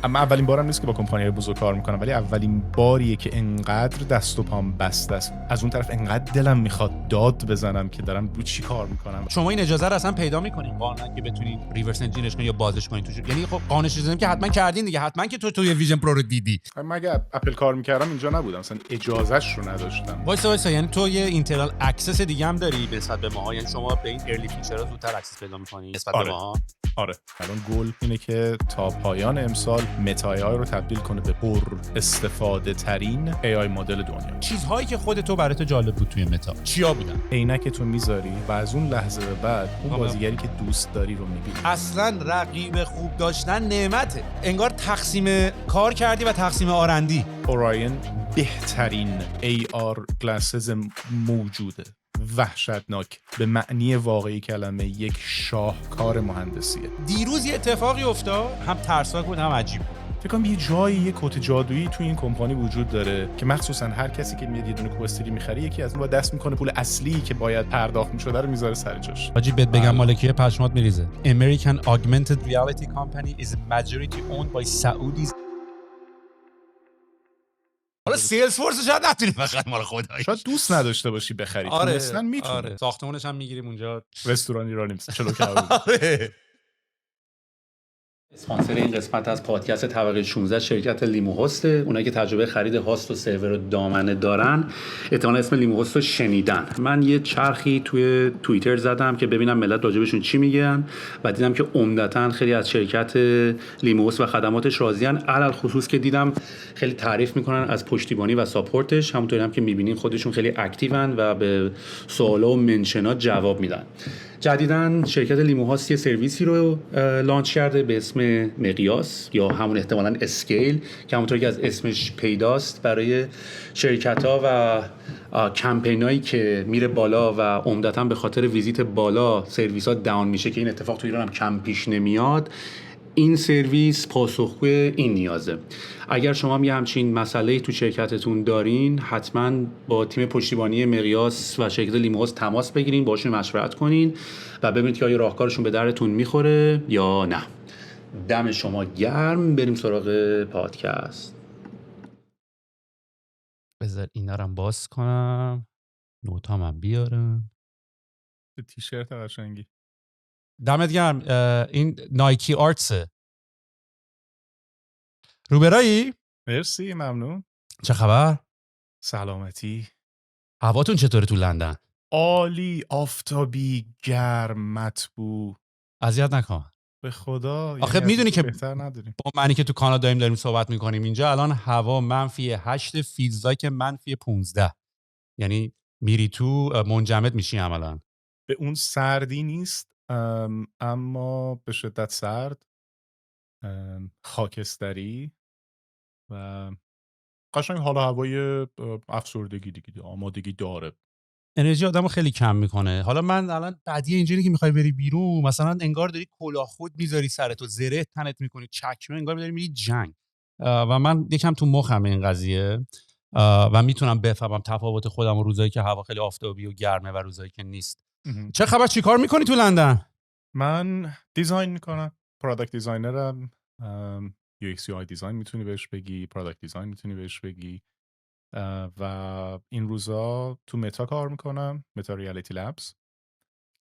اما اولین بارم نیست که با کمپانی بزرگ کار میکنم، ولی اولین باریه که انقدر دست و پام بسته است. از اون طرف انقدر دلم میخواد داد بزنم که دارم رو چی کار میکنم. شما این اجازه رو اصلا پیدا میکنین قانونا که بتونید ریورس انجینش کنین یا بازش کنین توش؟ یعنی خب قانونش چیزی که حتما کردین دیگه، حتما که توی ویژن پرو رو دیدی. من اگه اپل کار میکردم اینجا نبودم، مثلا اجازهش رو نداشتم. وایسا یعنی تو یه اینترنال اکسس دیگه هم داری نسبت به ما؟ یعنی شما به این ارلی فیچرها زودتر اکسس پیدا می‌کنی نسبت به ما؟ آره. الان گل اینه که تا پایان امسال متا ای رو تبدیل کنه به پر استفاده ترین ای آی مدل دنیا. چیزهایی که خودت برات جالب بود توی متا چیا بودن؟ عینک تو میذاری و از اون لحظه به بعد اون بازیگری که دوست داری رو میبینی. اصلا رقیب خوب داشتن نعمته، انگار تقسیم کار کردی و تقسیم آرندی. اوراین بهترین AR گلاسز موجوده، وحشتناک، به معنی واقعی کلمه یک شاهکار مهندسیه. دیروز یه اتفاقی افتاد، هم ترسناک بود هم عجیب بود. فکر کنم یه جایی یه کت جادویی تو این کمپانی وجود داره که مخصوصا هر کسی که میاد یه دونه کوستری میخره یکی از اون با دست میکنه پول اصلی که باید پرداخت میشده رو میذاره سر جاش. حاجی بهت بگم مالکیه پشمات میریزه. American Augmented Reality Company is majority owned by Saudis. حالا سیلز فورس شاید نتونی فقط مال خودت، شاید دوست نداشته باشی بخری. اصلا میتونی. آره. ساختمونش هم میگیریم اونجا، رستوران ایرانی چلو کباب. آره. اسپانسر این قسمت از پادکست طبقه 16 شرکت لیمو هسته. اونایی که تجربه خرید هاست و سرور و دامنه دارن احتمالاً اسم لیمو هاست رو شنیدن. من یه چرخی توی توییتر زدم که ببینم ملت راجبشون چی میگن و دیدم که عمدتاً خیلی از شرکت لیمو هاست و خدماتش راضیان، علل خصوص که دیدم خیلی تعریف میکنن از پشتیبانی و ساپورتش. همونطوری هم که میبینین خودشون خیلی اکتیون و به سوالا و منشنات جواب میدن. جدیداً شرکت لیمو هاست یه سرویسی رو لانچ کرده به اسم مقیاس یا همون احتمالاً اسکیل که همونطوری که از اسمش پیداست برای شرکت‌ها و کمپینایی که میره بالا و عمدتاً به خاطر ویزیت بالا سرویس‌ها داون میشه که این اتفاق تو ایران هم کم پیش نمیاد. این سرویس پاسخگوی این نیازه. اگر شما هم یه همچین مسئله‌ای تو شرکتتون دارین، حتما با تیم پشتیبانی مقیاس و شرکت لیمو هاست تماس بگیرین، باشون مشورت کنین و ببینید که آیا راهکارشون به درتون میخوره یا نه. دم شما گرم. بریم سراغ پادکست. بذار اینا رو باز کنم، نوتام هم بیارم. تیشرت قشنگی. دمت گرم. این نایکی آرتسه. روبرایی؟ مرسی، ممنون. چه خبر؟ سلامتی. هواتون چطوره تو لندن؟ عالی، آفتابی، گرم، مطبوع. اذیت نکن به خدا. آخه میدونی که بهتر نداریم. با معنی که تو کانادا داریم صحبت میکنیم، اینجا الان هوا -8 فیلزاک -15. یعنی میری تو منجمد میشی عملا. به اون سردی نیست، اما به شدت سرد، خاکستری و قشنگ حال هوای افسردگی دیگه، آمادگی داره. انرژی آدمو خیلی کم میکنه. حالا من الان بعدی اینجوری که میخوای بری بیرون، مثلا انگار داری کلاه خود میذاری سرتو، زره تنت میکنی، چکمه، انگار داری میری جنگ. و من یکم تو مخم این قضیه و میتونم بفهمم تفاوت خودم و روزایی که هوا خیلی آفتابی و گرمه و روزایی که نیست. چه خبر؟ چی کار میکنی تو لندن؟ من دیزاین میکنم، پروداکت دیزاینرم. UX UI دیزاین میتونی بهش بگی، پروداکت دیزاین میتونی بهش بگی. و این روزا تو متا کار میکنم، متا ریالیتی لبز،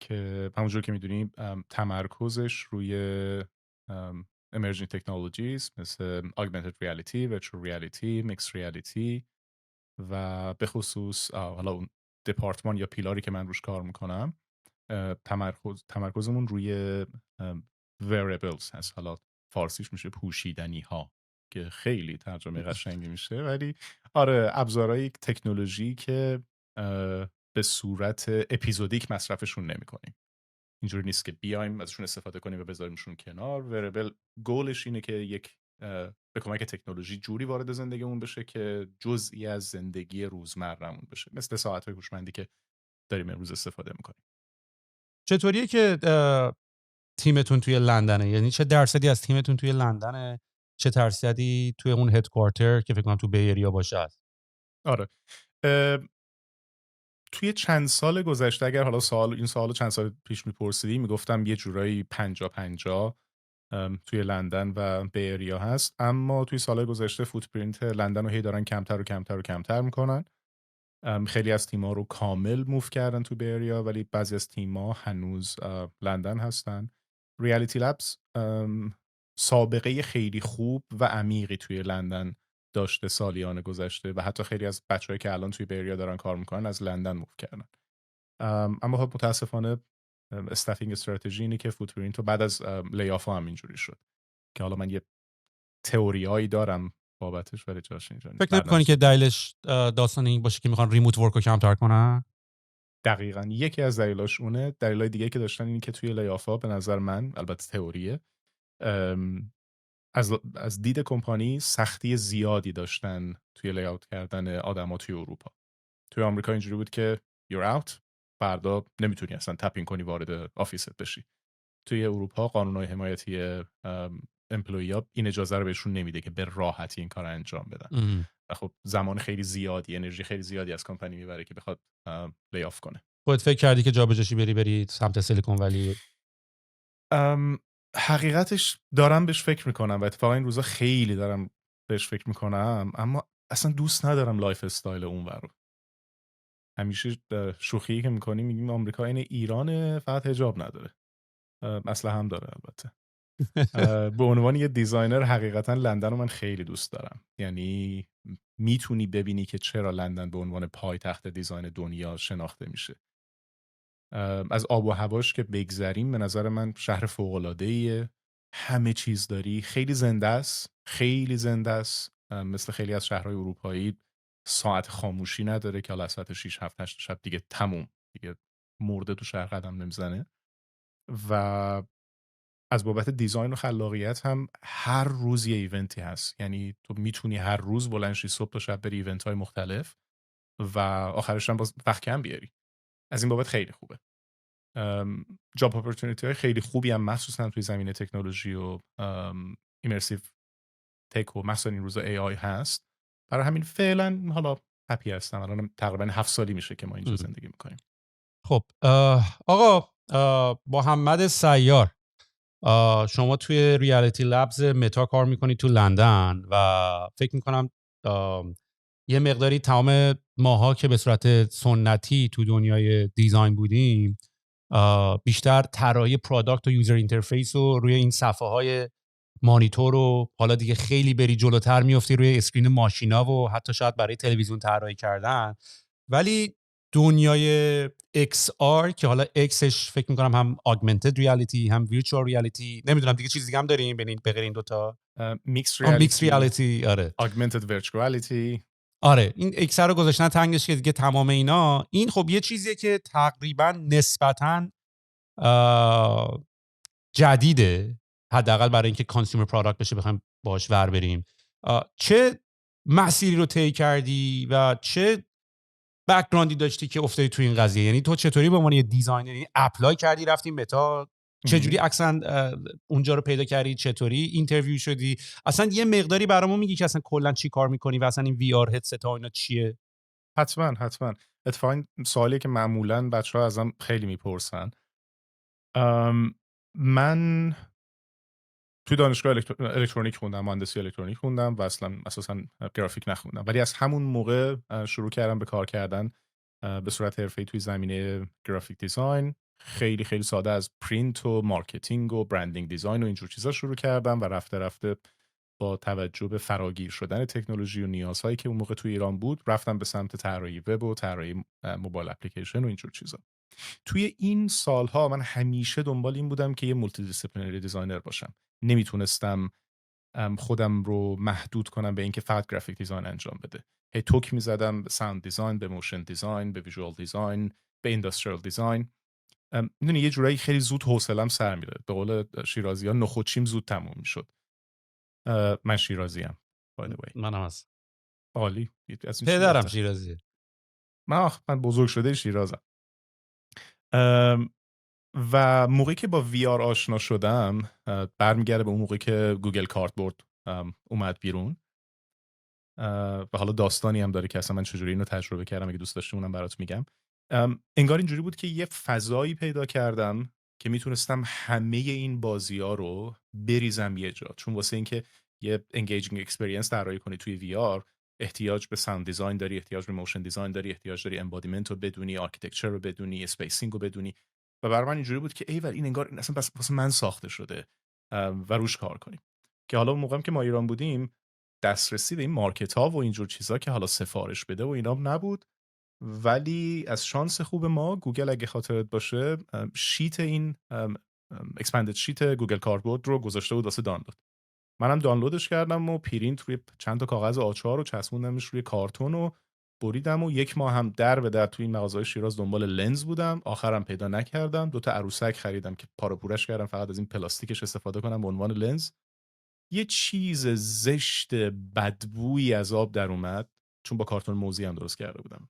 که همونجور که میدونی تمرکزش روی emerging technologies مثل augmented reality، virtual reality، mixed reality و به خصوص حالا اون دپارتمان یا پیلاری که من روش کار میکنم تمرکزمون روی wearables هست. حالا فارسیش میشه پوشیدنی ها که خیلی ترجمه قشنگی میشه، ولی آره ابزارهای تکنولوژی که به صورت اپیزودیک مصرفشون نمی‌کنیم. اینجوری نیست که بیایم ازشون استفاده کنیم و بذاریمشون کنار. وریبل گولش اینه که یک به کمک تکنولوژی جوری وارد زندگیمون بشه که جزئی از زندگی روزمرهمون بشه، مثل ساعت‌های هوشمندی که داریم امروز استفاده می‌کنیم. چطوریه که تیمتون توی لندنه؟ یعنی چه درصدی از تیمتون توی لندنه؟ چه درصدی توی اون هدکوارتر که فکر کنم تو بیریا باشه است؟ آره. توی چند سال گذشته، اگر حالا این سوالو چند سال پیش میپرسیدی، میگفتم یه جورایی 50-50. توی لندن و به اریا هست، اما توی سالهای گذشته فوتپرینت لندن رو هی دارن کمتر و کمتر و کمتر میکنن. خیلی از تیم‌ها رو کامل موو کردن تو به اریا، ولی بعضی از تیم‌ها هنوز لندن هستن. ریالیتی لبز سابقه خیلی خوب و عمیقی توی لندن داشته سالیان گذشته و حتی خیلی از بچه‌هایی که الان توی به اریا دارن کار میکنن از لندن موو کردن. اما خب متاسفانه استافینگ استراتژی اینه که فوتپرینت بعد از لیافا هم اینجوری شد که حالا من یه تئوریایی دارم بابتش ولی جاش اینجا نیست. فکر نمی‌کنی که دلیلش داستان این باشه که میخوان ریموت ورک رو کمتر کنن؟ دقیقاً یکی از دلایلاش اونه. دلایل دیگه که داشتن اینه که توی لیافا به نظر من، البته تئوریه، از دید کمپانی سختی زیادی داشتن توی لیاوت کردن آدما توی اروپا. توی آمریکا اینجوری بود که you're out، فردا نمیتونی اصلا تپین کنی وارد آفیست بشی. توی اروپا قانون‌های حمایتی امپلوی‌ها این اجازه رو بهشون نمیده که به راحتی این کار انجام بدن. و خب زمان خیلی زیادی، انرژی خیلی زیادی از کمپانی میبره که بخواد لیاف کنه. خودت فکر کردی که جابجاشی بری سمت سیلیکون ولی؟ حقیقتش دارم بهش فکر میکنم و اتفاقا این روزا خیلی دارم بهش فکر میکنم، اما اصلا دوست ندارم لایف استایل اونور رو. همیشه شوخی که میکنیم میگیم آمریکا این ایران، فقط حجاب نداره، اصلا هم داره البته. به عنوان یه دیزاینر حقیقتا لندن رو من خیلی دوست دارم. یعنی میتونی ببینی که چرا لندن به عنوان پایتخت دیزاین دنیا شناخته میشه. از آب و هواش که بگذریم به نظر من شهر فوق‌العاده‌ایه، همه چیز داری، خیلی زنده است، خیلی زنده است. مثل خیلی از شهرهای اروپایی ساعت خاموشی نداره که حالا ساعت 6 7 8 شب دیگه تموم، دیگه مرده تو شهر قدم نمیزنه. و از بابت دیزاین و خلاقیت هم هر روز یه ایونتی هست. یعنی تو میتونی هر روز بلند شی صبح تا شب بری ایونت های مختلف و آخرش هم باز وقت کم بیاری. از این بابت خیلی خوبه. جاب اپورتونیتی های خیلی خوبی هم مخصوصا توی زمینه تکنولوژی و ایمرسیو تک و مثلا این روزا ای آی هست. برای همین فعلا حالا هپی هستم. الان تقریبا 7 سالی میشه که ما اینجا زندگی میکنیم. خب آقا محمد سیار، شما توی ریالیتی لبز متا کار میکنی تو لندن و فکر میکنم یه مقداری تمام ماها که به صورت سنتی تو دنیای دیزاین بودیم بیشتر طراحی پروداکت و یوزر اینترفیس و روی این صفحه های مانیتور و حالا دیگه خیلی بری جلوتر میفتی روی اسکرین ماشینا و حتی شاید برای تلویزیون طراحی کردن. ولی دنیای XR که حالا Xش فکر میکنم هم augmented reality هم virtual reality، نمیدونم دیگه چیز دیگه هم داریم بین بغیر این دوتا؟ mixed reality. آره augmented virtuality. آره این X رو گذاشتن تنگش که دیگه تمام اینا، این خب یه چیزیه که تقریبا نسبتاً جدیده، حداقل برای اینکه کانسیومر پروداکت بشه بخوایم باهاش ور بریم. چه مسیری رو طی کردی و چه بک‌گراندی داشتی که افتادی تو این قضیه؟ یعنی تو چطوری به عنوان یه دیزاینر یعنی اپلای کردی رفتی متا، چجوری اصلا اونجا رو پیدا کردی، چطوری اینترویو شدی؟ اصلا یه مقداری برامون میگی که اصلا کلا چی کار میکنی و اصلا این وی آر هدست ها اینا چیه؟ حتما. اتفاقا سوالی که معمولا بچه‌ها ازم خیلی میپرسن. من توی دانشگاه الکترونیک خوندم، مهندسی الکترونیک خوندم و اصلا اساسا گرافیک نخوندم، ولی از همون موقع شروع کردم به کار کردن به صورت حرفه‌ای توی زمینه گرافیک دیزاین. خیلی خیلی ساده از پرینت و مارکتینگ و برندینگ دیزاین و اینجور چیزا شروع کردم و رفته رفته با توجه به فراگیر شدن تکنولوژی و نیازهایی که اون موقع توی ایران بود رفتم به سمت طراحی وب و طراحی موبایل اپلیکیشن و اینجور چیزا. توی این سالها من همیشه دنبال این بودم که یه مولتی دیسیپلینری دیزاینر باشم. نمیتونستم خودم رو محدود کنم به اینکه فقط گرافیک دیزاین انجام بده. هی توک میزدم به ساوند دیزاین، به موشن دیزاین، به ویژوال دیزاین، به اینداستریال دیزاین. میدونی یه جورایی خیلی زود حوصله‌ام سر میره. به قول شیرازی‌ها نخودچیم زود تموم میشد. من شیرازیم by the way. منم هست. عالی. پدرم شیرازیه. من بزرگ شده شیرازم. و موقعی که با وی آر آشنا شدم برمیگرده به اون موقعی که گوگل کارتبورد اومد بیرون و حالا داستانی هم داره که اصلا من چجوری اینو تجربه کردم، اگه دوست داشتی اونم برات میگم. انگار اینجوری بود که یه فضایی پیدا کردم که میتونستم همه این بازی ها رو بریزم یه جا، چون واسه اینکه یه انگیجینگ اکسپریانس طراحی کنی توی وی آر احتیاج به ساوند دیزاین داری، احتیاج به موشن دیزاین داری، احتیاج داری امبادیمنت رو بدونی، آرکیتکچر رو بدونی، اسپیسینگ رو بدونی. و برای من اینجوری بود که ایول این انگار این اصلا بس واسه من ساخته شده و روش کار کنیم. که حالا اون موقعم که ما ایران بودیم دسترسی به این مارکت ها و اینجور چیزا که حالا سفارش بده و اینا نبود، ولی از شانس خوب ما گوگل اگه خاطرت باشه شیت این اکسپندد شیت گوگل کاربورد رو گذاشته بود واسه دانلود. منم دانلودش کردم و پرینت روی چند تا کاغذ آچار رو چسبوندمش روی کارتون و بریدم و 1 ماه هم در به در توی این مغازه‌های شیراز دنبال لنز بودم، آخرم پیدا نکردم. 2 تا عروسک خریدم که پاره پورش کردم فقط از این پلاستیکش استفاده کنم به عنوان لنز. یه چیز زشت بدبویی از آب در اومد، چون با کارتون موزی هم درست کرده بودم.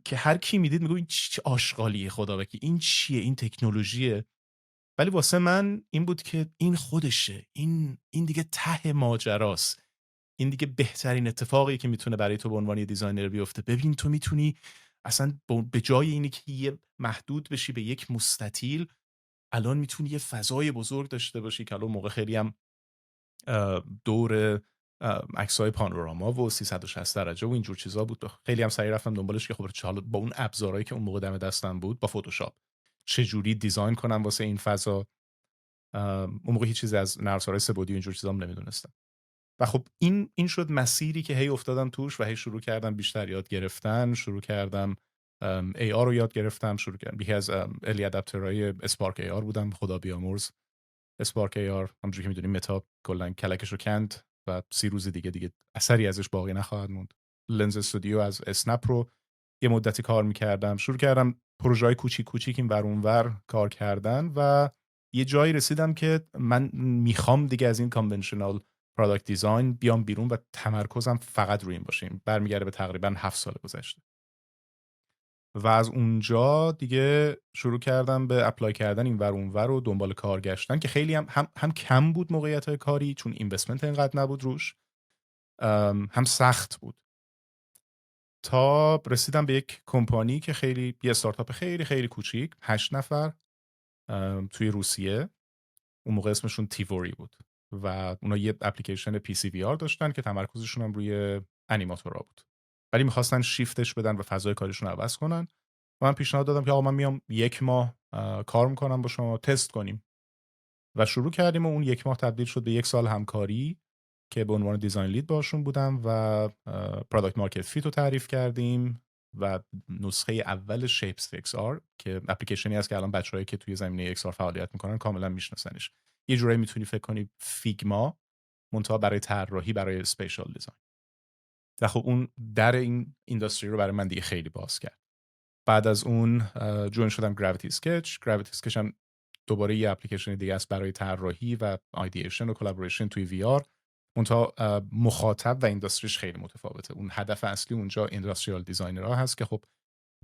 که هر کی میدید میگه این چه آشغالیه، خدا وکیل این چیه، این تکنولوژیه. ولی واسه من این بود که این خودشه، این دیگه ته ماجراست، این دیگه بهترین اتفاقی که میتونه برای تو به عنوان یه دیزاینر بیفته. ببین تو میتونی اصلا به جای اینی که یه محدود بشی به یک مستطیل، الان میتونی یه فضای بزرگ داشته باشی که الان موقع خیلی هم دور عکسای پانوراما و 360 درجه و اینجور چیزا بود. خیلی هم سریع رفتم دنبالش که خب حالا با اون ابزارهایی که اون موقع دم دستم بود با فتوشاپ چه جوری دیزاین کنم واسه این فضا. اون موقع هیچ چیزی از نرم افزارهای سه‌بعدی و اینجور چیزا هم نمیدونستم. و خب این شد مسیری که هی افتادم توش و هی شروع کردم بیشتر یاد گرفتن، شروع کردم AR رو یاد گرفتم، شروع کردم یکی از الی ادپترهای اسپارک AR بودم، خدا بیامرز. اسپارک AR همونجوری که میدونیم متا کلا کلکش رو کند و 30 روز دیگه اثری ازش باقی نخواهد موند. لنز استودیو از اسنپ رو یه مدتی کار میکردم، شروع کردم پروژه‌های کوچیک این ور اونور کار کردن و یه جایی رسیدم که من میخوام دیگه از این کانونشنال پروداکت دیزاین بیام بیرون و تمرکزم فقط روی این باشه. برمیگرده به تقریبا 7 سال گذشته. و از اونجا دیگه شروع کردم به اپلای کردن این ور اونور و دنبال کار گشتن که خیلی هم کم بود موقعیت‌های کاری چون اینوستمنت اینقدر نبود روش، هم سخت بود. تا رسیدم به یک کمپانی که خیلی یه استارتاپ خیلی خیلی کوچیک، 8 نفر توی روسیه. اون موقع اسمشون تیوری بود و اونا یه اپلیکیشن پی سی وی آر داشتن که تمرکزشون هم روی انیماتورها بود، ولی میخواستن شیفتش بدن و فضای کارشون رو عوض کنن. و من پیشنهاد دادم که آقا من میام 1 ماه کار میکنم با شما، تست کنیم. و شروع کردیم و اون 1 ماه تبدیل شد به 1 سال همکاری که به عنوان دیزاین لید باشون بودم و پروداکت مارکت فیت رو تعریف کردیم و نسخه اول شیپس ایکس آر که اپلیکیشنی هست که الان بچه‌هایی که توی زمینه ایکس آر فعالیت میکنن کاملا میشناسنش. یه جورایی میتونی فکر کنی فیگما منتها برای طراحی، برای اسپیشال دیزاین. و خب اون در این اینداستری رو برای من دیگه خیلی باز کرد. بعد از اون جوین شدم گراویتی اسکچ هم دوباره یه اپلیکیشن دیگه است برای طراحی و ایدییشن و کلابوریشن توی وی آر. منتها مخاطب و اینداستریش خیلی متفاوته. اون هدف اصلی اونجا اینداستریال دیزاینرها هست که خب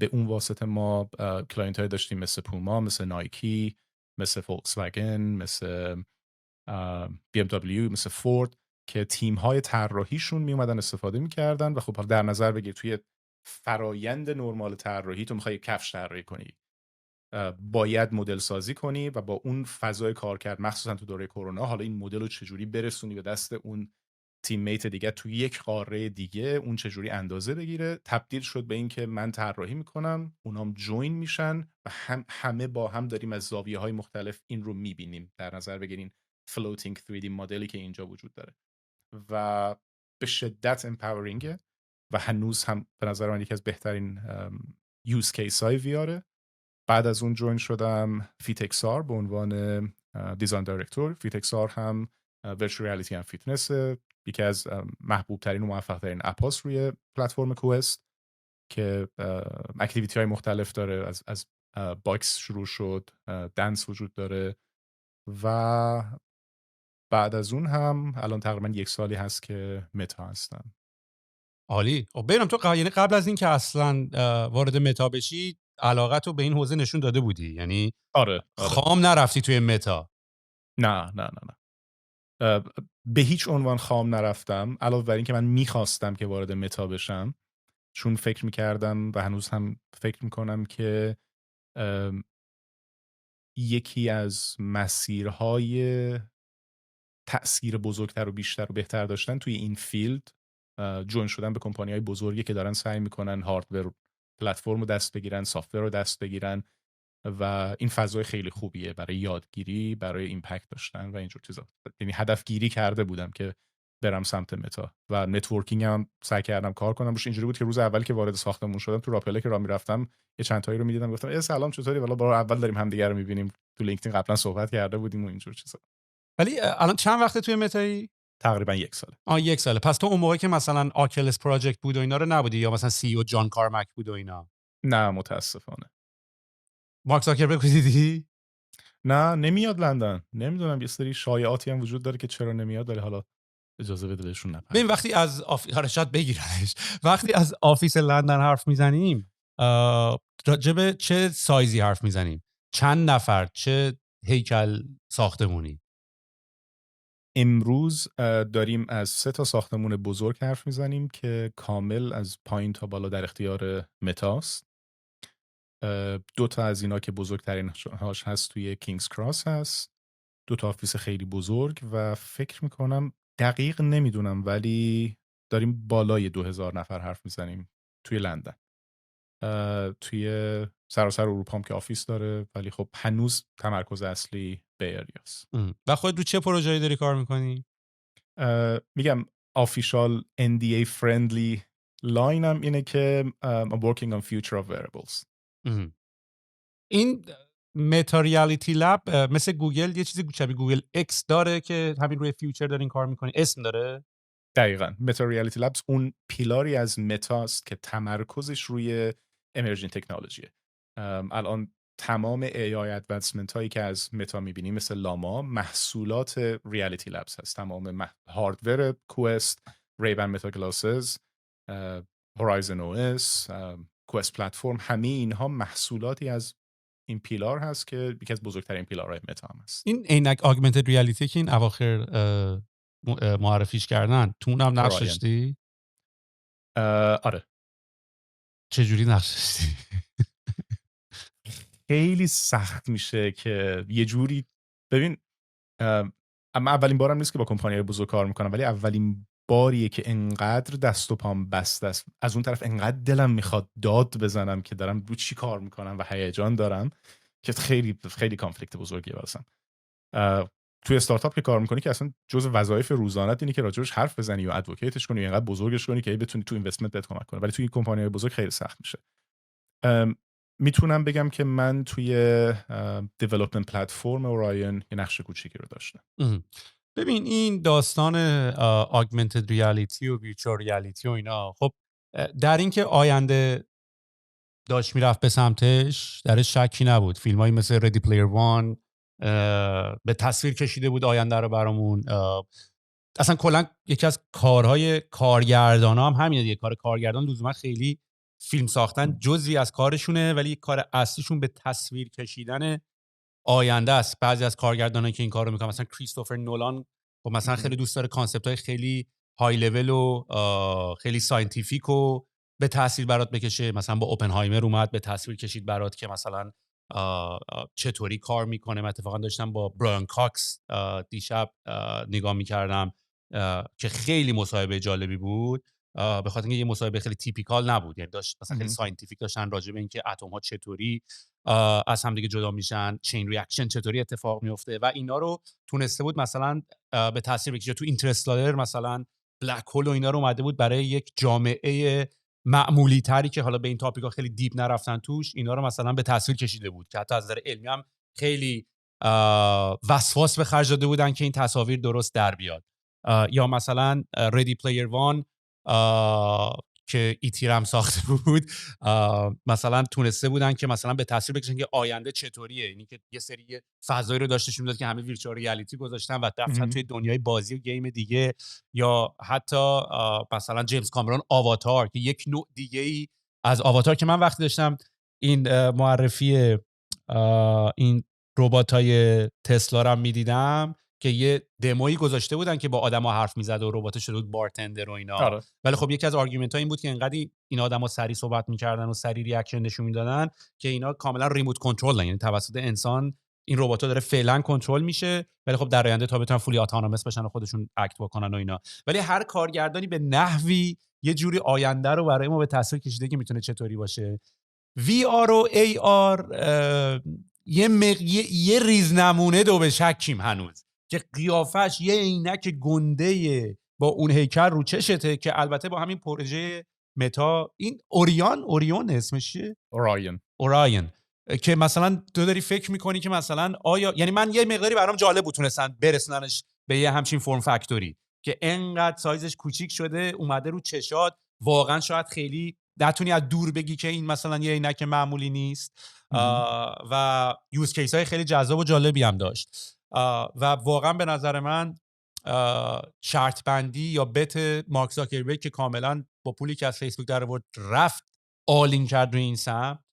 به اون واسطه ما کلاینت های داشتیم مثل پوما، مثل نایکی، مثل فولکس واگن، مثل بی ام دبلیو، مثل فورد که تیم های طراحیشون می اومدن استفاده میکردن. و خب در نظر بگیر توی فرایند نرمال طراحی تو میخوای کفش طراحی کنی، باید مدل سازی کنی و با اون فضای کار کرد مخصوصا تو دوره کرونا حالا این مدل رو چجوری برسونی به دست اون تیم میت دیگه توی یک قاره دیگه، اون چجوری اندازه بگیره. تبدیل شد به این که من طراحی میکنم، اونام جوین میشن و همه با هم داریم از زاویه های مختلف این رو میبینیم. در نظر بگیرین floating 3D مدلی که اینجا وجود داره و به شدت امپاورینگه و هنوز هم به نظر من یکی از بهترین یوز کیس های ویاره. بعد از اون جوین شدم فیتکسار به عنوان دیزاین دایرکتور. فیتکسار هم ورچوال ریالیتی هم فیتنس، یکی از محبوب ترین و موفق ترین اپاس روی پلتفرم کوست که اکتیویتی های مختلف داره. از باکس شروع شد، دنس وجود داره و بعد از اون هم الان تقریبا 1 سالی هست که متا هستم. عالی. خب بریم تو یعنی قبل از این که اصلا وارد متا بشی علاقت رو به این حوزه نشون داده بودی، یعنی آره. خام نرفتی توی متا؟ نه به هیچ عنوان خام نرفتم، علاوه بر این که من میخواستم که وارد متا بشم چون فکر میکردم و هنوز هم فکر میکنم که یکی از مسیرهای تأثیر بزرگتر و بیشتر و بهتر داشتن توی این فیلد جوین شدن به کمپانی‌های بزرگی که دارن سعی میکنن هاردور پلتفرم رو دست بگیرن، سافتور رو دست بگیرن و این فضای خیلی خوبیه برای یادگیری، برای ایمپکت داشتن و اینجور چیزا. یعنی هدف گیری کرده بودم که برم سمت متا و نتورکینگ هم سعی کردم کار کنم روش. اینجوری بود که روز اول که وارد ساختمون شدم تو راپله که راه میرفتم یه چند تایی رو میدیدم، گفتم سلام چطوری، والا بار اول داریم همدیگه رو میبینیم، تو لینکدین قبلا صحبت کرده بودیم و اینجور چیزا. ولی الان چند وقته توی متایی؟ تقریبا 1 ساله. 1 ساله. پس تو اون موقع که مثلا آکلس پراجکت بود و اینا رو نبودی، یا مثلا سی او جان کارمک بود و اینا؟ نه متاسفانه. مارک زاکربرگ دیدی؟ نه نمیاد لندن. نمیدونم، یه سری شایعاتی هم وجود داره که چرا نمیاد، ولی حالا اجازه بده بهشون نپرد. ببین وقتی از شاید بگیرنش، وقتی از آفیس لندن حرف میزنیم راجب چه سایزی حرف میزنیم؟ چند نفر؟ چه هیکل ساختمونی؟ امروز داریم از 3 تا ساختمون بزرگ حرف میزنیم که کامل از پایین تا بالا در اختیار متاست. 2 تا از اینا که بزرگترین هاش هست توی کینگز کراس هست، 2 تا آفیس خیلی بزرگ و فکر میکنم دقیق نمیدونم ولی داریم بالای 2000 نفر حرف میزنیم توی لندن. توی سراسر اروپا هم که آفیس داره، ولی خب هنوز تمرکز اصلی به اریاست. و خود رو چه پروژه‌ای داری کار میکنی؟ میگم آفیشال NDA friendly لاینم اینه که I'm working on future of wearables. این متا ریالیتی لب مثل گوگل یه چیزی شبیه گوگل اکس داره که همین روی فیوچر دارین کار میکنی، اسم داره؟ دقیقاً متا ریالیتی لبز اون پیلاری از متاست که تمرکزش روی امرجینگ تکنولوژیه. الان تمام AI ادوانسمنت هایی که از متا میبینیم مثل لاما محصولات ریالیتی لبز هست. تمام هاردور کوست، ریبن متا گلاسز، هورایزن او اس، کوست پلتفرم، همه اینها محصولاتی از این پیلار هست که یکی از بزرگترین پیلارهای متا هم هست. این عینک آگمنتد ریالیتی که این اواخر معرفیش کردن، تو اونم نقش داشتی؟ آره. چجوری نقش داشتی؟ خیلی سخت میشه که یه جوری ببین، اما اولین بارم نیست که با کمپانی‌های بزرگ کار میکنم، ولی اولین باریه که انقدر دست و پام بسته است. از اون طرف انقدر دلم میخواد داد بزنم که دارم رو چی کار میکنم و هیجان دارم که خیلی خیلی کانفلیکت بزرگیه واسم. توی استارتاپ که کار میکنی که اصلا جزء وظایف روزانه‌ت اینه که راجعش حرف بزنی و ادوکیتش کنی و اینقدر بزرگش کنی که بتونی تو اینوستمنت بهت کمک کنه، ولی توی این کمپانی‌های بزرگ خیلی سخت میشه. میتونم بگم که من توی دیولپمنت پلتفرم اوراین یه نقش کوچیکی رو داشتم. ببین این داستان آگمنتد ریالیتی و ویرچوال ریالیتی و اینا، خب در این که آینده داشت میرفت به سمتش درش شکی نبود. فیلمایی مثل ردی پلیر وان به تصویر کشیده بود آینده رو برامون. اصلا کلا یکی از کارهای کارگردان هم همینه دیگه. کار کارگردان لزوما خیلی فیلم ساختن جزئی از کارشونه، ولی کار اصلیشون به تصویر کشیدن آینده است. بعضی از کارگردانایی که این کارو میکنن مثلا کریستوفر نولان خب مثلا خیلی دوست داره کانسپت‌های خیلی های لول و خیلی ساینتیفیک و به تصویر برات بکشه. مثلا با اوپنهایمر اومد به تصویر کشید برات که مثلا چطوری کار میکنه. من اتفاقا داشتم با برایان کاکس دیشب نگاه میکردم که خیلی مصاحبه جالبی بود، به خاطر اینکه یه مصاحبه خیلی تیپیکال نبود. یعنی داشت مثلا خیلی ساینتیفیک داشتن راجع به اینکه اتم ها چطوری از هم دیگه جدا میشن، چین ریاکشن چطوری اتفاق میفته و اینا رو تونسته بود مثلا به تصویر بکشه. تو اینترستلار مثلا بلک هول و اینا رو اومده بود برای یک جامعه معمولی تری که حالا به این تاپیکا خیلی دیپ نرفتن توش، اینا رو مثلا به تصویر کشیده بود که حتی از نظر علمی هم خیلی وسواس به خرج داده بودن که این تصاویر درست در بیاد. یا مثلا ردی پلیر وان که ایتیرم ساخته بود، مثلا تونسته بودن که مثلا به تصویر بکشن که آینده چطوریه. اینی که یه سری فضایی رو داشتشون میداد که همه ویرچوال ریالیتی گذاشتن و رفتن توی دنیای بازی و گیم دیگه. یا حتی مثلا جیمز کامرون آواتار که یک نوع دیگه ای از آواتار که من وقتی داشتم این معرفی این رباتای تسلا رو میدیدم که یه دمویی گذاشته بودن که با آدما حرف میزد و ربات شده بود بارتندر و اینا. ولی خب یکی از آرگومنت ها این بود که انقدر این آدما سری صحبت میکردن و سری ریاکشن نشون میدادن که اینا کاملا ریموت کنترل، یعنی توسط انسان این ربات‌ها داره فعلا کنترل میشه، ولی خب در آینده تا بتونن فولی اتونومس بشن و خودشون اکت بکنن و اینا. ولی هر کارگردانی به نحوی یه جوری آینده رو برای ما به تصویر کشیده که میتونه چطوری باشه. VR و AR یه ریز نمونه دو به شکیم هنوز که قیافش یه عینک گنده با اون هیکل رو چشته، که البته با همین پروژه متا، این اوریون اسمش چیه؟ اوراین، که مثلا تو داری فکر میکنی که مثلا آیا، یعنی من یه مقداری برام جالب بود تونستن برسوننش به یه همچین فرم فاکتوری که انقدر سایزش کوچیک شده اومده رو چشات، واقعا شاید خیلی نتونی از دور بگی که این مثلا یه عینک معمولی نیست و یوز کیس های خیلی جذاب و جالبی هم داشت و واقعا به نظر من شرط بندی یا بت مارک زاکربرگ که کاملا با پولی که از فیسبوک در آورد رفت آلین کرد روی این سهم،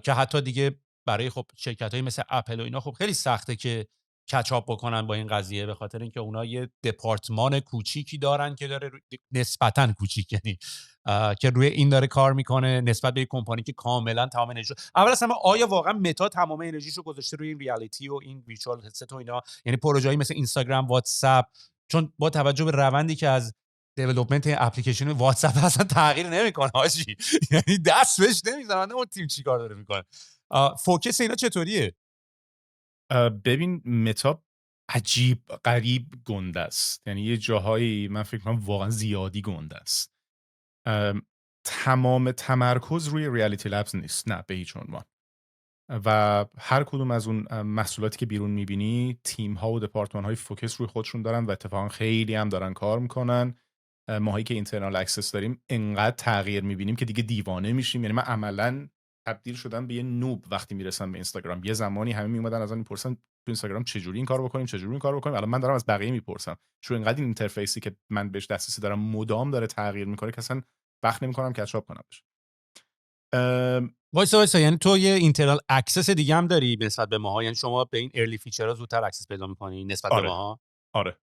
که حتی دیگه برای خب شرکت‌های مثل اپل و اینا خب خیلی سخته که کچاپ بکنن با این قضیه، به خاطر اینکه اونا یه دپارتمان کوچیکی دارن که داره نسبتاً کوچیک، یعنی که روی این داره کار میکنه نسبت به یک کمپانی که کاملا تمام انرژی. اول اصلا آیا واقعا متا تمام انرژیشو گذاشته روی این ریالیتی و این ویچوال هدست و اینا؟ یعنی پروژه‌ای مثل اینستاگرام، واتساپ، چون با توجه به روندی که از دیولپمنت اپلیکیشن واتساپ اصلا تغییر نمیکنه حاجی، یعنی دست بهش نمیزنن اون تیم چیکار داره میکنه. فوکس اینا چطوریه؟ ببین متا عجیب غریب گنده است، یعنی یه جاهایی من فکر کنم واقعا زیادی گنده است. تمام تمرکز روی ریالیتی لبز نیست، نه به هیچ عنوان، و هر کدوم از اون محصولاتی که بیرون میبینی تیم ها و دپارتمان های فوکس روی خودشون دارن و اتفاقا خیلی هم دارن کار میکنن. ماهایی که اینترنال اکسس داریم انقدر تغییر میبینیم که دیگه دیوانه میشیم. یعنی من عملاً تبدیل شدم به یه نوب وقتی میرسم به اینستاگرام. یه زمانی همه میومدن از من میپرسن تو اینستاگرام چجوری این کارو بکنیم، چجوری این کارو بکنیم. الان من دارم از بقیه میپرسم، چون انقدر این اینترفیسی که من بهش دسترسی دارم مدام داره تغییر میکنه که اصلا وقت نمیکنم کچاپ کنم بهش. وایسا یعنی تو یه اینترنال اکسس دیگه هم داری نسبت به ماها؟ یعنی شما به این ارلی فیچرها زودتر اکسس پیدا می‌کنی نسبت به ماها؟ آره،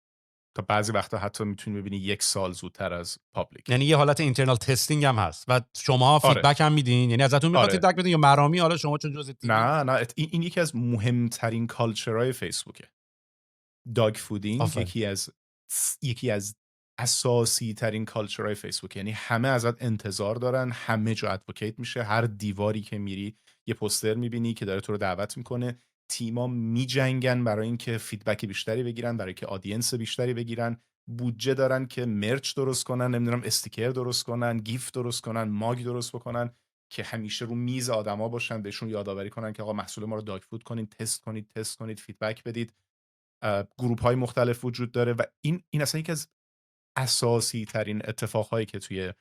تا بعضی وقتا حتی میتونی ببینی 1 سال زودتر از پابلیک. یعنی یه حالت اینترنال تستینگ هم هست و شما فیدبک هم میدین؟ یعنی ازتون میخواد فیدبک بدین یا مرامی حالا شما چون جزء تیم؟ نه این یکی از مهمترین کالچرهای فیسبوکه. داگ فودینگ یکی از اساسی ترین کالچرهای فیسبوک، یعنی همه ازت انتظار دارن، همه جا ادوکیت میشه، هر دیواری که میری یه پوستر میبینی که داره تو رو دعوت میکنه. تیما میجنگن برای اینکه فیدبک بیشتری بگیرن، برای که آدینس بیشتری بگیرن، بودجه دارن که مرچ درست کنن، نمیدونم استیکر درست کنن، گیف درست کنن، ماگ درست بکنن که همیشه رو میز آدما باشن، بهشون یادآوری کنن که آقا محصول ما رو داگ فود کنید، تست کنید، فیدبک بدید. گروپ های مختلف وجود داره و این اصلا یکی از اساسی ترین اتفاقهایی که توی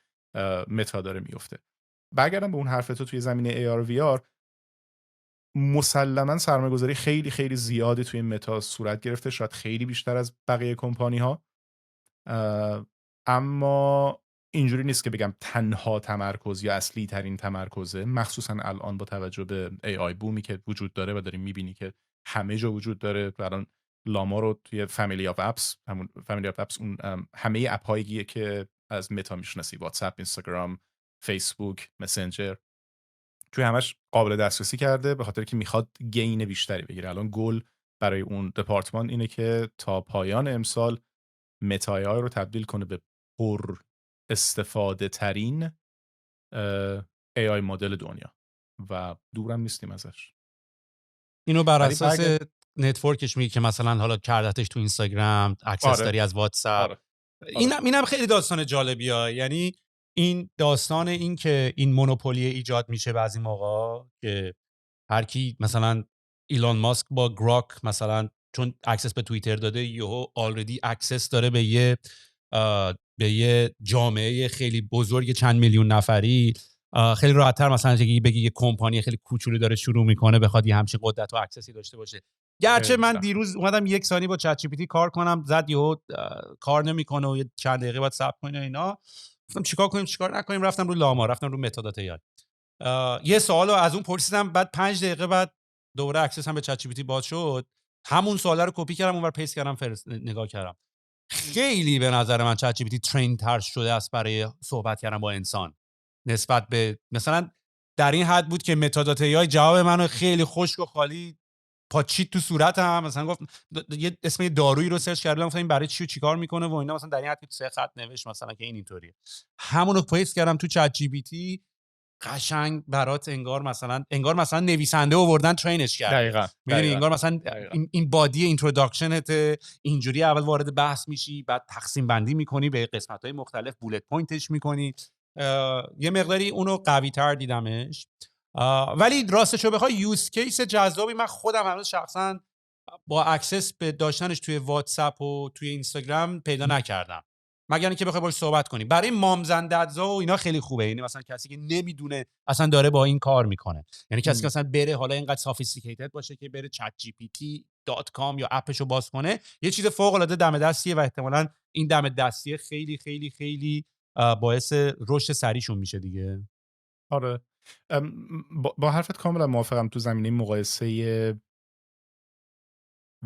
متا داره میفته. برگردم به اون حرف تو توی زمینه AR VR، مسلماً سرمایه‌گذاری خیلی خیلی زیادی توی متا صورت گرفته، شاید خیلی بیشتر از بقیه کمپانی ها، اما اینجوری نیست که بگم تنها تمرکز یا اصلی ترین تمرکزه، مخصوصا الان با توجه به AI بومی که وجود داره و داریم میبینی که همه جا وجود داره. الان لاما رو توی فامیلی آف اپس، همون فامیلی آف اپس اون همه اپ هاییه که از متا میشناسی، واتساپ، اینستاگرام، فیسبوک، مسنجر، توی همش قابل دسترسی کرده به خاطر که میخواد گین بیشتری بگیره. الان گل برای اون دپارتمان اینه که تا پایان امسال متا AI رو تبدیل کنه به پر استفاده ترین AI مدل دنیا و دورم نیستیم ازش. اینو بر اساس نتورکش میگه که مثلا حالا کردتش تو اینستاگرام، اکسس داری از واتساپ. اینم خیلی داستان جالبیه. یعنی این داستان این که این مونوپولی ایجاد میشه بعضی موقع که هر کی مثلا ایلان ماسک با گراک مثلا چون اکسس به توییتر داده یهو آلردی اکسس داره به یه جامعه خیلی بزرگ چند میلیون نفری، خیلی راحت‌تر مثلا بگی یه کمپانی خیلی کوچولو داره شروع میکنه بخواد یه همچین قدرت و اکسسی داشته باشه. گرچه من دیروز اومدم 1 ثانیه با چت جی پی تی کار کنم، زد یهو کار نمیکنه و یه چند دقیقه بعد صبر کنه اینا. گفتم چیکار کنیم چیکار نکنیم، رفتم رو لاما، رفتم رو متا داتا یاد. یه سوالو از اون پرسیدم، بعد 5 دقیقه بعد دوباره اکسس هم به چت جی پی تی باز شد، همون سوالا رو کپی کردم اونور پیست کردم نگاه کردم. خیلی به نظر من چت جی پی تی ترین تر شده است برای صحبت کردن با انسان نسبت به مثلا در این حد بود که متا داتا ای جواب منو خیلی خشک و خالی پاچید تو صورتم، مثلا گفت یه اسم دارویی رو سرچ کردم گفتم این برای چی و چیکار میکنه و اینا، مثلا در این حد 3 خط نوشت مثلا که این اینطوریه. همونو پیست کردم تو چت جی پی تی، قشنگ برات انگار مثلا نویسنده آوردن ترینش کرد. دقیقاً میدونی انگار مثلا دقیقاً. این بادی اینتروداکشنت اینجوری اول وارد بحث میشی، بعد تقسیم بندی میکنی به قسمت‌های مختلف، بولت پوینتش میکنی. یه مقداری اونو قوی تر دیدمش. ولی راستشو بخوای یوز کیس جذابی من خودم هنوز شخصا با اکسس به داشتنش توی واتساپ و توی اینستاگرام پیدا نکردم، مگر اینکه بخوای باهاش صحبت کنی. برای مامزنددزا و اینا خیلی خوبه، یعنی مثلا کسی که نمیدونه اصلا داره با این کار میکنه، یعنی کسی که مثلا بره حالا اینقدر سافیستیکیتد باشه که بره chatgpt.com یا اپشو باز کنه، یه چیز فوق العاده دم دستیه و احتمالاً این دم دستیه خیلی خیلی خیلی باعث رشد سریعشون میشه دیگه. آره با حرفت کاملا موافقم. تو زمینه مقایسه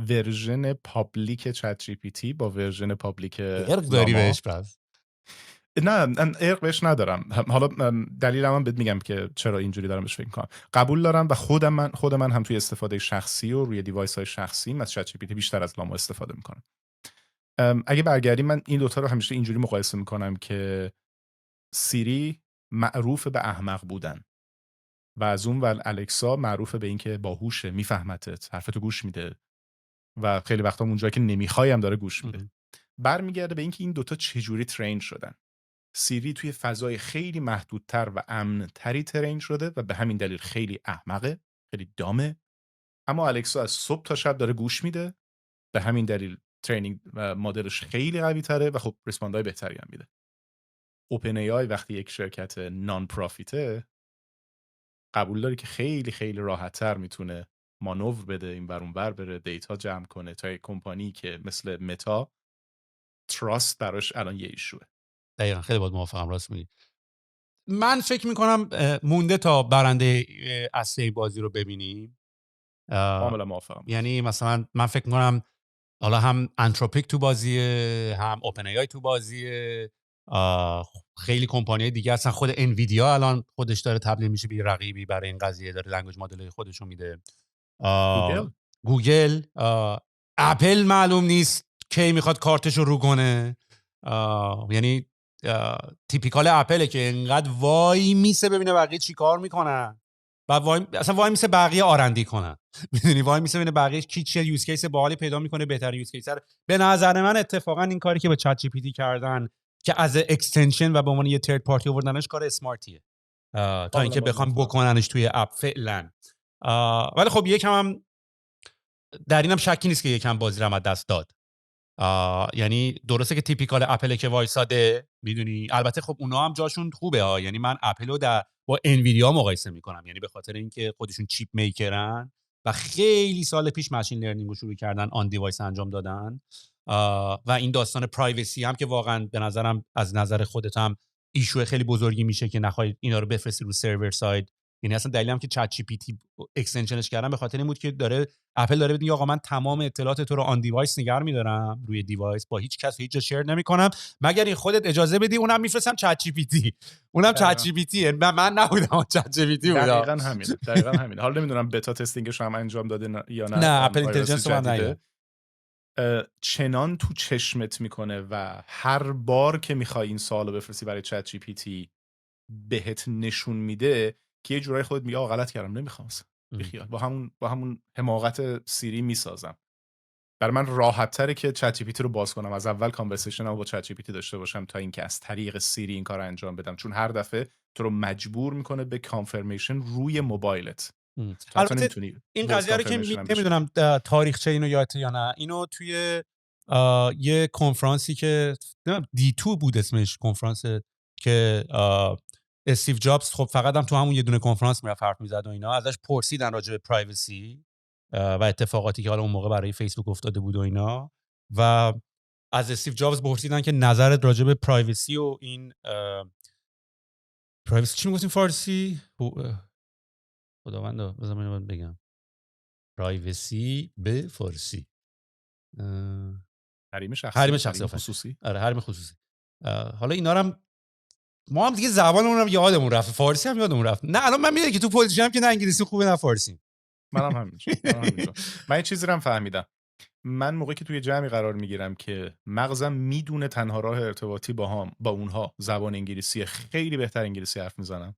ورژن پابلیک چت جی پی تی با ورژن پابلیک ارق داری بهش پس؟ نه ارق بهش ندارم. حالا دلیلم هم بهت میگم که چرا اینجوری دارم بهش فکر کنم. قبول دارم و خود من هم توی استفاده شخصی و روی دیوایس های شخصی از چت جی پی تی بیشتر از لاما استفاده میکنم. اگه برگردیم من این دوتا رو همیشه اینجوری مقایسه میکنم که سیری معروف به احمق بودن و از اون ور الکسا معروف به این که باهوشه، میفهمتت، حرفتو گوش میده و خیلی وقتا اونجایی که نمیخوای هم داره گوش میده. برمیگرده به اینکه این دوتا چجوری ترین شدن. سیری توی فضای خیلی محدودتر و امن‌تری ترین شده و به همین دلیل خیلی احمقه، خیلی دامه. اما الکسا از صبح تا شب داره گوش میده، به همین دلیل ترینینگ مدلش خیلی قوی تره و خب ریسپاندهای بهتری هم میده. اوپن ای آی وقتی یک شرکت نان پروفیته، قبول داری که خیلی خیلی راحت‌تر میتونه مانور بده، این ور اون ور بره، دیتا جمع کنه، تا یک کمپانی که مثل متا تراست براش الان یه ایشوه. دقیقاً خیلی باید موافقم، راست میگی. من فکر میکنم مونده تا برنده اصلی بازی رو ببینیم. کاملا موافقم. یعنی مثلا من فکر میکنم حالا هم انتروپیک تو بازیه، هم اوپن ای آی تو بازیه، خیلی کمپانی‌های دیگه هستن، خود انویدیا الان خودش داره تبدیل میشه به رقیبی برای این قضیه، داره لنگویج مدل خودش رو میده. گوگل، اپل معلوم نیست کی میخواد کارتش رو کنه. یعنی تیپیکال اپله که انقدر وای میسه ببینه بقیه چی کار میکنن و اصلا وای میسه بقیه آرندی کنن. میدونی وای میسه ببینه بقیه کی چه یوز کیس باحالی پیدا میکنه، بهترین یوز کیس. به نظر من اتفاقا این کاری که با چت جی پی تی کردن که از اکستنشن و به عنوان یه ترد پارتی آوردنش کار اسمارتیه تا اینکه بخوام بکننش توی اپ فعلا. ولی خب یکم هم در اینم شکی نیست که یکم بازی رو از دست داد. یعنی درسته که تیپیکال اپل که وایساده، میدونی، البته خب اونا هم جاشون خوبه ها. یعنی من اپل رو با انویدیا مقایسه میکنم، یعنی به خاطر اینکه خودشون چیپ میکرن و خیلی سال پیش ماشین لرنینگ رو شروع کردن آن دیوایس انجام دادن و این داستان پرایوسی هم که واقعا به نظرم از نظر خودت هم ایشو خیلی بزرگی میشه که نخواهید اینا رو بفرستی رو سرور ساید. یعنی اصلا دلیلی هم که چت جی پی تی اکستنشنش کردن به خاطر این بود که اپل داره میگه آقا من تمام اطلاعات تو رو آن دیوایس نگه می‌دارم، روی دیوایس با هیچ کس هیچ جا شیر نمی‌کنم مگر این خودت اجازه بدی، اونم میفرستم چت جی پی تی. اونم چت جی پی تی، من نبودم، چت جی پی تی بود. دقیقاً همین. حالا نمیدونم بتا تستینگش هم انجام داده یا نه. نه اپل اینتلیجنس رو من چنان تو چشمت میکنه و هر بار که میخوای این سوالو بفرستی برای چت جی پی تی بهت نشون میده که یه جورایی خودت میگه آقا غلط کردم، نمیخوام بخیال، با همون حماقت سیری میسازم. برای من راحت تره که چت جی پی تی رو باز کنم، از اول کانورسیشنمو با چت جی پی تی داشته باشم تا اینکه از طریق سیری این کارو انجام بدم، چون هر دفعه تو رو مجبور میکنه به کانفرمیشن روی موبایلت. البته این قضیه رو که نمیدونم تاریخچه اینو یادت یا نه، اینو توی یه کنفرانسی که D2 بود اسمش، کنفرانس که استیو جابز خب فقط هم تو همون یه دونه کنفرانس میرفت حرف میزد و اینا، ازش پرسیدن راجع به پرایوسی و اتفاقاتی که حالا اون موقع برای فیسبوک افتاده بود و اینا، و از استیو جابز پرسیدن که نظرت راجع به پرایوسی و این پرایوسی چی میگفتیم فارسی؟ خداوندا بذار من بگم پرایوسی به فارسی حریم شخصی خصوصی. آره حریم خصوصی. حالا اینا رو هم ما هم دیگه زبانمون هم یادمون رفت، فارسی هم یادمون رفت. نه الان من میگم که تو پوزیشنم که نه انگلیسی خوبه نه فارسی. منم همینجور. من یه چیزی رو هم فهمیدم. من موقعی که توی جمعی قرار میگیرم که مغزم میدونه تنها راه ارتباطی با اونها زبان انگلیسی، خیلی بهتر انگلیسی حرف میزنم.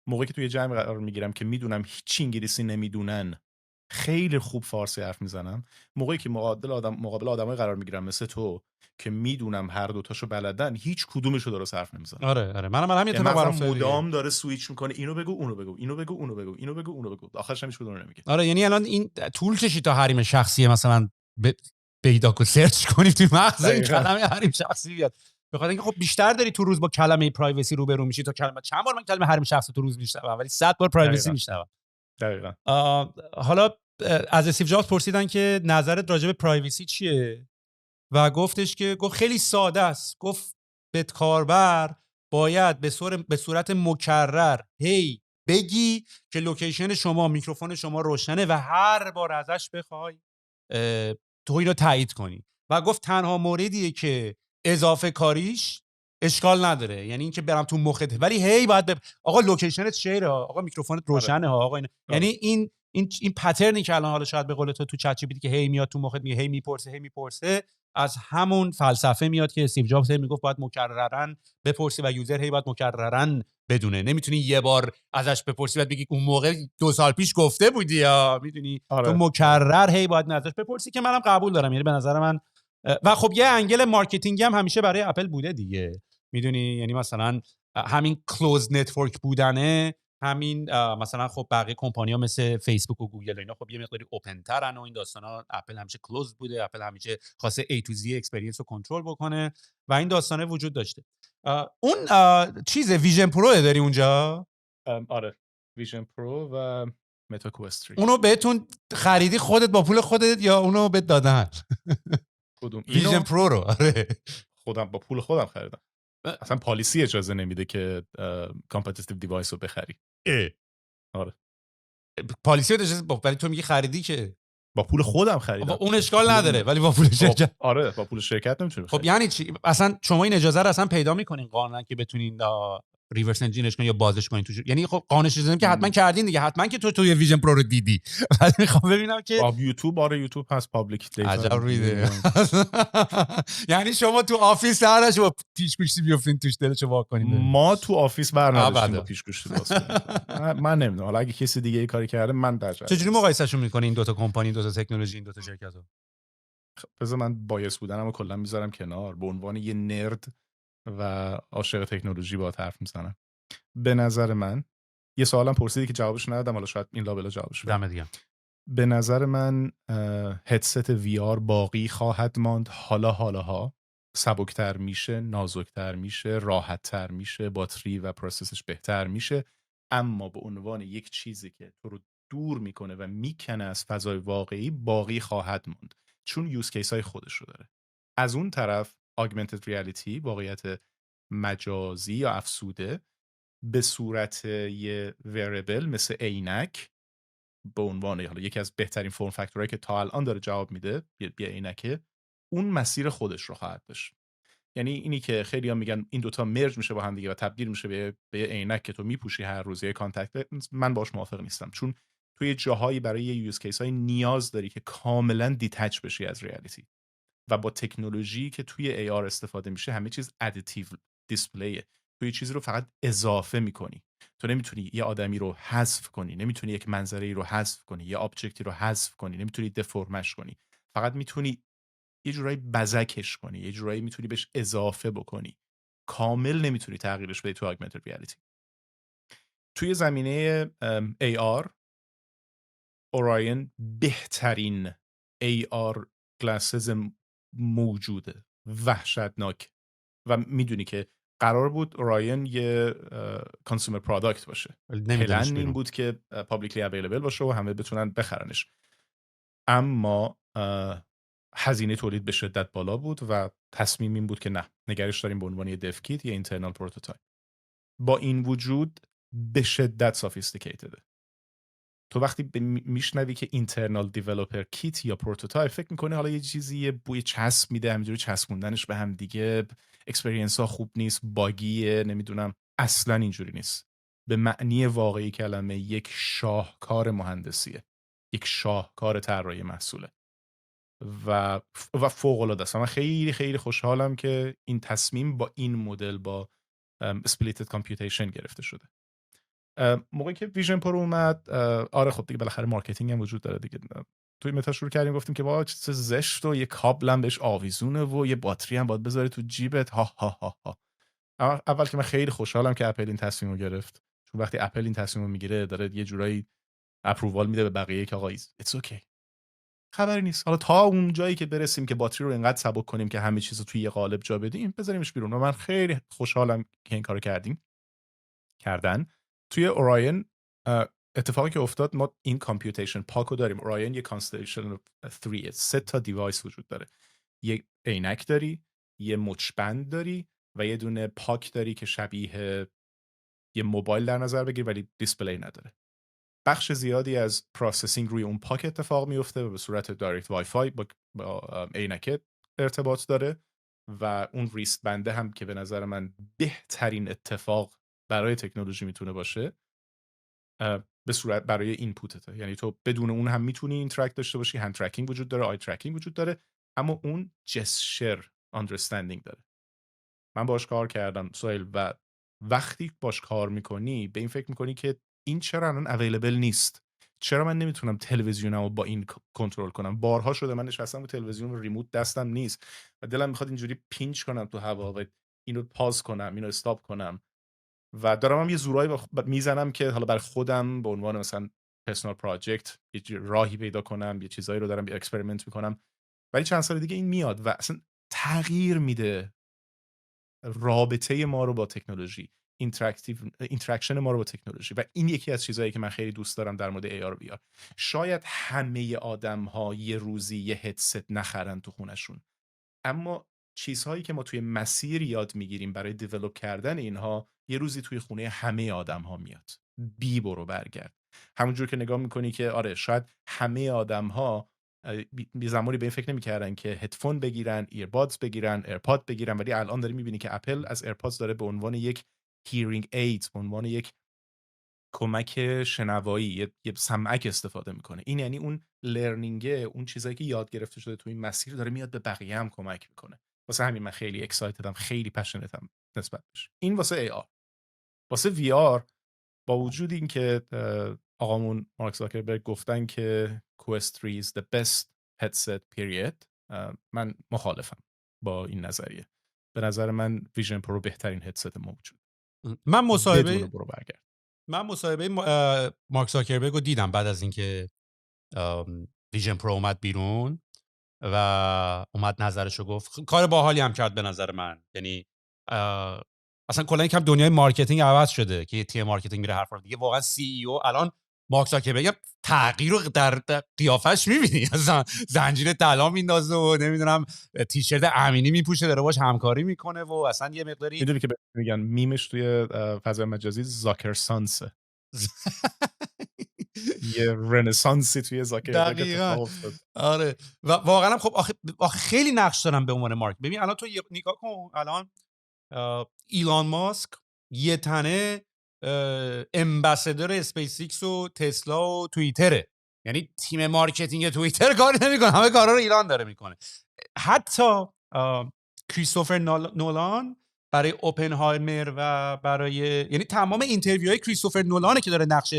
موقعی که توی جمعی قرار میگیرم که میدونم هیچ انگلیسی نمیدونن، خیلی خوب فارسی حرف میزنم. موقعی که مقابل آدمای قرار میگیرم مثل تو که میدونم هر دوتاشو بلدن، هیچ کدومشو درست حرف نمیزنم. آره منم همین اتفاق مغزم برام مدام داره سویچ میکنه، اینو بگو اونو بگو، اینو بگو اونو بگو، اینو بگو اونو بگو، آخرش هم هیچ کدوم رو نمیگه. آره یعنی الان این طول کشید تا حریم شخصی مثلا پیدا کنی، سرچ کنی توی مغز این کلمه حریم شخصی بیاد. بخاطر اینکه خب بیشتر داری تو روز با کلمه پرایوسی روبرو میشی تا کلمه. چند بار من کلمه حریم شخصی تو روز میشنوم ولی 100 بار پرایوسی میشنوم. دقیقاً. حالا از استیو جابز پرسیدن که نظرت راجع به پرایوسی چیه و گفت خیلی ساده است. گفت کاربر باید به صورت مکرر بگی که لوکیشن شما، میکروفون شما روشنه و هر بار ازش بخوای تو اینو تایید کنی. و گفت تنها موردیه که اضافه کاریش اشکال نداره، یعنی اینکه برم تو مخت ولی باید آقا لوکیشنت چیه، آقا میکروفونت روشنه ها، آقا یعنی این پترنی که الان حالا شاید به قول تو چت جی پی تی که میاد تو مخت میگه میپرسه از همون فلسفه میاد که استیو جابز میگفت باید مکررن بپرسی و یوزر باید مکررن بدونه. نمیتونی یه بار ازش بپرسی بعد بگی اون موقع 2 سال پیش گفته بودی یا میدونی. تو مکرر باید ازش بپرسی که منم قبول دارم. یعنی به نظر من و خب یه انگل مارکتینگی هم همیشه برای اپل بوده دیگه، میدونی. یعنی مثلا همین کلوز نتورک بودنه، همین مثلا خب بقیه کمپانی‌ها مثل فیسبوک و گوگل و اینا خب یه مقداری اوپن ترن و این داستانا. اپل همیشه کلوز بوده، اپل همیشه خواسته A to Z اکسپریانس رو کنترل بکنه و این داستانه وجود داشته. اون چیز ویژن پرو داری اونجا؟ آره ویژن پرو و متا کوست 3. اونو بهتون خریدی خودت با پول خودت یا اونو بهت دادن؟ کدوم؟ ویژن پرو رو؟ آره خودم با پول خودم خریدم. اصلا پالیسی اجازه نمیده که کامپتیتیو دیوایس رو بخری. آره پالیسی اجازه، ولی تو میگی خریدی که با پول خودم خریدم. اون اشکال نداره ولی با پول شرکت. آره با پول شرکت نمیتونی بخری. خب یعنی چی اصلا شما این اجازه رو اصلا پیدا میکنین قانونا که بتونین ریورس انجینش کنین یا بازش کنین تو یعنی خب قانونش اجازه که حتما کردین دیگه، حتما که توی ویژن پرو رو دیدی. ولی میخوام ببینم که یوتیوب، آره یوتیوب هست پابلیک دیتا. عجب ریده. یعنی شما تو آفیس سرش با پیشگوشی بیافتین توش دلشو وا کنین؟ ما تو آفیس برنامه‌داشتیم با پیشگوشی باز کنیم. من نمیدونم حالا اگه کسی دیگه ای کاری کرده من در جریان. چجوری مقایسهشون میکنین این دو تا کمپانی، دو تا تکنولوژی، این دو تا شرکتو؟ بذار من بایس بودنمو کلا میذارم کنار، به عنوان یه نرد و عاشق تکنولوژی با حرف میزنم. به نظر من یه سوالم پرسیدی که جوابش ندادم، حالا شاید این لابلا جوابش بدم. دیگه به نظر من هدست وی آر باقی خواهد ماند. حالاها سبکتر میشه، نازکتر میشه، راحتتر میشه، باتری و پروسسش بهتر میشه، اما به عنوان یک چیزی که تو رو دور میکنه و میکنه از فضای واقعی باقی خواهد ماند، چون یوز کیس های خودش رو داره. از اون طرف augmented reality، واقعیت مجازی یا افزوده به صورت یه ویریبل مثل عینک، به عنوان حالا یکی از بهترین فرم فاکتورهایی که تا الان داره جواب میده، بیا عینکه، اون مسیر خودش رو خواهد داشت. یعنی اینی که خیلی‌ها میگن این دوتا مرج میشه با هم دیگه و تبدیل میشه به یه عینک که تو میپوشی هر روز، یه کانتکت لنز، من باش موافق نیستم، چون توی جاهایی برای یه یوز کیس های نیاز داری که کاملا دیتچ بشی از ریالیتی و با تکنولوژی که توی AR استفاده میشه همه چیز ادیتیو دیسپلیه. تو یه چیزی رو فقط اضافه میکنی. تو نمیتونی یه آدمی رو حذف کنی، نمیتونی یک منظره رو حذف کنی، یه آبجکتی رو حذف کنی، نمیتونی دفرمش کنی. فقط میتونی یه جورایی بزکش کنی، یه جورایی میتونی بهش اضافه بکنی. کامل نمیتونی تغییرش بدی تو augmented reality. توی زمینه AR اوراین بهترین AR گلاسز موجوده، وحشتناک. و میدونی که قرار بود اوراین یه کانسومر پروداکت باشه، پلن این بود که پابلیکلی اویلیبل باشه و همه بتونن بخرنش، اما هزینه تولید به شدت بالا بود و تصمیم این بود که نه، نگرش داریم به عنوان یه دف کیت، یه اینترنال پروتوتایپ. با این وجود به شدت سافیستیکیتده. تو وقتی میشنوی که اینترنال دیولپر کیت یا پروتوتایپ، فکر میکنی حالا یه چیزی یه بوی چسب میده، همینجوری چسبوندنش به هم دیگه، اکسپریانس ها خوب نیست، باگیه، نمیدونم. اصلا اینجوری نیست. به معنی واقعی کلمه یک شاهکار مهندسیه. یک شاهکار طراحی محصوله و فوق العاده است. من خیلی خیلی خوشحالم که این تصمیم با این مدل با اسپلیتد کامپیوتیشن گرفته شده. موقعی که ویژن پرو اومد، آره خب دیگه بالاخره مارکتینگ هم وجود داره دیگه. توی متا شروع کردیم گفتیم که با چه زشت و یه کابل هم بهش آویزونه و یه باتری هم باید بذاری تو جیبت، ها ها ها ها. اول که من خیلی خوشحالم که اپل این تصمیم رو گرفت، چون وقتی اپل این تصمیم رو میگیره داره یه جورایی اپرووال میده به بقیه که آقا ایتس اوکی، خبری نیست. حالا تا اون جایی که برسیم که باتری رو اینقدر سبک کنیم که همه چیز رو توی یه قالب جا بدیم، بذاریمش بیرون. و من خیلی خوشحالم که این کارو کردن. توی اوراین اتفاقی که افتاد، ما این کامپیوتیشن پاکو داریم. اوراین یه کانستلیشن 3، 3 تا دیوایس وجود داره. یه عینک داری، یه مچبند داری و یه دونه پاک داری که شبیه یه موبایل در نظر بگیر ولی دیسپلی نداره. بخش زیادی از پروسسینگ روی اون پاک اتفاق میفته و به صورت دایرکت وای فای با عینک ارتباط داره و اون ریست بنده هم که به نظر من بهترین اتفاق برای تکنولوژی میتونه باشه، به صورت برای اینپوتته. یعنی تو بدون اون هم میتونی اینتراکت داشته باشی. هند ترکینگ وجود داره، آی ترکینگ وجود داره، اما اون جسچر آندرستندینگ داره. من باش کار کردم سویل و وقتی باش کار میکنی به این فکر میکنی که این چرا الان اویلیبل نیست، چرا من نمیتونم تلویزیونمو با این کنترل کنم. بارها شده من نشستم رو تلویزیون و ریموت دستم نیست و دلم میخواد اینجوری پینچ کنم تو هوا و اینو پاز کنم، اینو استاپ کنم و دارم هم یه زورایی میزنم که حالا برای خودم به عنوان مثلا پرسونال پراجکت یه راهی پیدا کنم، یه چیزایی رو دارم اکسپریمنت میکنم. ولی چند سال دیگه این میاد و اصلا تغییر میده رابطه ما رو با تکنولوژی، اینتراکشن ما رو با تکنولوژی. و این یکی از چیزایی که من خیلی دوست دارم در مورد AR و VR. شاید همه آدم‌ها یه روزی یه هدست نخرن تو خونشون، اما چیزهایی که ما توی مسیر یاد میگیریم برای دیولپ کردن اینها یه روزی توی خونه همه آدم‌ها میاد. بی برو برگرد. همونجور که نگاه میکنی که آره شاید همه آدم‌ها بی زمانی به این فکر نمی‌کردن که هدفون بگیرن، ایربادز بگیرن، ایرپاد بگیرن، ولی الان داری می‌بینی که اپل از ایرپادز داره به عنوان یک هیرینگ اید، به عنوان یک کمک شنوایی، یه سمعک استفاده میکنه. این یعنی اون لرنینگ، اون چیزایی که یاد گرفته شده توی این مسیر داره میاد به بقیه هم کمک میکنه. واسه همین من خیلی اکسایتدم، خیلی پشنتم نسبت بهش. این واسه AR. واسه VR با وجود این که آقامون مارک زاکربرگ گفتن که Quest 3 is the best headset period، من مخالفم با این نظریه. به نظر من ویژن پرو بهترین هدست موجود. من مصاحبه مارک زاکربرگ رو دیدم بعد از اینکه ویژن پرو اومد بیرون و اومد نظرشو گفت. کار باحالی هم کرد به نظر من. یعنی اصلا کلا یکم دنیای مارکتینگ عوض شده که تیم مارکتینگ میره حرفا دیگه. واقعا سی او الان مارک زاکربرگ تغییر رو در قیافش میبینی. اصلا زنجیر طلا میندازه و نمیدونم تیشرت امینی میپوشه داره باش همکاری میکنه و اصلا یه مقداری میدونی که میگن میمش توی فضای مجازی زاکر سانسه. یه رنسانسی توی زاکربرگ اتفاق افتاد. آره و واقعا خب آخه خیلی نقش دارن به عنوان مارک. ببین الان تو نگاه کن، الان ایلان ماسک یه تنه امباسادور اسپیس ایکس و تسلا و توییتره. یعنی تیم مارکتینگ توییتر کار نمیکنه، همه کارا رو ایلان داره میکنه. حتی کریستوفر نولان برای اوپنهایمر و برای یعنی تمام اینترویوهای کریستوفر نولانه که داره نقش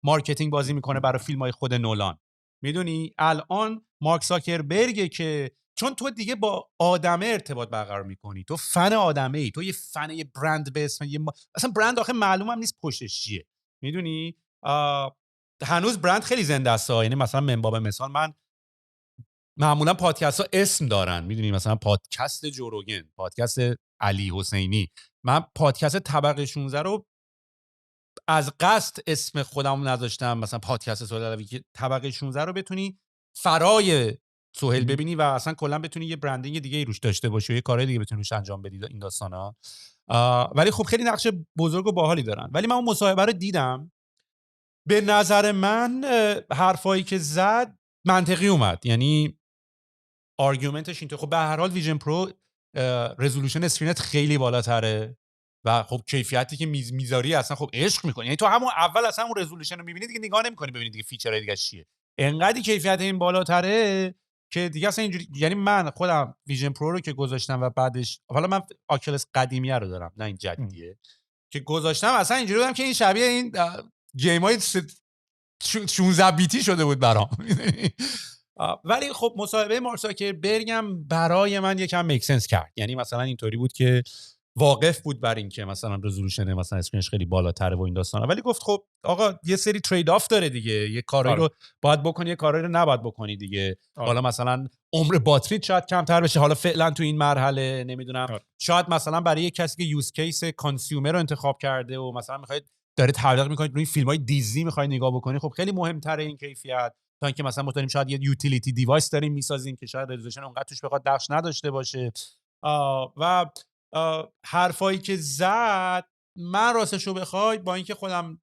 مارکتینگ بازی میکنه برای فیلم‌های خود نولان. میدونی الان مارک زاکربرگ که چون تو دیگه با آدمه ارتباط برقرار میکنی، تو فن آدمه ای، تو یه فن یه برند به اسم اصلا برند آخه معلوم هم نیست پشتش چیه. میدونی هنوز برند خیلی زنده است. یعنی مثلا منباب مثال من معمولا پادکست ها اسم دارن. میدونی مثلا پادکست جوروگن، پادکست علی حسینی. من پادکست طبقه 16 رو از قصد اسم خودم نذاشتم، مثلا پادکست سهیل علوی، که طبقه 16 رو بتونی فرای سهیل ببینی و اصلا کلا بتونی یه برندینگ دیگه ای روش داشته باشی و یه کارهای دیگه بتونی روش انجام بدی این داستانا. ولی خب خیلی نقش بزرگ و باحالی دارن. ولی من اون مصاحبه رو دیدم، به نظر من حرفایی که زد منطقی اومد. یعنی آرگومنتش اینطور. خب به هر حال ویژن پرو رزولوشن اسکرینت خیلی بالاتره و خب کیفیتی که میذاری اصلا خب عشق میکنی. یعنی تو همون اول اصلا اون رزولوشن رو میبینی دیگه نگاه نمیکنی ببینی دیگه فیچرهای دیگه چیه. انقدر کیفیت این بالاتره که دیگه اصلا اینجوری، یعنی من خودم ویژن پرو رو که گذاشتم و بعدش حالا من آکیلس قدیمیه رو دارم نه این جدیدیه که گذاشتم، اصلا اینجوری بودم که این شبیه این گیم‌های 16 بیتی شده بود برام. ولی خب مصاحبه مارک زاکربرگ برای من یکم میک سنس کرد، یعنی مثلا اینطوری بود که واقف بود بر این که مثلا رزولوشن مثلا اسکرینش خیلی بالاتره و این داستانا، ولی گفت خب آقا یه سری ترید آف داره دیگه، یه کارایی رو باید بکنی، یه کارایی رو نباید بکنی دیگه. حالا مثلا عمر باتریت شاید کمتر بشه حالا فعلا تو این مرحله، نمیدونم شاید مثلا برای یه کسی که یوز کیس کانسیومر رو انتخاب کرده و مثلا میخواید داره تبلیغ میکنید روی فیلم‌های دیزنی میخواید نگاه بکنی، خب خیلی مهم‌تره این کیفیت تا اینکه مثلا ما داریم شاید یه یوتیلیتی دیوایس داریم میسازیم که شاید رزولوشن اونقدر توش بخواد نقش نداشته باشه. و حرفایی که زد من راستشو بخوای با اینکه خودم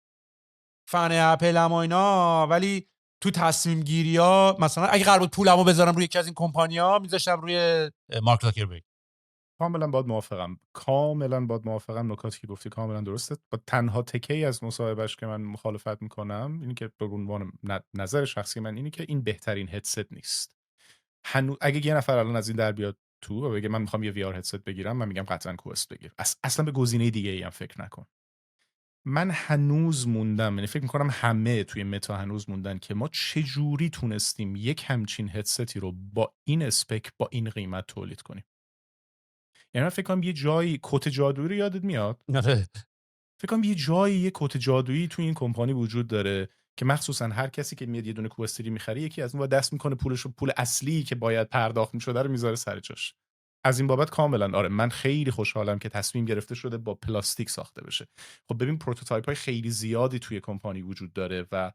فن اپلم و اینا، ولی تو تصمیم گیری ها مثلا اگه قرار بود پولمو بذارم روی یکی از این کمپانی‌ها میذاشتم روی مارک زاکربرگ. کاملا باید موافقم. نکاتی که گفتی کاملا درسته. با تنها تکه‌ای از مصاحبهش که من مخالفت میکنم اینی که به عنوان نظر شخصی من اینی که این بهترین هدست نیست. اگه یه نفر الان از این در بیاد تو و بگه من میخوام یه وی آر هدست بگیرم، من میگم قطعا کوست بگیر. اصلا به گزینه دیگه ای هم فکر نکن. من هنوز موندم، یعنی فکر میکنم همه توی متا هنوز موندن که ما چجوری تونستیم یک همچین هدستی رو با این اسپک با این قیمت تولید کنیم. یعنی من فکر کنم یه جایی کت جادویی رو یادت میاد؟ فکر کنم یه جایی یه کت جادویی توی این کمپانی وجود داره که مخصوصا هر کسی که میاد یه دونه کوستری میخره یکی از اون دست میکنه پولشو، پول اصلی که باید پرداخت میشده رو میذاره سر جاش. از این بابت کاملا آره من خیلی خوشحالم که تصمیم گرفته شده با پلاستیک ساخته بشه. خب ببین پروتوتایپ های خیلی زیادی توی کمپانی وجود داره و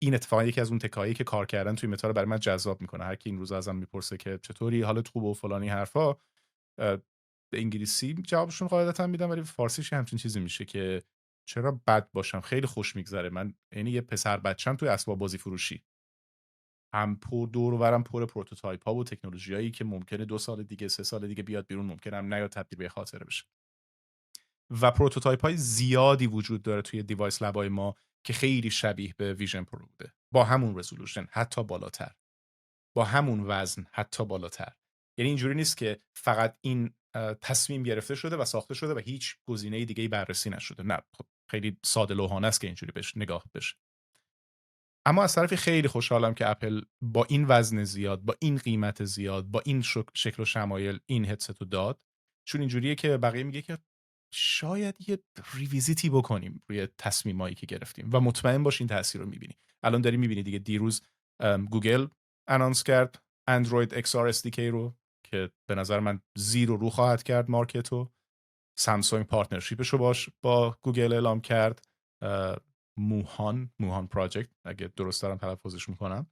این اتفاقا یکی از اون تکایی که کار کردن توی متا رو برای من جذاب میکنه. هر کی این روزا ازم میپرسه که چطوری حالت خوبه و فلانی حرفا، به انگلیسی جوابشون قاعدتا میدم ولی فارسیش همچین چیزی میشه که چرا بد باشم، خیلی خوش میگذره. من یعنی یه پسر بچم توی اسباب بازی فروشی هم دور و برم پر پروتوتایپ ها و تکنولوژیایی که ممکنه 2 سال دیگه 3 سال دیگه بیاد بیرون، ممکنه هم نیاد تبدیل به خاطره بشه. و پروتوتایپ های زیادی وجود داره توی دیوایس لبای ما که خیلی شبیه به ویژن پرو بوده، با همون رزولوشن حتی بالاتر، با همون وزن حتی بالاتر. یعنی اینجوری نیست که فقط این تصمیم گرفته شده و ساخته شده و هیچ گزینه دیگه‌ای بررسی نشده. نه خب خیلی ساده لوحانه است که اینجوری بهش نگاه بشه. اما از طرفی خیلی خوشحالم که اپل با این وزن زیاد، با این قیمت زیاد، با این شکل و شمایل این هدست رو داد، چون اینجوریه که بقیه میگه که شاید یه ریویزیتی بکنیم روی تصمیمایی که گرفتیم و مطمئن باش این تاثیر رو میبینی. الان داری میبینی دیگه. دیروز گوگل انانس کرد اندروید XR SDK رو که به نظر من زیر رو خواهد کرد مارکتو. سامسونگ پارتنرشیپش رو با گوگل اعلام کرد. موهان پراجکت اگه درست دارم تلفظش میکنم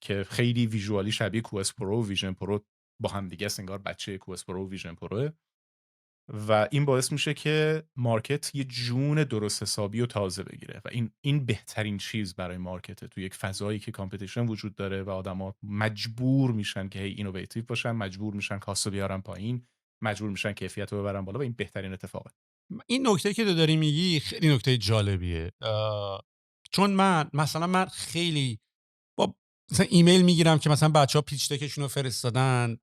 که خیلی ویژوالی شبیه کوست پرو و ویژن پرو با هم دیگه است، انگار بچه کوست پرو و ویژن پروه. و این باعث میشه که مارکت یه جون درست حسابی و تازه بگیره و این بهترین چیز برای مارکته تو یک فضایی که کامپتیشن وجود داره و آدما مجبور میشن که هی اینوویتیو باشن، مجبور میشن کاستو بیارن پایین، مجبور میشن کیفیت رو ببرن بالا و این بهترین اتفاقه. این نکته که داری میگی خیلی نکته جالبیه، چون من خیلی با مثلا ایمیل میگیرم که مثلا بچه‌ها پیچ دکشون رو فرستادن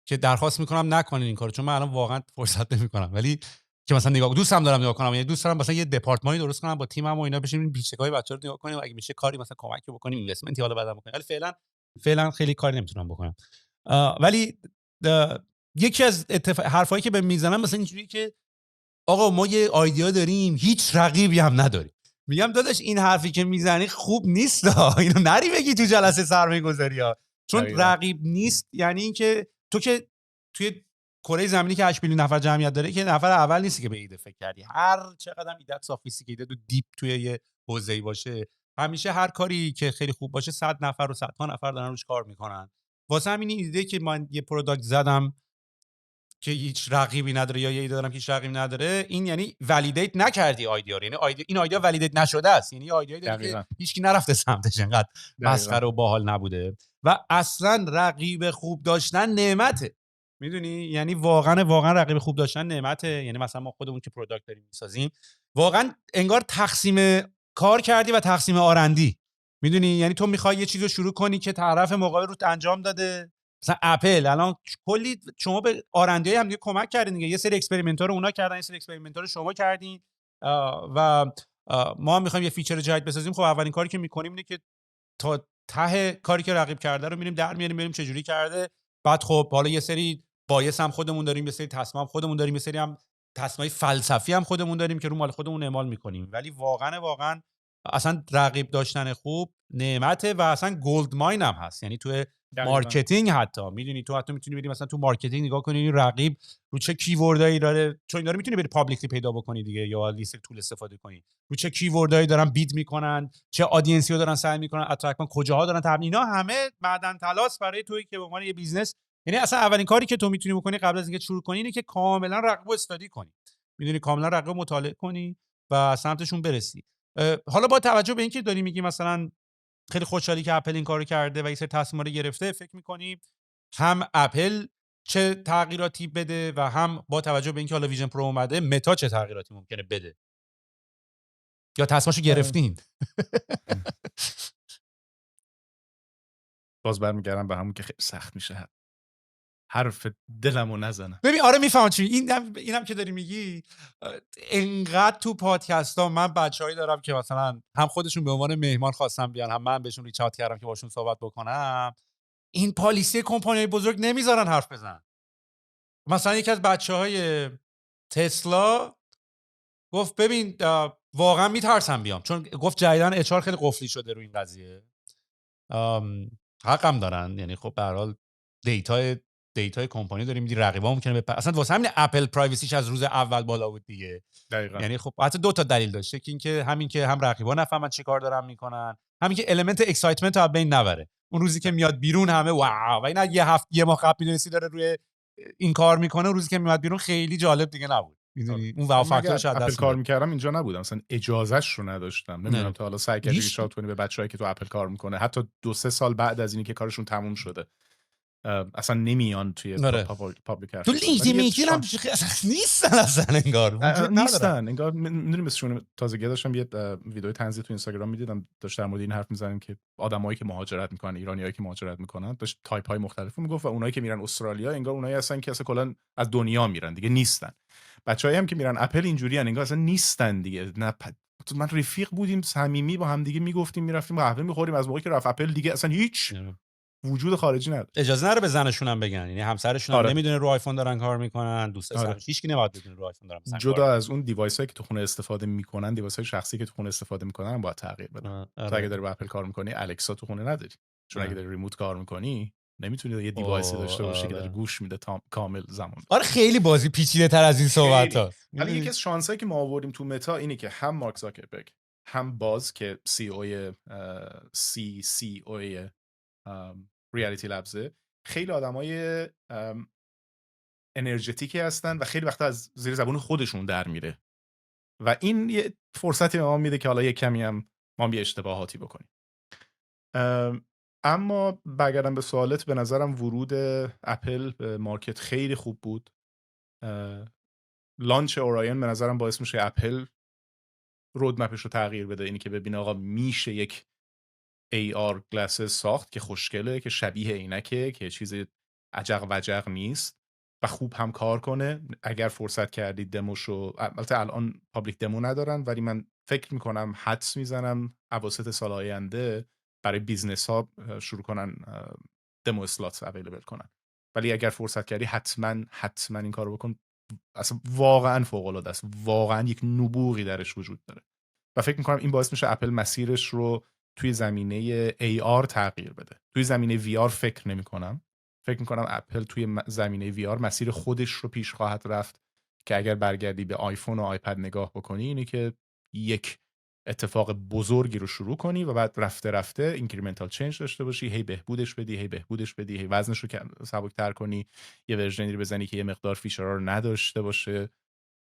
که درخواست میکنم نکنین این کارو، چون من الان واقعا فرصت نمیکنم، ولی که مثلا دوستم دارم نگاه کنم، یعنی دوست دارم مثلا یه دپارتمانی درست کنم با تیمم و اینا بشینیم پیچ دکای بچه‌ها رو نگاه کنیم، اگه میشه کاری مثلا کمکی بکنیم، اینوستمنتی حالا بعدم بکنیم، ولی فعلا خیلی کاری نمیتونم بکنم. ولی یکی از حرفایی که به میزنم مثلا اینجوریه که آقا ما یه ایده داریم هیچ رقیبی هم نداریم. میگم داداش این حرفی که میزنی خوب نیست اینو نری بگی تو جلسه سرمایه‌گذاری‌ها، چون رقیب نیست یعنی اینکه تو که توی کره زمینی که 8 میلیون نفر جمعیت داره که نفر اول نیستی که به ایده فکر کردی. هر چقدر ایده سافیستیکیتد و دیپ توی یه حوزه‌ای باشه، همیشه هر کاری که خیلی خوب باشه 100 نفر و صدها نفر دارن روش کار میکنن. واسه همین ایده که من یه پروداکت زدم که هیچ رقیبی نداره یا یه ایده دارم که هیچ رقیبی نداره، این یعنی ولیدیت نکردی ایده رو، یعنی این ایده ولیدیت نشده است، یعنی ایده داره که هیچکی نرفته سمتش، انقدر مسخره و باحال نبوده و اصلا رقیب خوب داشتن نعمته. میدونی یعنی واقعا رقیب خوب داشتن نعمته. یعنی مثلا ما خودمون که پروداکت داریم میسازیم واقعا انگار تقسیم کار کردی و تقسیم آرندی. میدونی یعنی تو میخوای یه چیزو شروع کنی که طرف مقابل روت انجام داده. مثلا اپل الان کلی شما به آرنده‌ای هم دیگه کمک کردین دیگه، یه سری اکسپریمنت‌ها رو اونا کردن، یه سری اکسپریمنت‌ها رو شما کردین و ما هم می‌خوایم یه فیچر جدید بسازیم. خب اولین کاری که می‌کنیم اینه که تا ته کاری که رقیب کرده رو می‌ریم در میاریم، ببینیم چه جوری کرده. بعد خب حالا یه سری بایس هم خودمون داریم، یه سری تصمیم هم خودمون داریم، یه سری هم تصمیمای فلسفی هم خودمون داریم که رو مال خودمون اعمال می‌کنیم. ولی واقعا اصلا رقیب داشتن خوب نعمته و اصلا گلد ماین هم هست. یعنی تو مارکتینگ حتی میدونی تو حتی میتونی بری مثلا تو مارکتینگ نگاه کنی رقیب رو چه کیوردایی داره، چون اینا رو میتونی بری پابلیکلی پیدا بکنی دیگه یا لیست تول استفاده کنی، رو چه کیوردایی دارن بید میکنن، چه آدینسی رو دارن سعی میکنن اترکت کنن، کجاها دارن تبلیغ. اینا همه معدن طلاست برای تویی که به عنوان یه بیزنس. یعنی اصلا اولین کاری که تو میتونی بکنی قبل از اینکه شروع کنی اینه که کاملا رقیب رو استادی کنی، میدونی کاملا رقیب مطالعه کنی و سمتشون برسی. حالا با توجه به اینکه داری میگی مثلا خیلی خوشحالی که اپل این کارو کرده و این سری تصمیم‌ها رو گرفته، فکر می‌کنی هم اپل چه تغییراتی بده و هم با توجه به اینکه حالا ویژن پرو اومده متا چه تغییراتی ممکنه بده یا تصمیمشو گرفتین؟ باز برمیگردم به همون که خیلی سخت میشه حرف دلمو نزنم. ببین آره میفهمم چی اینم که داری میگی. انقدر تو پادکست ها من بچه‌هایی دارم که مثلا هم خودشون به عنوان مهمان خواستم بیان، هم من بهشون ریچ اوت کردم که باشون صحبت بکنم. این پالیسی کمپانی‌های بزرگ نمیذارن حرف بزنن. مثلا یکی از بچه‌های تسلا گفت ببین واقعا میترسم بیام، چون گفت جدیدن اچ آر خیلی قفلی شده رو این قضیه. حقم دارن، یعنی خب به هر حال دیتای کمپانی داریم، میدی رقیبا ممکنه اصلا واسه همین اپل پرایوسیش از روز اول بالا بود دیگه. دقیقاً. یعنی خب حتی دو تا دلیل داشته که اینکه همین که هم رقیبا نفهمن چیکار دارن میکنن، همین که المنت اکسایتمنت رو بین نبره. اون روزی که میاد بیرون همه واو، و اینا یه ماه قبل میدونستی داره روی این کار میکنه، روزی که میاد بیرون خیلی جالب دیگه نبود. میدونی اون واو فاکتورش از اپل دست کار میاد. میکردم اینجا نبودم، مثلا اجازهش رو نداشتم. نمیدونم تا حالا سعی کردی ریچ اوت کنی به بچه‌ای که تو اپل کار میکنه حتی 2-3 سال بعد از اینی که کارشون تموم شده اصلا نمیان توی پابلیک تو لینکدین هم اصلا نیستن، اصلا انگار وجود نیستن. انگار میدونی مثلشون. تازگی داشتم یه ویدیو طنزی تو اینستاگرام میدیدم، داشت در مورد این حرف میزنن که آدمایی که مهاجرت میکنن، ایرانیایی که مهاجرت میکنن، داشت تایپ های مختلفو میگفت و اونایی که میرن استرالیا انگار اونایی هستن که اصلا کلا از دنیا میرن دیگه، نیستن. بچه‌ای هم که میرن اپل اینجوری ان، انگار اصلا نیستن دیگه. نه من رفیق بودیم صمیمی با هم دیگه میگفتیم میرفتیم قهوه میخوریم، از موقعی که رفت اپل دیگه اصلا هیچ وجود خارجی نداره. اجازه نره به زنشون هم بگن، یعنی همسرشون هم نمیدونه رو آیفون دارن کار میکنن، دوست داشتنش هیچ کی نباید بدونه رو آیفون دارن مثلا جدا از اون دیوایسایی که تو خونه استفاده میکنن، دیوایسای شخصی که تو خونه استفاده میکنن باید تغییر بدن. تو اگه داری با اپل کار میکنی الکسا تو خونه نداری، چون اگه داری ریموت کار میکنی نمیتونی یه دیوایسی داشته باشی که داره گوش میده تا کامل زمان. آره خیلی بازی پیچیده تر از این صحبت هست. ولی یکی از شانسایی که ما آوردیم تو متا اینه که هم مارک زاکربرگ هم باز که سی او ریالیتی لبز خیلی آدمای انرژتیکی هستن و خیلی وقتا از زیر زبون خودشون در میره و این یه فرصتی به ما میده که حالا یه کمی هم ما یه اشتباهاتی بکنیم. اما برگردم به سوالت، به نظرم ورود اپل به مارکت خیلی خوب بود. لانچ اورایون به نظرم باعث میشه اپل رودمپش رو تغییر بده، اینی که ببینه آقا میشه یک AR گلاسز ساخت که خوشگله، که شبیه عینکه، که چیز عجق وجق نیست و خوب هم کار کنه. اگر فرصت کردید دموشو، البته الان پابلیک دمو ندارن ولی من فکر میکنم حدس میزنم اواسط سال آینده برای بیزنس ها شروع کنن دمو اسلات اویلیبل کنن. ولی اگر فرصت کردی حتما این کارو بکن. اصلا واقعا فوق العاده است، واقعا یک نبوغی درش وجود داره و فکر میکنم این باعث میشه اپل مسیرش رو توی زمینه AR تغییر بده. توی زمینه VR فکر نمی‌کنم. فکر می‌کنم اپل توی زمینه VR مسیر خودش رو پیش خواهد رفت که اگر برگردی به آیفون و آیپد نگاه بکنی اینه که یک اتفاق بزرگی رو شروع کنی و بعد رفته رفته اینکریمنتال چنج داشته باشی، هی بهبودش بدی، هی وزنش رو سبک‌تر کنی، یه ورژنی رو بزنی که یه مقدار فیچرها رو نداشته باشه.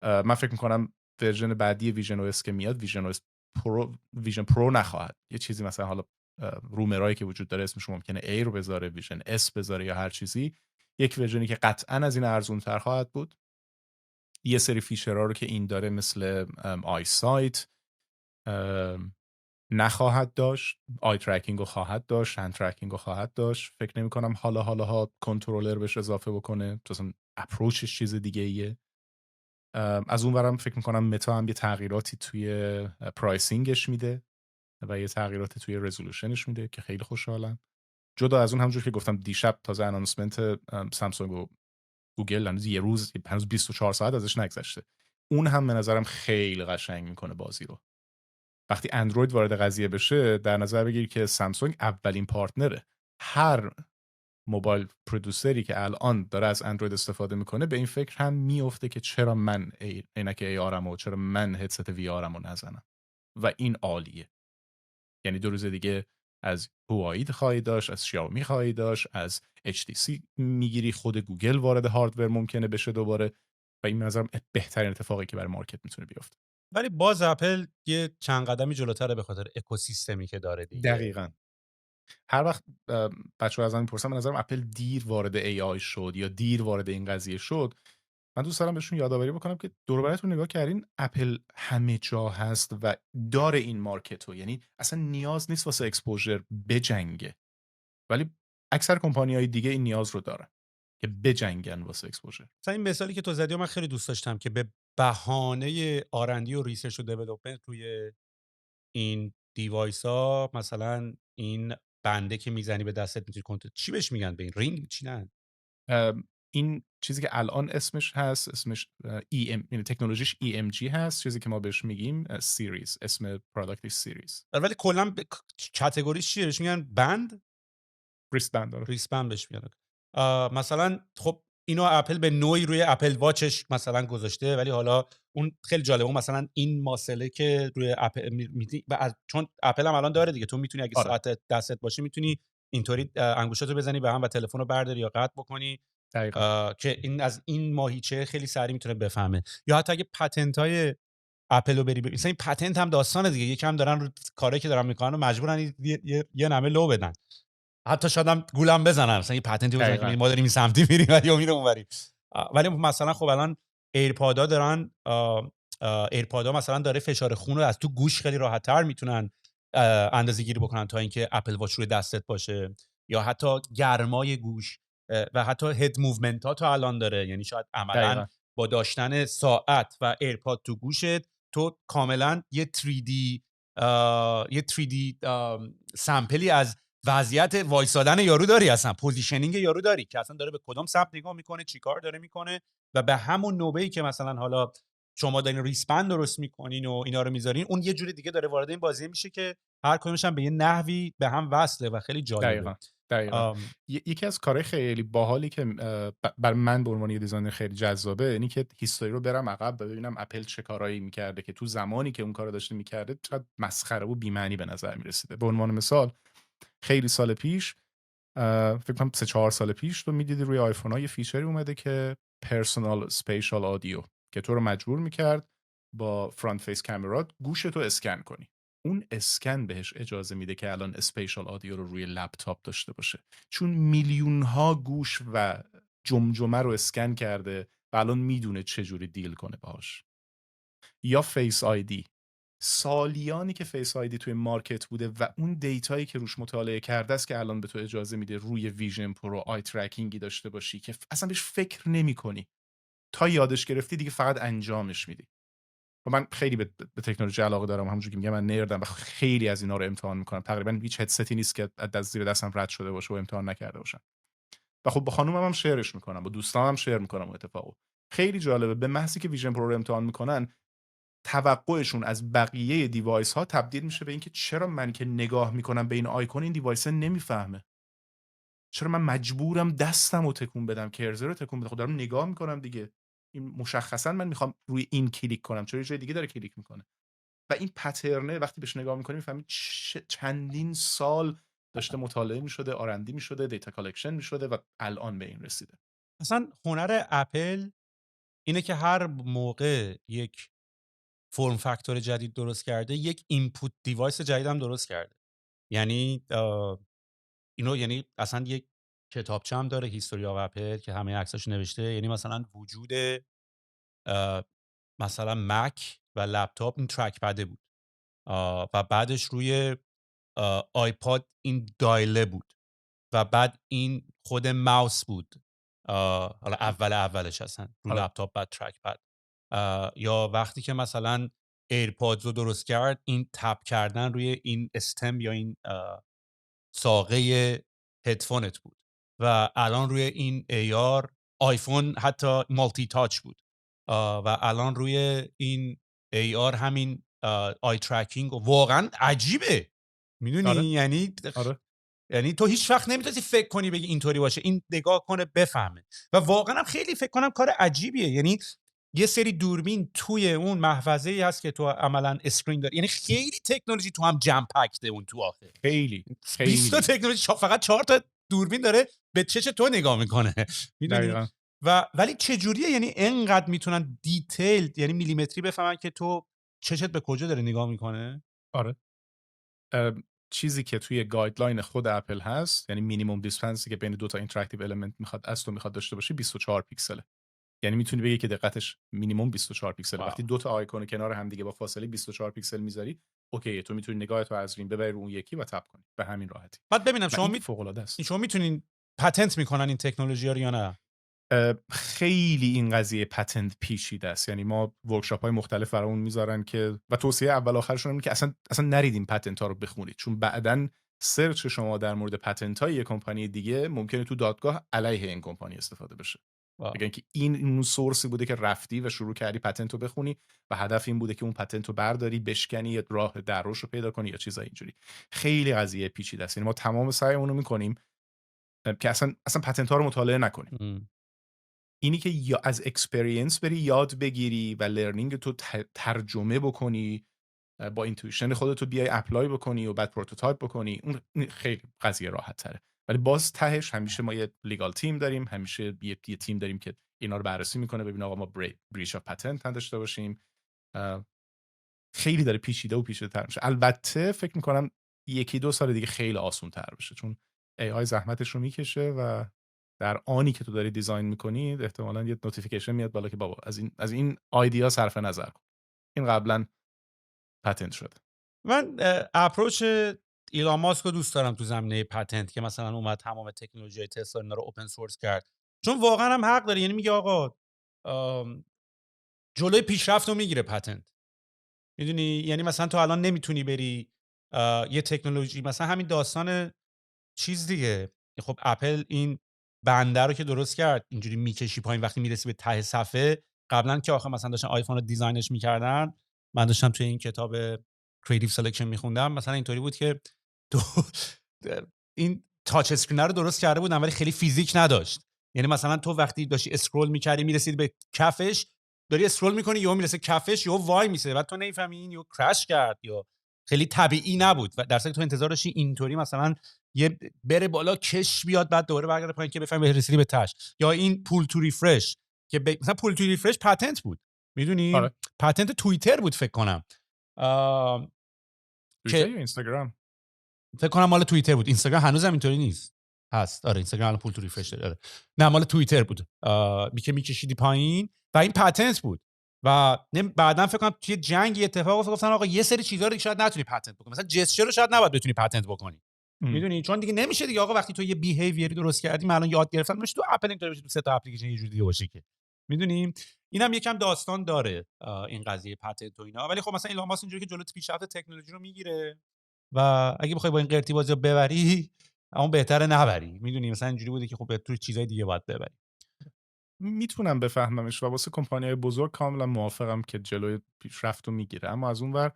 من فکر می‌کنم ورژن بعدی ویژن او اس که میاد، ویژن پرو نخواهد. یه چیزی مثلا حالا رومرایی که وجود داره اسمش ممکنه ای رو بذاره، ویژن اس بذاره یا هر چیزی، یک ورژنی که قطعاً از این ارزان‌تر خواهد بود. یه سری فیچرها رو که این داره مثل آی سایت نخواهد داشت، آی ترکینگ رو خواهد داشت، هند ترکینگ رو خواهد داشت. فکر نمی کنم حالا کنترلر بهش اضافه بکنه، تو اصلا اپروچش چیز دیگه ایه. از اون ورم فکر میکنم متا هم یه تغییراتی توی پرایسینگش میده و یه تغییراتی توی رزولوشنش میده که خیلی خوشحالم. جدا از اون، همونجور که گفتم دیشب تازه انانسمنت سامسونگ و گوگل هنوز یه روز، هنوز 24 ساعت ازش نگذشته. اون هم به نظرم خیلی قشنگ میکنه بازی رو. وقتی اندروید وارد قضیه بشه، در نظر بگیر که سامسونگ اولین پارتنره. هر موبایل پرودوسری که الان داره از اندروید استفاده میکنه به این فکر هم میفته که چرا من عینک ای آرم و چرا من هدست وی آرم رو نزنم. و این عالیه. یعنی 2 روز دیگه از هوایید خواهی داشت، از شیائومی خواهی داشت، از HTC میگیری، خود گوگل وارد هاردور ممکنه بشه دوباره. و این به نظرم بهترین اتفاقی که برای مارکت میتونه بیفته. ولی باز اپل یه چند قدمی جلوتره به خاطر اکوسیستمی که داره دیگه. دقیقاً. هر وقت بچه‌ها از من میپرسن، به نظرم اپل دیر وارد AI شد یا دیر وارد این قضیه شد. من دوست دارم بهشون یادآوری بکنم که دور و برتون نگاه کردین، اپل همه جا هست و داره این مارکت رو. یعنی اصلا نیاز نیست واسه اکسپوژر بجنگه، ولی اکثر کمپانی‌های دیگه این نیاز رو دارن که بجنگن واسه اکسپوژر. مثلا این مثالی که تو زدی و من خیلی دوست داشتم که به بهانه آرندی و ریسرچ و دیولپمنت روی این دیوایس ها، مثلا این بنده که میزنی به دستت میتونی کنترل، چی بهش میگن به این رینگ چی نه؟ این چیزی که الان اسمش هست، اسمش EM، یعنی تکنولوژیش EMG هست. چیزی که ما بهش میگیم سیریز، اسم پروداکتش سیریز. ولی کلا کاتگوریش چیه؟ بهش میگن بند، ریست بند داره. ریس بند بهش میگن. مثلا خب اینو اپل به نوعی روی اپل واچش مثلا گذاشته، ولی حالا اون خیلی جالبه. اون مثلا این ماسله که روی اپل چون اپل هم الان داره دیگه، تو میتونی اگه آره. ساعت دستت باشه میتونی اینطوری انگشتاتو بزنی به هم و تلفن رو برداری یا قطع بکنی. که این از این ماهیچه خیلی سریع میتونه بفهمه. یا حتی اگه پتنت های اپل رو بری مثلا این پتنت هم داستان دیگه، یکم دارن رو کاری که دارن میکنن و مجبورن یه نمه لو بدن، حتی شاید هم گولم بزنن، مثلا یه پتنتی بزنن که ما داریم این سمتی میریم یا میریم اونوری. ولی مثلا خب الان ایرپادا دارن، ایرپادا مثلا داره فشار خون رو از تو گوش خیلی راحت تر میتونن اندازه گیری بکنن تا اینکه اپل واچ روی دستت باشه. یا حتی گرمای گوش و حتی هد موومنت ها تو الان داره، یعنی شاید عملاً با داشتن ساعت و ایرپاد تو گوشت تو کاملا یه 3D سامپلی از وضعیت وایسادن یارو داری، اصلا پوزیشنینگ یارو داری که اصلا داره به کدوم سمت نگاه میکنه، چیکار داره میکنه. و به همون نوبه‌ای که مثلا حالا شما دارین ریسپند درست میکنین و اینا رو میذارین، اون یه جوری دیگه داره وارد این بازی میشه که هر کدومش هم به یه نحوی به هم وصله و خیلی جالبه. دقیقاً. یکی از کارهای خیلی باحالی که بر من به عنوان یه دیزاینر خیلی جذابه، اینی که هیستوری رو برم عقب و ببینم اپل چه کارایی میکرده که تو زمانی که اون کارو داشته میکرده چقدر مسخره و بی‌معنی به نظر میرسیده. به عنوان مثال، خیلی سال پیش، فکر کنم 3-4 سال پیش، تو میدیدی روی آیفون ها یه فیچری اومده که پرسونال اسپیشال آدیو، که تو رو مجبور میکرد با فرانت فیس کامرات گوشتو اسکن کنی. اون اسکن بهش اجازه میده که الان اسپیشال آدیو رو روی لپتاپ داشته باشه، چون میلیون ها گوش و جمجمه رو اسکن کرده و الان میدونه چجوری دیل کنه باهاش. یا فیس آیدی، سالیانی که فیس آیدی توی مارکت بوده و اون دیتایی که روش مطالعه کرده است که الان به تو اجازه میده روی ویژن پرو آی ترکینگی داشته باشی که اصلا بهش فکر نمی کنی، تا یادش گرفتی دیگه فقط انجامش میدی. و من خیلی به تکنولوژی علاقه دارم، همونجوری که میگم من نردم و خیلی از اینا رو امتحان میکنم. تقریبا هیچ هدستی نیست که از زیر دستم رد شده باشه و امتحان نکرده باشم. و خب با خانومم هم شیرش میکنم، با دوستانم هم شیر میکنم اون اتفاقو. خیلی جالبه، به محضی که ویژن پرو رو امتحان میکنن، توقعشون از بقیه دیوایس ها تبدیل میشه به اینکه چرا من که نگاه میکنم به این آیکون این دیوایس نمیفهمه، چرا من مجبورم دستم رو تکون بدم، کرسر رو تکون بدم، خب دارم نگاه میکنم دیگه، این مشخصا من میخوام روی این کلیک کنم، چرا یه جای دیگه داره کلیک میکنه. و این پترنه وقتی بهش نگاه میکنی میفهمی چندین سال داشته مطالعه میشده، آرندی میشده، دیتا کالکشن میشده و الان به این رسیده. اصلا هنر اپل اینه که هر موقع یک فرم فاکتور جدید درست کرده، یک اینپوت دیوایس جدید هم درست کرده. یعنی اینو، یعنی اصلا یک کتابچه هم داره، هیستوری آف اپل، که همه عکساشو نوشته. یعنی مثلا وجود مثلا مک و لپتاپ این ترک پد بود. و بعدش روی آیپاد این دایله بود و بعد این خود ماوس بود. حالا اولش هستن رو آره. لپتاپ بعد ترک پد. یا وقتی که مثلا ایرپادز رو درست کرد این تپ کردن روی این استم یا این ساقه هدفونت بود و الان روی این AR آیفون حتی مالتی تاچ بود و الان روی این AR همین آی ترکینگ واقعا عجیبه. میدونی آره. آره. یعنی تو هیچ وقت نمیتونی فکر کنی بگی اینطوری باشه، این نگاه کنه بفهمه و واقعا هم خیلی فکر کنم کار عجیبیه. یعنی یه سری دوربین توی اون محفظه‌ای هست که تو عملا اسکرین داری، یعنی خیلی تکنولوژی تو هم جمع پکته اون تو آخه خیلی 20 تا خیلی تکنولوژی فقط 4 تا دوربین داره به چش تو نگاه میکنه. میدونی دقیقاً. ولی چه جوریه، یعنی انقدر میتونن دیتیل یعنی میلیمتری بفهمن که تو چشت به کجا داره نگاه میکنه. آره. چیزی که توی گایدلاین خود اپل هست، یعنی مینیمم دیسپنسی که بین دو تا اینتراکتیو المنت میخواد داشته باشه 24 پیکسله. یعنی میتونی بگی که دقتش مینیمم 24 پیکسل. وقتی دو تا آیکون کنار هم دیگه با فاصله 24 پیکسل میذاری، اوکی، تو میتونی نگاهتو از ریم ببری رو اون یکی و تپ کنی به همین راحتی. بعد ببینم و این فوق العاده است. شما میتونین پتنت میکنن این تکنولوژی ها رو یا نه؟ خیلی این قضیه پتنت پیچیده است. یعنی ما ورکشاپ های مختلف برامون میذارن که و توصیه اول آخرشون اینه که اصلا نرید این پتنت ها رو بخونید، چون بعداً سرچ شما در مورد پتنت های یک کمپانی دیگه ممکنه تو دادگاه علیه این کمپانی استفاده بشه. بگن که این سورسی بوده که رفتی و شروع کردی پتنت رو بخونی و هدف این بوده که اون پتنت رو برداری بشکنی یا راه دروش رو پیدا کنی یا چیزای اینجوری. خیلی قضیه پیچیده است. یعنی ما تمام سعیمون رو میکنیم که اصلا پتنت ها رو مطالعه نکنیم. اینی که یا از اکسپریانس بری یاد بگیری و لرنینگ تو ترجمه بکنی، با اینتویشن خودت رو بیای اپلای بکنی و بعد پروتوتایپ بکنی، اون خیلی قضیه راحت تره. ولی باز تهش همیشه ما یه لیگال تیم داریم، همیشه یه تیم داریم که اینا رو بررسی میکنه ببینه آقا ما بریچ اف پتنت نداشته باشیم. خیلی داره پیچیده و پیچیده تر میشه. البته فکر میکنم 1-2 سال دیگه خیلی آسون تر بشه، چون AI زحمتش رو میکشه و در آنی که تو داری دیزاین میکنی احتمالاً یه نوتیفیکیشن میاد بالا که بابا از این آیدیا صرف نظر کن، این قبلا پتنت شده. من اپروچ ایلان ماسک رو دوست دارم تو زمینه پتنت که مثلا اومد تمام تکنولوژی تسلا اینا رو اوپن سورس کرد، چون واقعا هم حق داره. یعنی میگه آقا جلوی پیشرفت رو میگیره پتنت. میدونی یعنی مثلا تو الان نمیتونی بری یه تکنولوژی مثلا همین داستان چیز دیگه. خب اپل این بنده رو که درست کرد اینجوری میکشی پایین وقتی میرسی به ته صفحه. قبلا که آخه مثلا داشتن آیفون رو دیزاینش میکردن، من داشتم توی این کتاب کریتیو سلکشن میخوندم، مثلا اینطوری بود که تو این تاچ اسکرین رو درست کرده بودن ولی خیلی فیزیک نداشت. یعنی مثلا تو وقتی داشتی اسکرول میکردی میرسید به کفش، داری اسکرول میکنی یهو میرسه کفش یهو وای میسه، بعد تو نمیفهمی این یهو کرش کرد یا خیلی طبیعی نبود و در صورتی تو انتظار داشتی اینطوری مثلا یه بره بالا کش بیاد بعد دوباره برگرده پایین که بفهمی رسیدی به تاش. یا این پول تو ریفرش که مثلا پول تو ریفرش پتنت بود. میدونی آره. پتنت توییتر بود فکر کنم. توییتر یا اینستاگرام؟ فکر کنم مال توییتر بود. اینستاگرام هنوز هم اینطوری نیست. هست. آره اینستاگرام الان پول تو ریفرش داره. نه مال توییتر بود. میکشیدی پایین و این پتنت بود. و بعداً فکر کنم توی جنگ اتفاق افتاد، گفتن آقا یه سری چیزا رو شاید نتونی پتنت بکنی. مثلا جسچر رو شاید نباید بتونی پتنت بکنی. میدونی چون دیگه نمیشه دیگه. آقا وقتی تو یه بیهیویری درست کردی، من الان یاد گرفتم نمیشه تو اپل اینطوری بشه تو سه تا اپلیکیشن یه جوری دیگه باشه که. میدونیم اینم یکم داستان داره این قضیه پتنت و اینا. ولی خب مثلا ایلان ماسک اینجوری که جلوی پیشرفت تکنولوژی رو میگیره و اگه بخوای با این قرتی بازی ببری اما بهتره نبری. میدونی مثلا اینجوری بوده که خب تو چیزای دیگه باید ببری. میتونم بفهممش و واسه کمپانی‌های بزرگ کاملا موافقم که جلوی پیشرفت رو میگیره، اما از اون ور